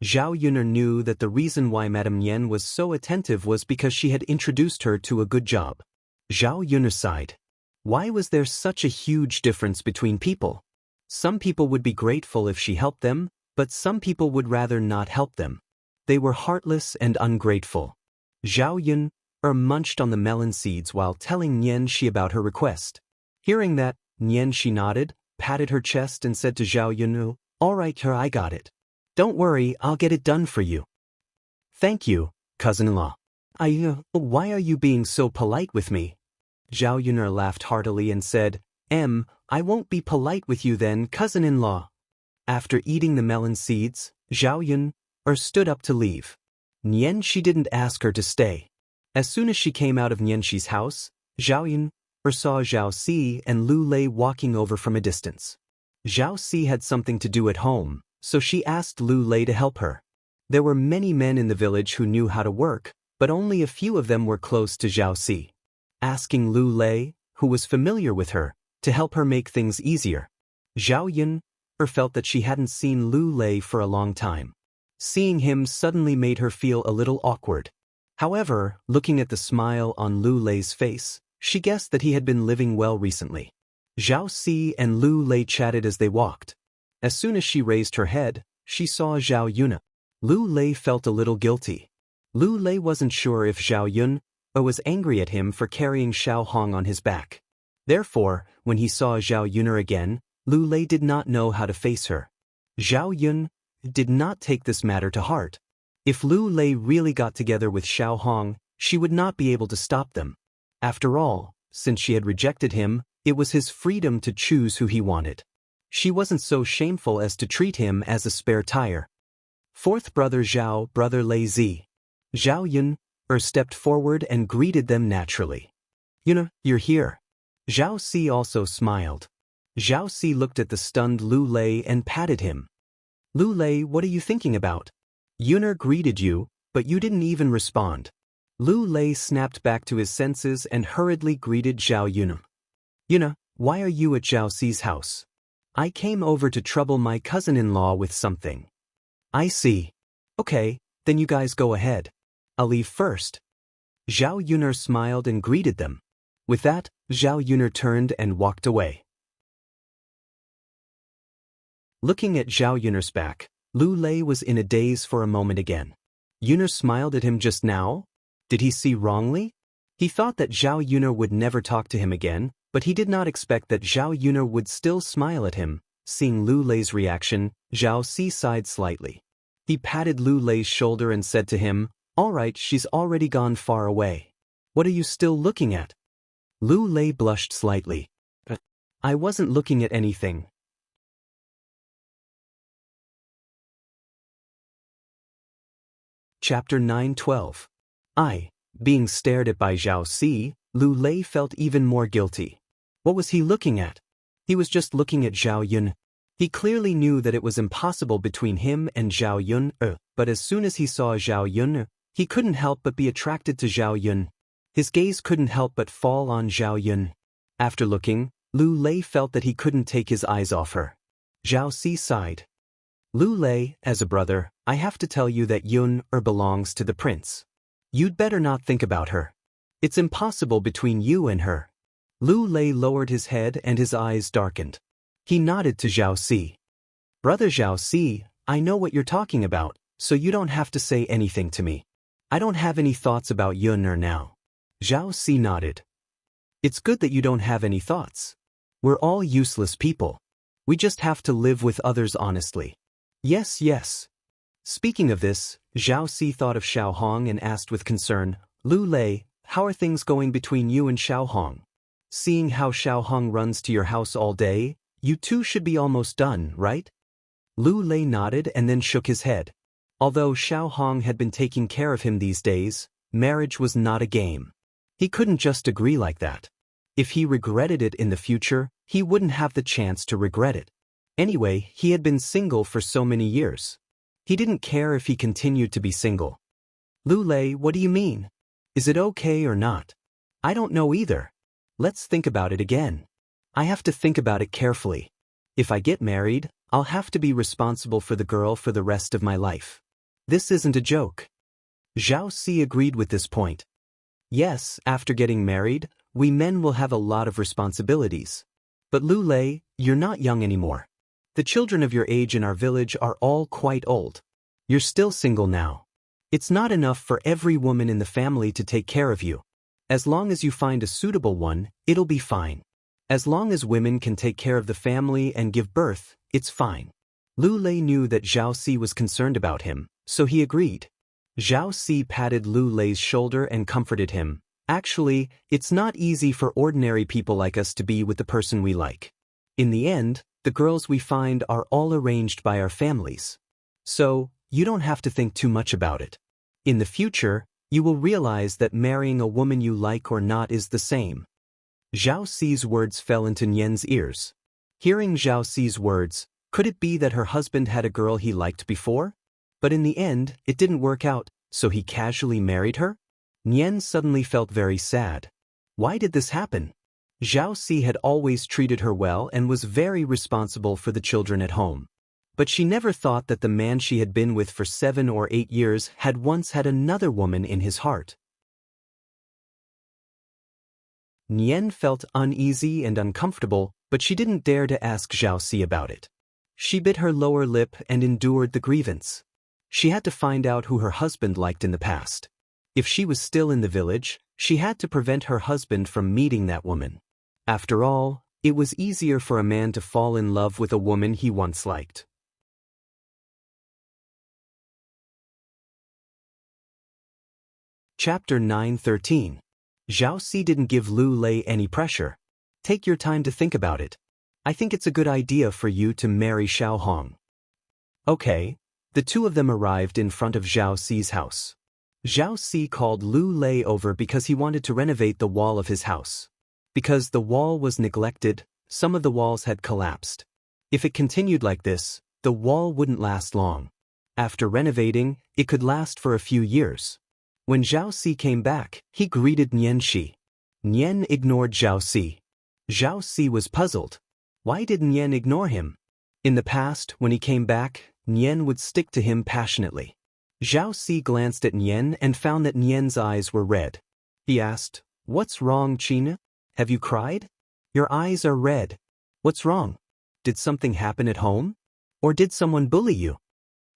Zhao Yun knew that the reason why Madame Nian was so attentive was because she had introduced her to a good job. Zhao Yun sighed. Why was there such a huge difference between people? Some people would be grateful if she helped them, but some people would rather not help them. They were heartless and ungrateful. Zhao Yun munched on the melon seeds while telling Nian Shi about her request. Hearing that, Nian Shi nodded, patted her chest and said to Zhao Yun, all right, here I got it. Don't worry, I'll get it done for you. Thank you, cousin-in-law. Why are you being so polite with me? Zhao Yun laughed heartily and said, I won't be polite with you then, cousin-in-law. After eating the melon seeds, Zhao Yun stood up to leave. Nian Shi didn't ask her to stay. As soon as she came out of Nian Shi's house, Zhao Yun saw Zhao Si and Lu Lei walking over from a distance. Zhao Si had something to do at home, so she asked Lu Lei to help her. There were many men in the village who knew how to work, but only a few of them were close to Zhao Si. Asking Lu Lei, who was familiar with her, to help her make things easier. Zhao Yun felt that she hadn't seen Lu Lei for a long time. Seeing him suddenly made her feel a little awkward. However, looking at the smile on Lu Lei's face, she guessed that he had been living well recently. Zhao Si and Lu Lei chatted as they walked. As soon as she raised her head, she saw Zhao Yun. Lu Lei felt a little guilty. Lu Lei wasn't sure if Zhao Yun was angry at him for carrying Xiao Hong on his back. Therefore, when he saw Zhao Yun again, Lu Lei did not know how to face her. Zhao Yun did not take this matter to heart. If Lu Lei really got together with Xiao Hong, she would not be able to stop them. After all, since she had rejected him, it was his freedom to choose who he wanted. She wasn't so shameful as to treat him as a spare tire. Fourth brother Zhao, brother Lei Zi. Zhao Yun stepped forward and greeted them naturally. You're here. Zhao Si also smiled. Zhao Si looked at the stunned Lu Lei and patted him. Lu Lei, what are you thinking about? Yuner greeted you, but you didn't even respond. Lu Lei snapped back to his senses and hurriedly greeted Zhao Yun. Yuna, why are you at Zhao Si's house? I came over to trouble my cousin-in-law with something. I see. Okay, then you guys go ahead. I'll leave first. Zhao Yuner smiled and greeted them. With that, Zhao Yuner turned and walked away. Looking at Zhao Yuner's back, Lu Lei was in a daze for a moment again. Yuner smiled at him just now? Did he see wrongly? He thought that Zhao Yuner would never talk to him again, but he did not expect that Zhao Yuner would still smile at him. Seeing Lu Lei's reaction, Zhao Si sighed slightly. He patted Lu Lei's shoulder and said to him, all right, she's already gone far away. What are you still looking at? Lu Lei blushed slightly. I wasn't looking at anything. Chapter 9:12. Being stared at by Zhao Si, Lu Lei felt even more guilty. What was he looking at? He was just looking at Zhao Yun. He clearly knew that it was impossible between him and Zhao Yun, but as soon as he saw Zhao Yun, he couldn't help but be attracted to Zhao Yun. His gaze couldn't help but fall on Zhao Yun. After looking, Lu Lei felt that he couldn't take his eyes off her. Zhao Si sighed. Lu Lei, as a brother, I have to tell you that Yun belongs to the prince. You'd better not think about her. It's impossible between you and her. Lu Lei lowered his head and his eyes darkened. He nodded to Zhao Si. Brother Zhao Si, I know what you're talking about, so you don't have to say anything to me. I don't have any thoughts about Yun now. Zhao Si nodded. It's good that you don't have any thoughts. We're all useless people. We just have to live with others honestly. Yes, yes. Speaking of this, Zhao Si thought of Xiao Hong and asked with concern, Lu Lei, how are things going between you and Xiao Hong? Seeing how Xiao Hong runs to your house all day, you two should be almost done, right? Lu Lei nodded and then shook his head. Although Xiao Hong had been taking care of him these days, marriage was not a game. He couldn't just agree like that. If he regretted it in the future, he wouldn't have the chance to regret it. Anyway, he had been single for so many years. He didn't care if he continued to be single. Lu Lei, what do you mean? Is it okay or not? I don't know either. Let's think about it again. I have to think about it carefully. If I get married, I'll have to be responsible for the girl for the rest of my life. This isn't a joke. Zhao Si agreed with this point. Yes, after getting married, we men will have a lot of responsibilities. But Lu Lei, you're not young anymore. The children of your age in our village are all quite old. You're still single now. It's not enough for every woman in the family to take care of you. As long as you find a suitable one, it'll be fine. As long as women can take care of the family and give birth, it's fine. Lu Lei knew that Zhao Si was concerned about him, so he agreed. Zhao Si patted Lu Lei's shoulder and comforted him. Actually, it's not easy for ordinary people like us to be with the person we like. In the end, the girls we find are all arranged by our families. So, you don't have to think too much about it. In the future, you will realize that marrying a woman you like or not is the same. Zhao Si's words fell into Nian's ears. Hearing Zhao Si's words, could it be that her husband had a girl he liked before? But in the end, it didn't work out, so he casually married her? Nian suddenly felt very sad. Why did this happen? Zhao Si had always treated her well and was very responsible for the children at home. But she never thought that the man she had been with for 7 or 8 years had once had another woman in his heart. Nian felt uneasy and uncomfortable, but she didn't dare to ask Zhao Si about it. She bit her lower lip and endured the grievance. She had to find out who her husband liked in the past. If she was still in the village, she had to prevent her husband from meeting that woman. After all, it was easier for a man to fall in love with a woman he once liked. Chapter 9:13. Zhao Si didn't give Lu Lei any pressure. Take your time to think about it. I think it's a good idea for you to marry Xiao Hong. Okay. The two of them arrived in front of Zhao Si's house. Zhao Si called Lu Lei over because he wanted to renovate the wall of his house. Because the wall was neglected, some of the walls had collapsed. If it continued like this, the wall wouldn't last long. After renovating, it could last for a few years. When Zhao Si came back, he greeted Nian Shi. Nian ignored Zhao Si. Zhao Si was puzzled. Why did Nian ignore him? In the past, when he came back, Nian would stick to him passionately. Zhao Si glanced at Nian and found that Nian's eyes were red. He asked, "What's wrong, China? Have you cried? Your eyes are red. What's wrong? Did something happen at home? Or did someone bully you?"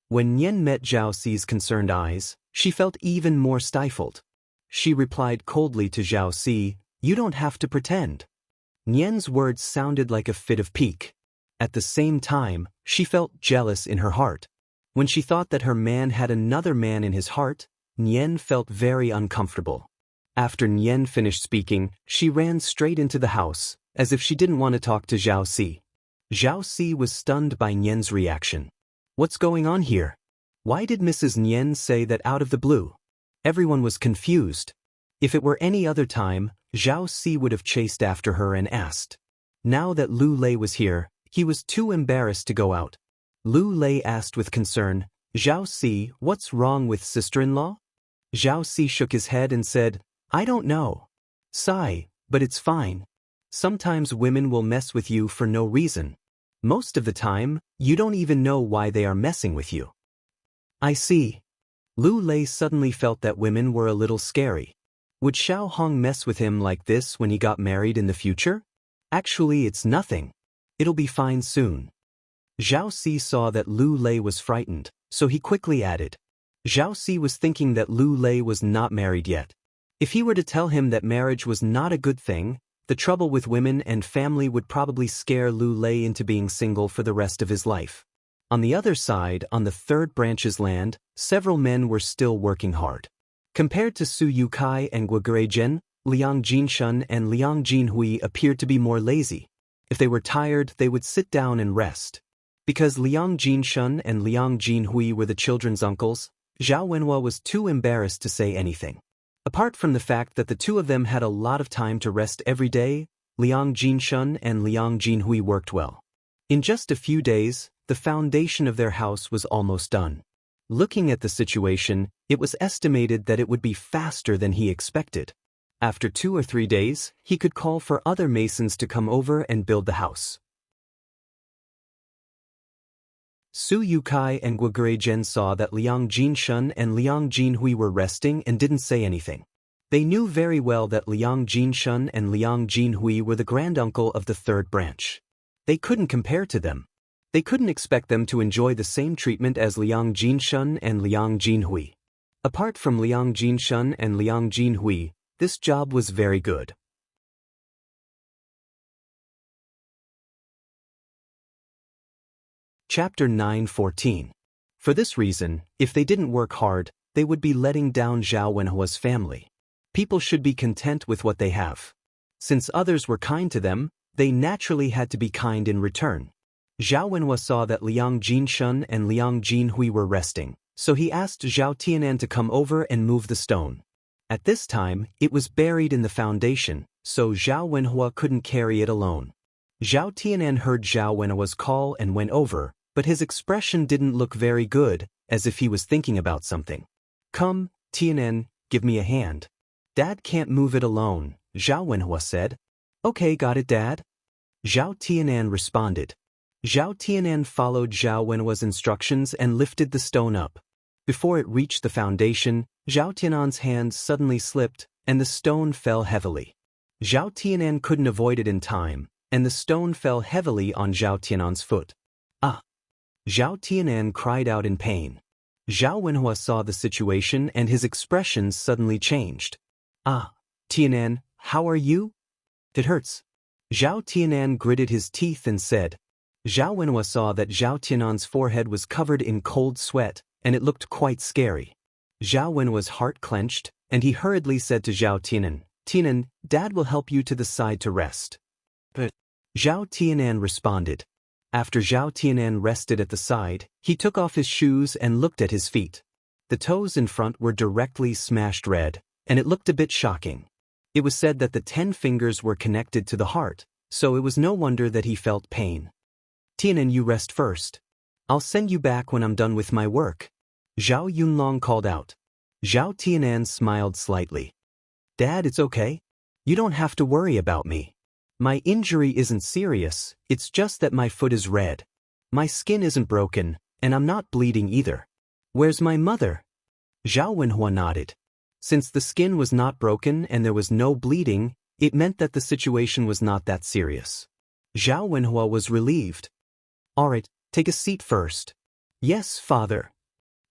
When Nian met Zhao Si's concerned eyes, she felt even more stifled. She replied coldly to Zhao Si, "You don't have to pretend." Nian's words sounded like a fit of pique. At the same time, she felt jealous in her heart. When she thought that her man had another man in his heart, Nian felt very uncomfortable. After Nian finished speaking, she ran straight into the house, as if she didn't want to talk to Zhao Si. Zhao Si was stunned by Nian's reaction. What's going on here? Why did Mrs. Nian say that out of the blue? Everyone was confused. If it were any other time, Zhao Si would have chased after her and asked. Now that Lu Lei was here, he was too embarrassed to go out. Lu Lei asked with concern, "Zhao Si, what's wrong with sister-in-law?" Zhao Si shook his head and said, "I don't know. Sigh, but it's fine. Sometimes women will mess with you for no reason. Most of the time, you don't even know why they are messing with you." I see. Lu Lei suddenly felt that women were a little scary. Would Xiao Hong mess with him like this when he got married in the future? Actually, it's nothing. It'll be fine soon. Zhao Si saw that Lu Lei was frightened, so he quickly added. Zhao Si was thinking that Lu Lei was not married yet. If he were to tell him that marriage was not a good thing, The trouble with women and family would probably scare Lu Lei into being single for the rest of his life. On the other side, on the third branch's land, several men were still working hard. Compared to Su Yukai and Guoguizhen, Liang Jinshun and Liang Jinhui appeared to be more lazy. If they were tired, they would sit down and rest. Because Liang Jinshun and Liang Jinhui were the children's uncles, Zhao Wenhua was too embarrassed to say anything. Apart from the fact that the two of them had a lot of time to rest every day, Liang Jinshun and Liang Jinhui worked well. In just a few days, the foundation of their house was almost done. Looking at the situation, it was estimated that it would be faster than he expected. After 2 or 3 days, he could call for other masons to come over and build the house. Su Yukai and Guoguizhen saw that Liang Jinshun and Liang Jinhui were resting and didn't say anything. They knew very well that Liang Jinshun and Liang Jinhui were the granduncle of the third branch. They couldn't compare to them. They couldn't expect them to enjoy the same treatment as Liang Jinshun and Liang Jinhui. Apart from Liang Jinshun and Liang Jinhui, this job was very good. Chapter 9:14. For this reason, if they didn't work hard, they would be letting down Zhao Wenhua's family. People should be content with what they have. Since others were kind to them, they naturally had to be kind in return. Zhao Wenhua saw that Liang Jinshun and Liang Jinhui were resting, so he asked Zhao Tianan to come over and move the stone. At this time, it was buried in the foundation, so Zhao Wenhua couldn't carry it alone. Zhao Tianan heard Zhao Wenhua's call and went over, but his expression didn't look very good, as if he was thinking about something. "Come, Tianan, give me a hand." "Dad can't move it alone," Zhao Wenhua said. "Okay, got it, Dad." Zhao Tianan responded. Zhao Tianan followed Zhao Wenhua's instructions and lifted the stone up. Before it reached the foundation, Zhao Tianan's hand suddenly slipped, and the stone fell heavily. Zhao Tianan couldn't avoid it in time, and the stone fell heavily on Zhao Tianan's foot. "Ah!" Zhao Tianan cried out in pain. Zhao Wenhua saw the situation and his expression suddenly changed. "Ah, Tianan, how are you?" "It hurts." Zhao Tianan gritted his teeth and said. Zhao Wenhua saw that Zhao Tianan's forehead was covered in cold sweat, and it looked quite scary. Zhao Wenhua's heart clenched, and he hurriedly said to Zhao Tianan, "Tianan, Dad will help you to the side to rest." "But," Zhao Tianan responded. After Zhao Tianan rested at the side, he took off his shoes and looked at his feet. The toes in front were directly smashed red, and it looked a bit shocking. It was said that the 10 fingers were connected to the heart, so it was no wonder that he felt pain. "Tianan, you rest first. I'll send you back when I'm done with my work," Zhao Yunlong called out. Zhao Tianan smiled slightly. "Dad, it's okay. You don't have to worry about me. My injury isn't serious, it's just that my foot is red. My skin isn't broken, and I'm not bleeding either." "Where's my mother?" Zhao Wenhua nodded. Since the skin was not broken and there was no bleeding, it meant that the situation was not that serious. Zhao Wenhua was relieved. "Alright, take a seat first." "Yes, father."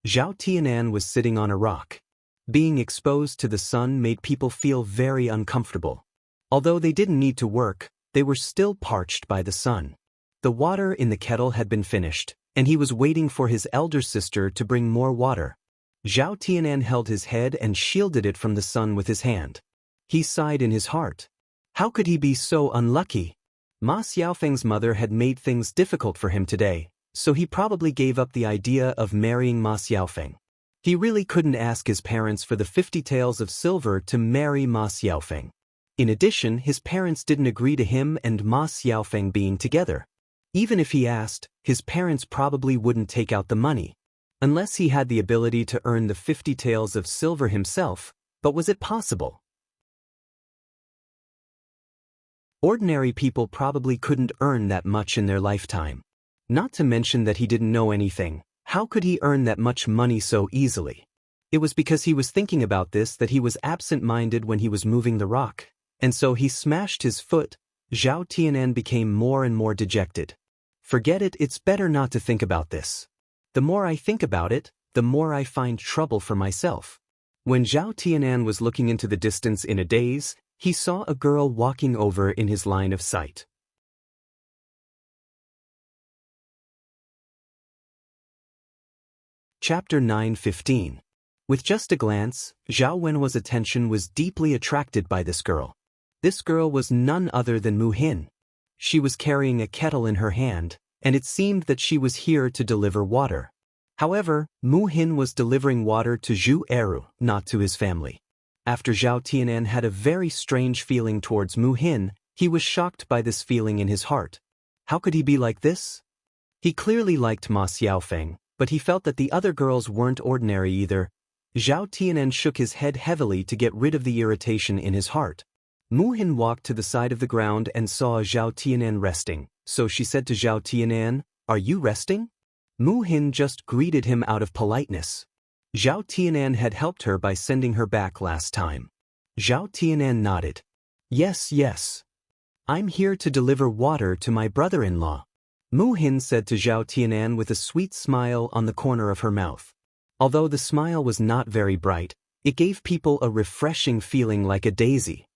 Zhao Tianan was sitting on a rock. Being exposed to the sun made people feel very uncomfortable. Although they didn't need to work, they were still parched by the sun. The water in the kettle had been finished, and he was waiting for his elder sister to bring more water. Zhao Tianan held his head and shielded it from the sun with his hand. He sighed in his heart. How could he be so unlucky? Ma Xiaofeng's mother had made things difficult for him today, so he probably gave up the idea of marrying Ma Xiaofeng. He really couldn't ask his parents for the 50 taels of silver to marry Ma Xiaofeng. In addition, his parents didn't agree to him and Ma Xiaofeng being together. Even if he asked, his parents probably wouldn't take out the money. Unless he had the ability to earn the 50 taels of silver himself, but was it possible? Ordinary people probably couldn't earn that much in their lifetime. Not to mention that he didn't know anything. How could he earn that much money so easily? It was because he was thinking about this that he was absent-minded when he was moving the rock, and so he smashed his foot. Zhao Tianan became more and more dejected. "Forget it, it's better not to think about this. The more I think about it, the more I find trouble for myself." When Zhao Tianan was looking into the distance in a daze, he saw a girl walking over in his line of sight. Chapter 9:15. With just a glance, Zhao Wenhua's attention was deeply attracted by this girl. This girl was none other than Mu Hin. She was carrying a kettle in her hand, and it seemed that she was here to deliver water. However, Mu Hin was delivering water to Zhu Eru, not to his family. After Zhao Tianan had a very strange feeling towards Mu Hin, he was shocked by this feeling in his heart. How could he be like this? He clearly liked Ma Xiaofeng, but he felt that the other girls weren't ordinary either. Zhao Tianan shook his head heavily to get rid of the irritation in his heart. Mu Hin walked to the side of the ground and saw Zhao Tianan resting, so she said to Zhao Tianan, "Are you resting?" Mu Hin just greeted him out of politeness. Zhao Tianan had helped her by sending her back last time. Zhao Tianan nodded. Yes. I'm here to deliver water to my brother-in-law. Mu Hin said to Zhao Tianan with a sweet smile on the corner of her mouth. Although the smile was not very bright, it gave people a refreshing feeling like a daisy.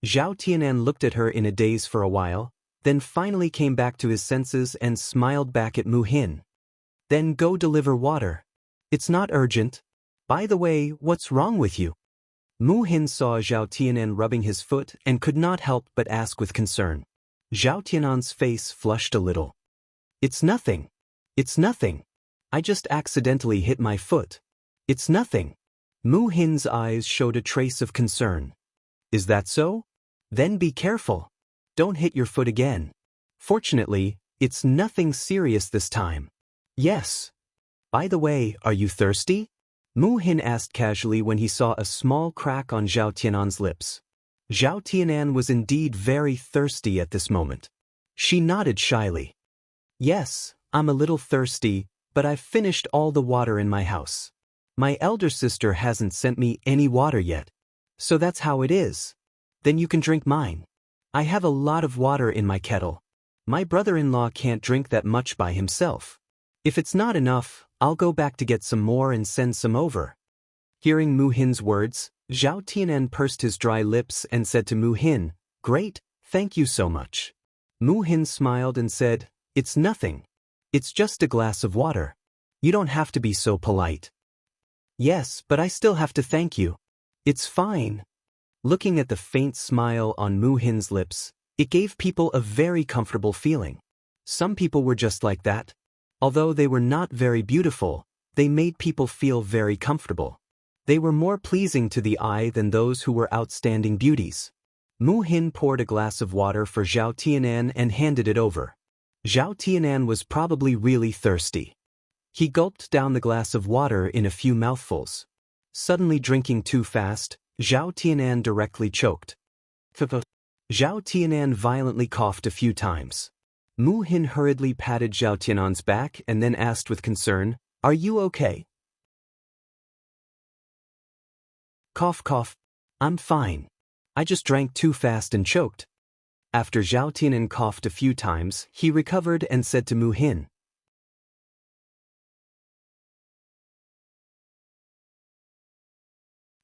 Zhao Tianan looked at her in a daze for a while, then finally came back to his senses and smiled back at Mu Hin. Then go deliver water. It's not urgent. By the way, what's wrong with you? Mu Hin saw Zhao Tianan rubbing his foot and could not help but ask with concern. Zhao Tianan's face flushed a little. It's nothing. I just accidentally hit my foot. It's nothing. Mu Hin's eyes showed a trace of concern. Is that so? Then be careful. Don't hit your foot again. Fortunately, it's nothing serious this time. Yes. By the way, are you thirsty? Mu Hin asked casually when he saw a small crack on Zhao Tianan's lips. Zhao Tianan was indeed very thirsty at this moment. She nodded shyly. Yes, I'm a little thirsty, but I've finished all the water in my house. My elder sister hasn't sent me any water yet. So that's how it is. Then you can drink mine. I have a lot of water in my kettle. My brother-in-law can't drink that much by himself. If it's not enough, I'll go back to get some more and send some over. Hearing Mu Hin's words, Zhao Tianan pursed his dry lips and said to Mu Hin, "Great, thank you so much." Mu Hin smiled and said, "It's nothing. It's just a glass of water. You don't have to be so polite." "Yes, but I still have to thank you." "It's fine." Looking at the faint smile on Mu Hin's lips, it gave people a very comfortable feeling. Some people were just like that. Although they were not very beautiful, they made people feel very comfortable. They were more pleasing to the eye than those who were outstanding beauties. Mu Hin poured a glass of water for Zhao Tianan and handed it over. Zhao Tianan was probably really thirsty. He gulped down the glass of water in a few mouthfuls. Suddenly drinking too fast, Zhao Tianan directly choked. Zhao Tianan violently coughed a few times. Mu Hin hurriedly patted Zhao Tianan's back and then asked with concern, "Are you okay?" Cough. I'm fine. I just drank too fast and choked. After Zhao Tianan coughed a few times, he recovered and said to Mu Hin.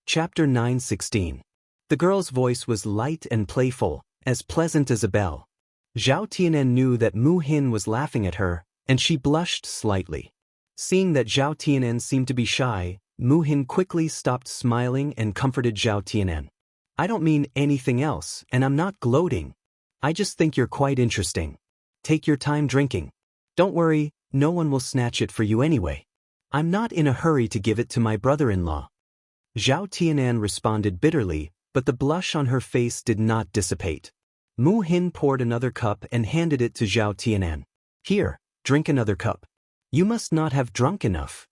Chapter 9:16. The girl's voice was light and playful, as pleasant as a bell. Zhao Tianan knew that Mu Hin was laughing at her, and she blushed slightly. Seeing that Zhao Tianan seemed to be shy, Mu Hin quickly stopped smiling and comforted Zhao Tianan. "I don't mean anything else, and I'm not gloating. I just think you're quite interesting. Take your time drinking. Don't worry, no one will snatch it for you anyway. I'm not in a hurry to give it to my brother-in-law." Zhao Tianan responded bitterly, but the blush on her face did not dissipate. Mu Hin poured another cup and handed it to Zhao Tianan. "Here, drink another cup. You must not have drunk enough."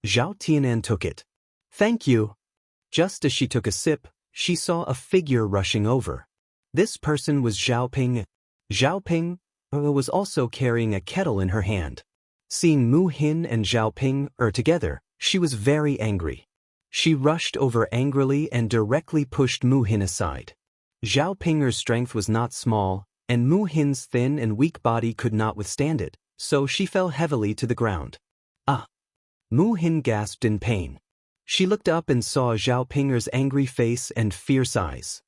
Zhao Tianan took it. "Thank you." Just as she took a sip, she saw a figure rushing over. This person was Zhao Ping. Zhao Ping was also carrying a kettle in her hand. Seeing Mu Hin and Zhao Ping together, she was very angry. She rushed over angrily and directly pushed Mu Hin aside. Zhao Pinger's strength was not small, and Mu Hin's thin and weak body could not withstand it, so she fell heavily to the ground. "Ah!" Mu Hin gasped in pain. She looked up and saw Zhao Pinger's angry face and fierce eyes.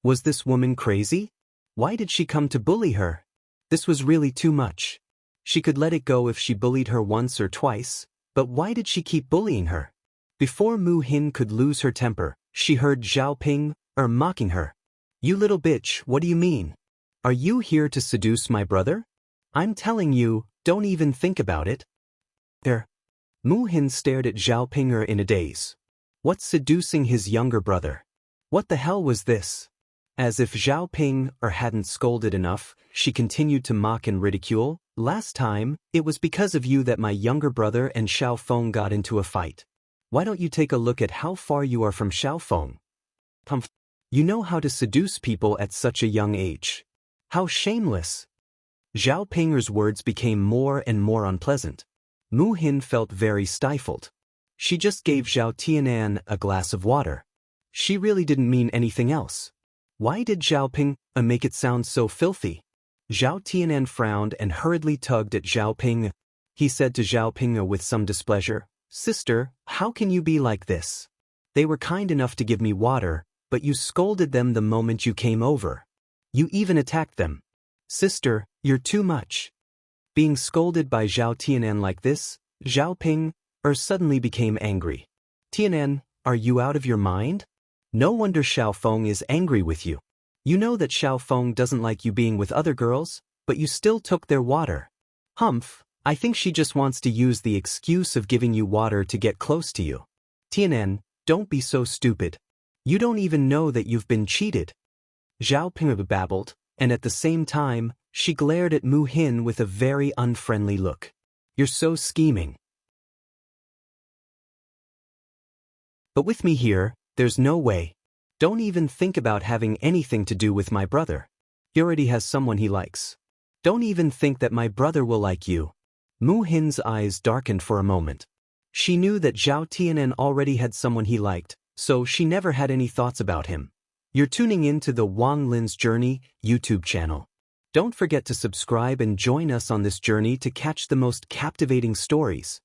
Was this woman crazy? Why did she come to bully her? This was really too much. She could let it go if she bullied her once or twice, but why did she keep bullying her? Before Mu Hin could lose her temper, she heard Zhao Ping, mocking her. You little bitch, what do you mean? Are you here to seduce my brother? I'm telling you, don't even think about it. There. Mu Hin stared at Zhao Pinger in a daze. What's seducing his younger brother? What the hell was this? As if Zhao Ping hadn't scolded enough, she continued to mock and ridicule. Last time, it was because of you that my younger brother and Xiao Feng got into a fight. Why don't you take a look at how far you are from Xiao Feng? You know how to seduce people at such a young age. How shameless. Zhao Pinger's words became more and more unpleasant. Mu Hin felt very stifled. She just gave Zhao Tianan a glass of water. She really didn't mean anything else. Why did Zhao Ping make it sound so filthy? Zhao Tianan frowned and hurriedly tugged at Zhao Ping. He said to Zhao Ping with some displeasure, Sister, how can you be like this? They were kind enough to give me water, but you scolded them the moment you came over. You even attacked them. Sister, you're too much. Being scolded by Zhao Tianan like this, Zhao Ping suddenly became angry. Tianan, are you out of your mind? No wonder Xiao Feng is angry with you. You know that Xiao Feng doesn't like you being with other girls, but you still took their water. Humph, I think she just wants to use the excuse of giving you water to get close to you. Tianan, don't be so stupid. You don't even know that you've been cheated. Zhao Ping babbled, and at the same time, she glared at Mu Hin with a very unfriendly look. You're so scheming. But with me here, there's no way. Don't even think about having anything to do with my brother. He already has someone he likes. Don't even think that my brother will like you. Mu Hin's eyes darkened for a moment. She knew that Zhao Tianan already had someone he liked, so she never had any thoughts about him. You're tuning in to the Wang Lin's Journey YouTube channel. Don't forget to subscribe and join us on this journey to catch the most captivating stories.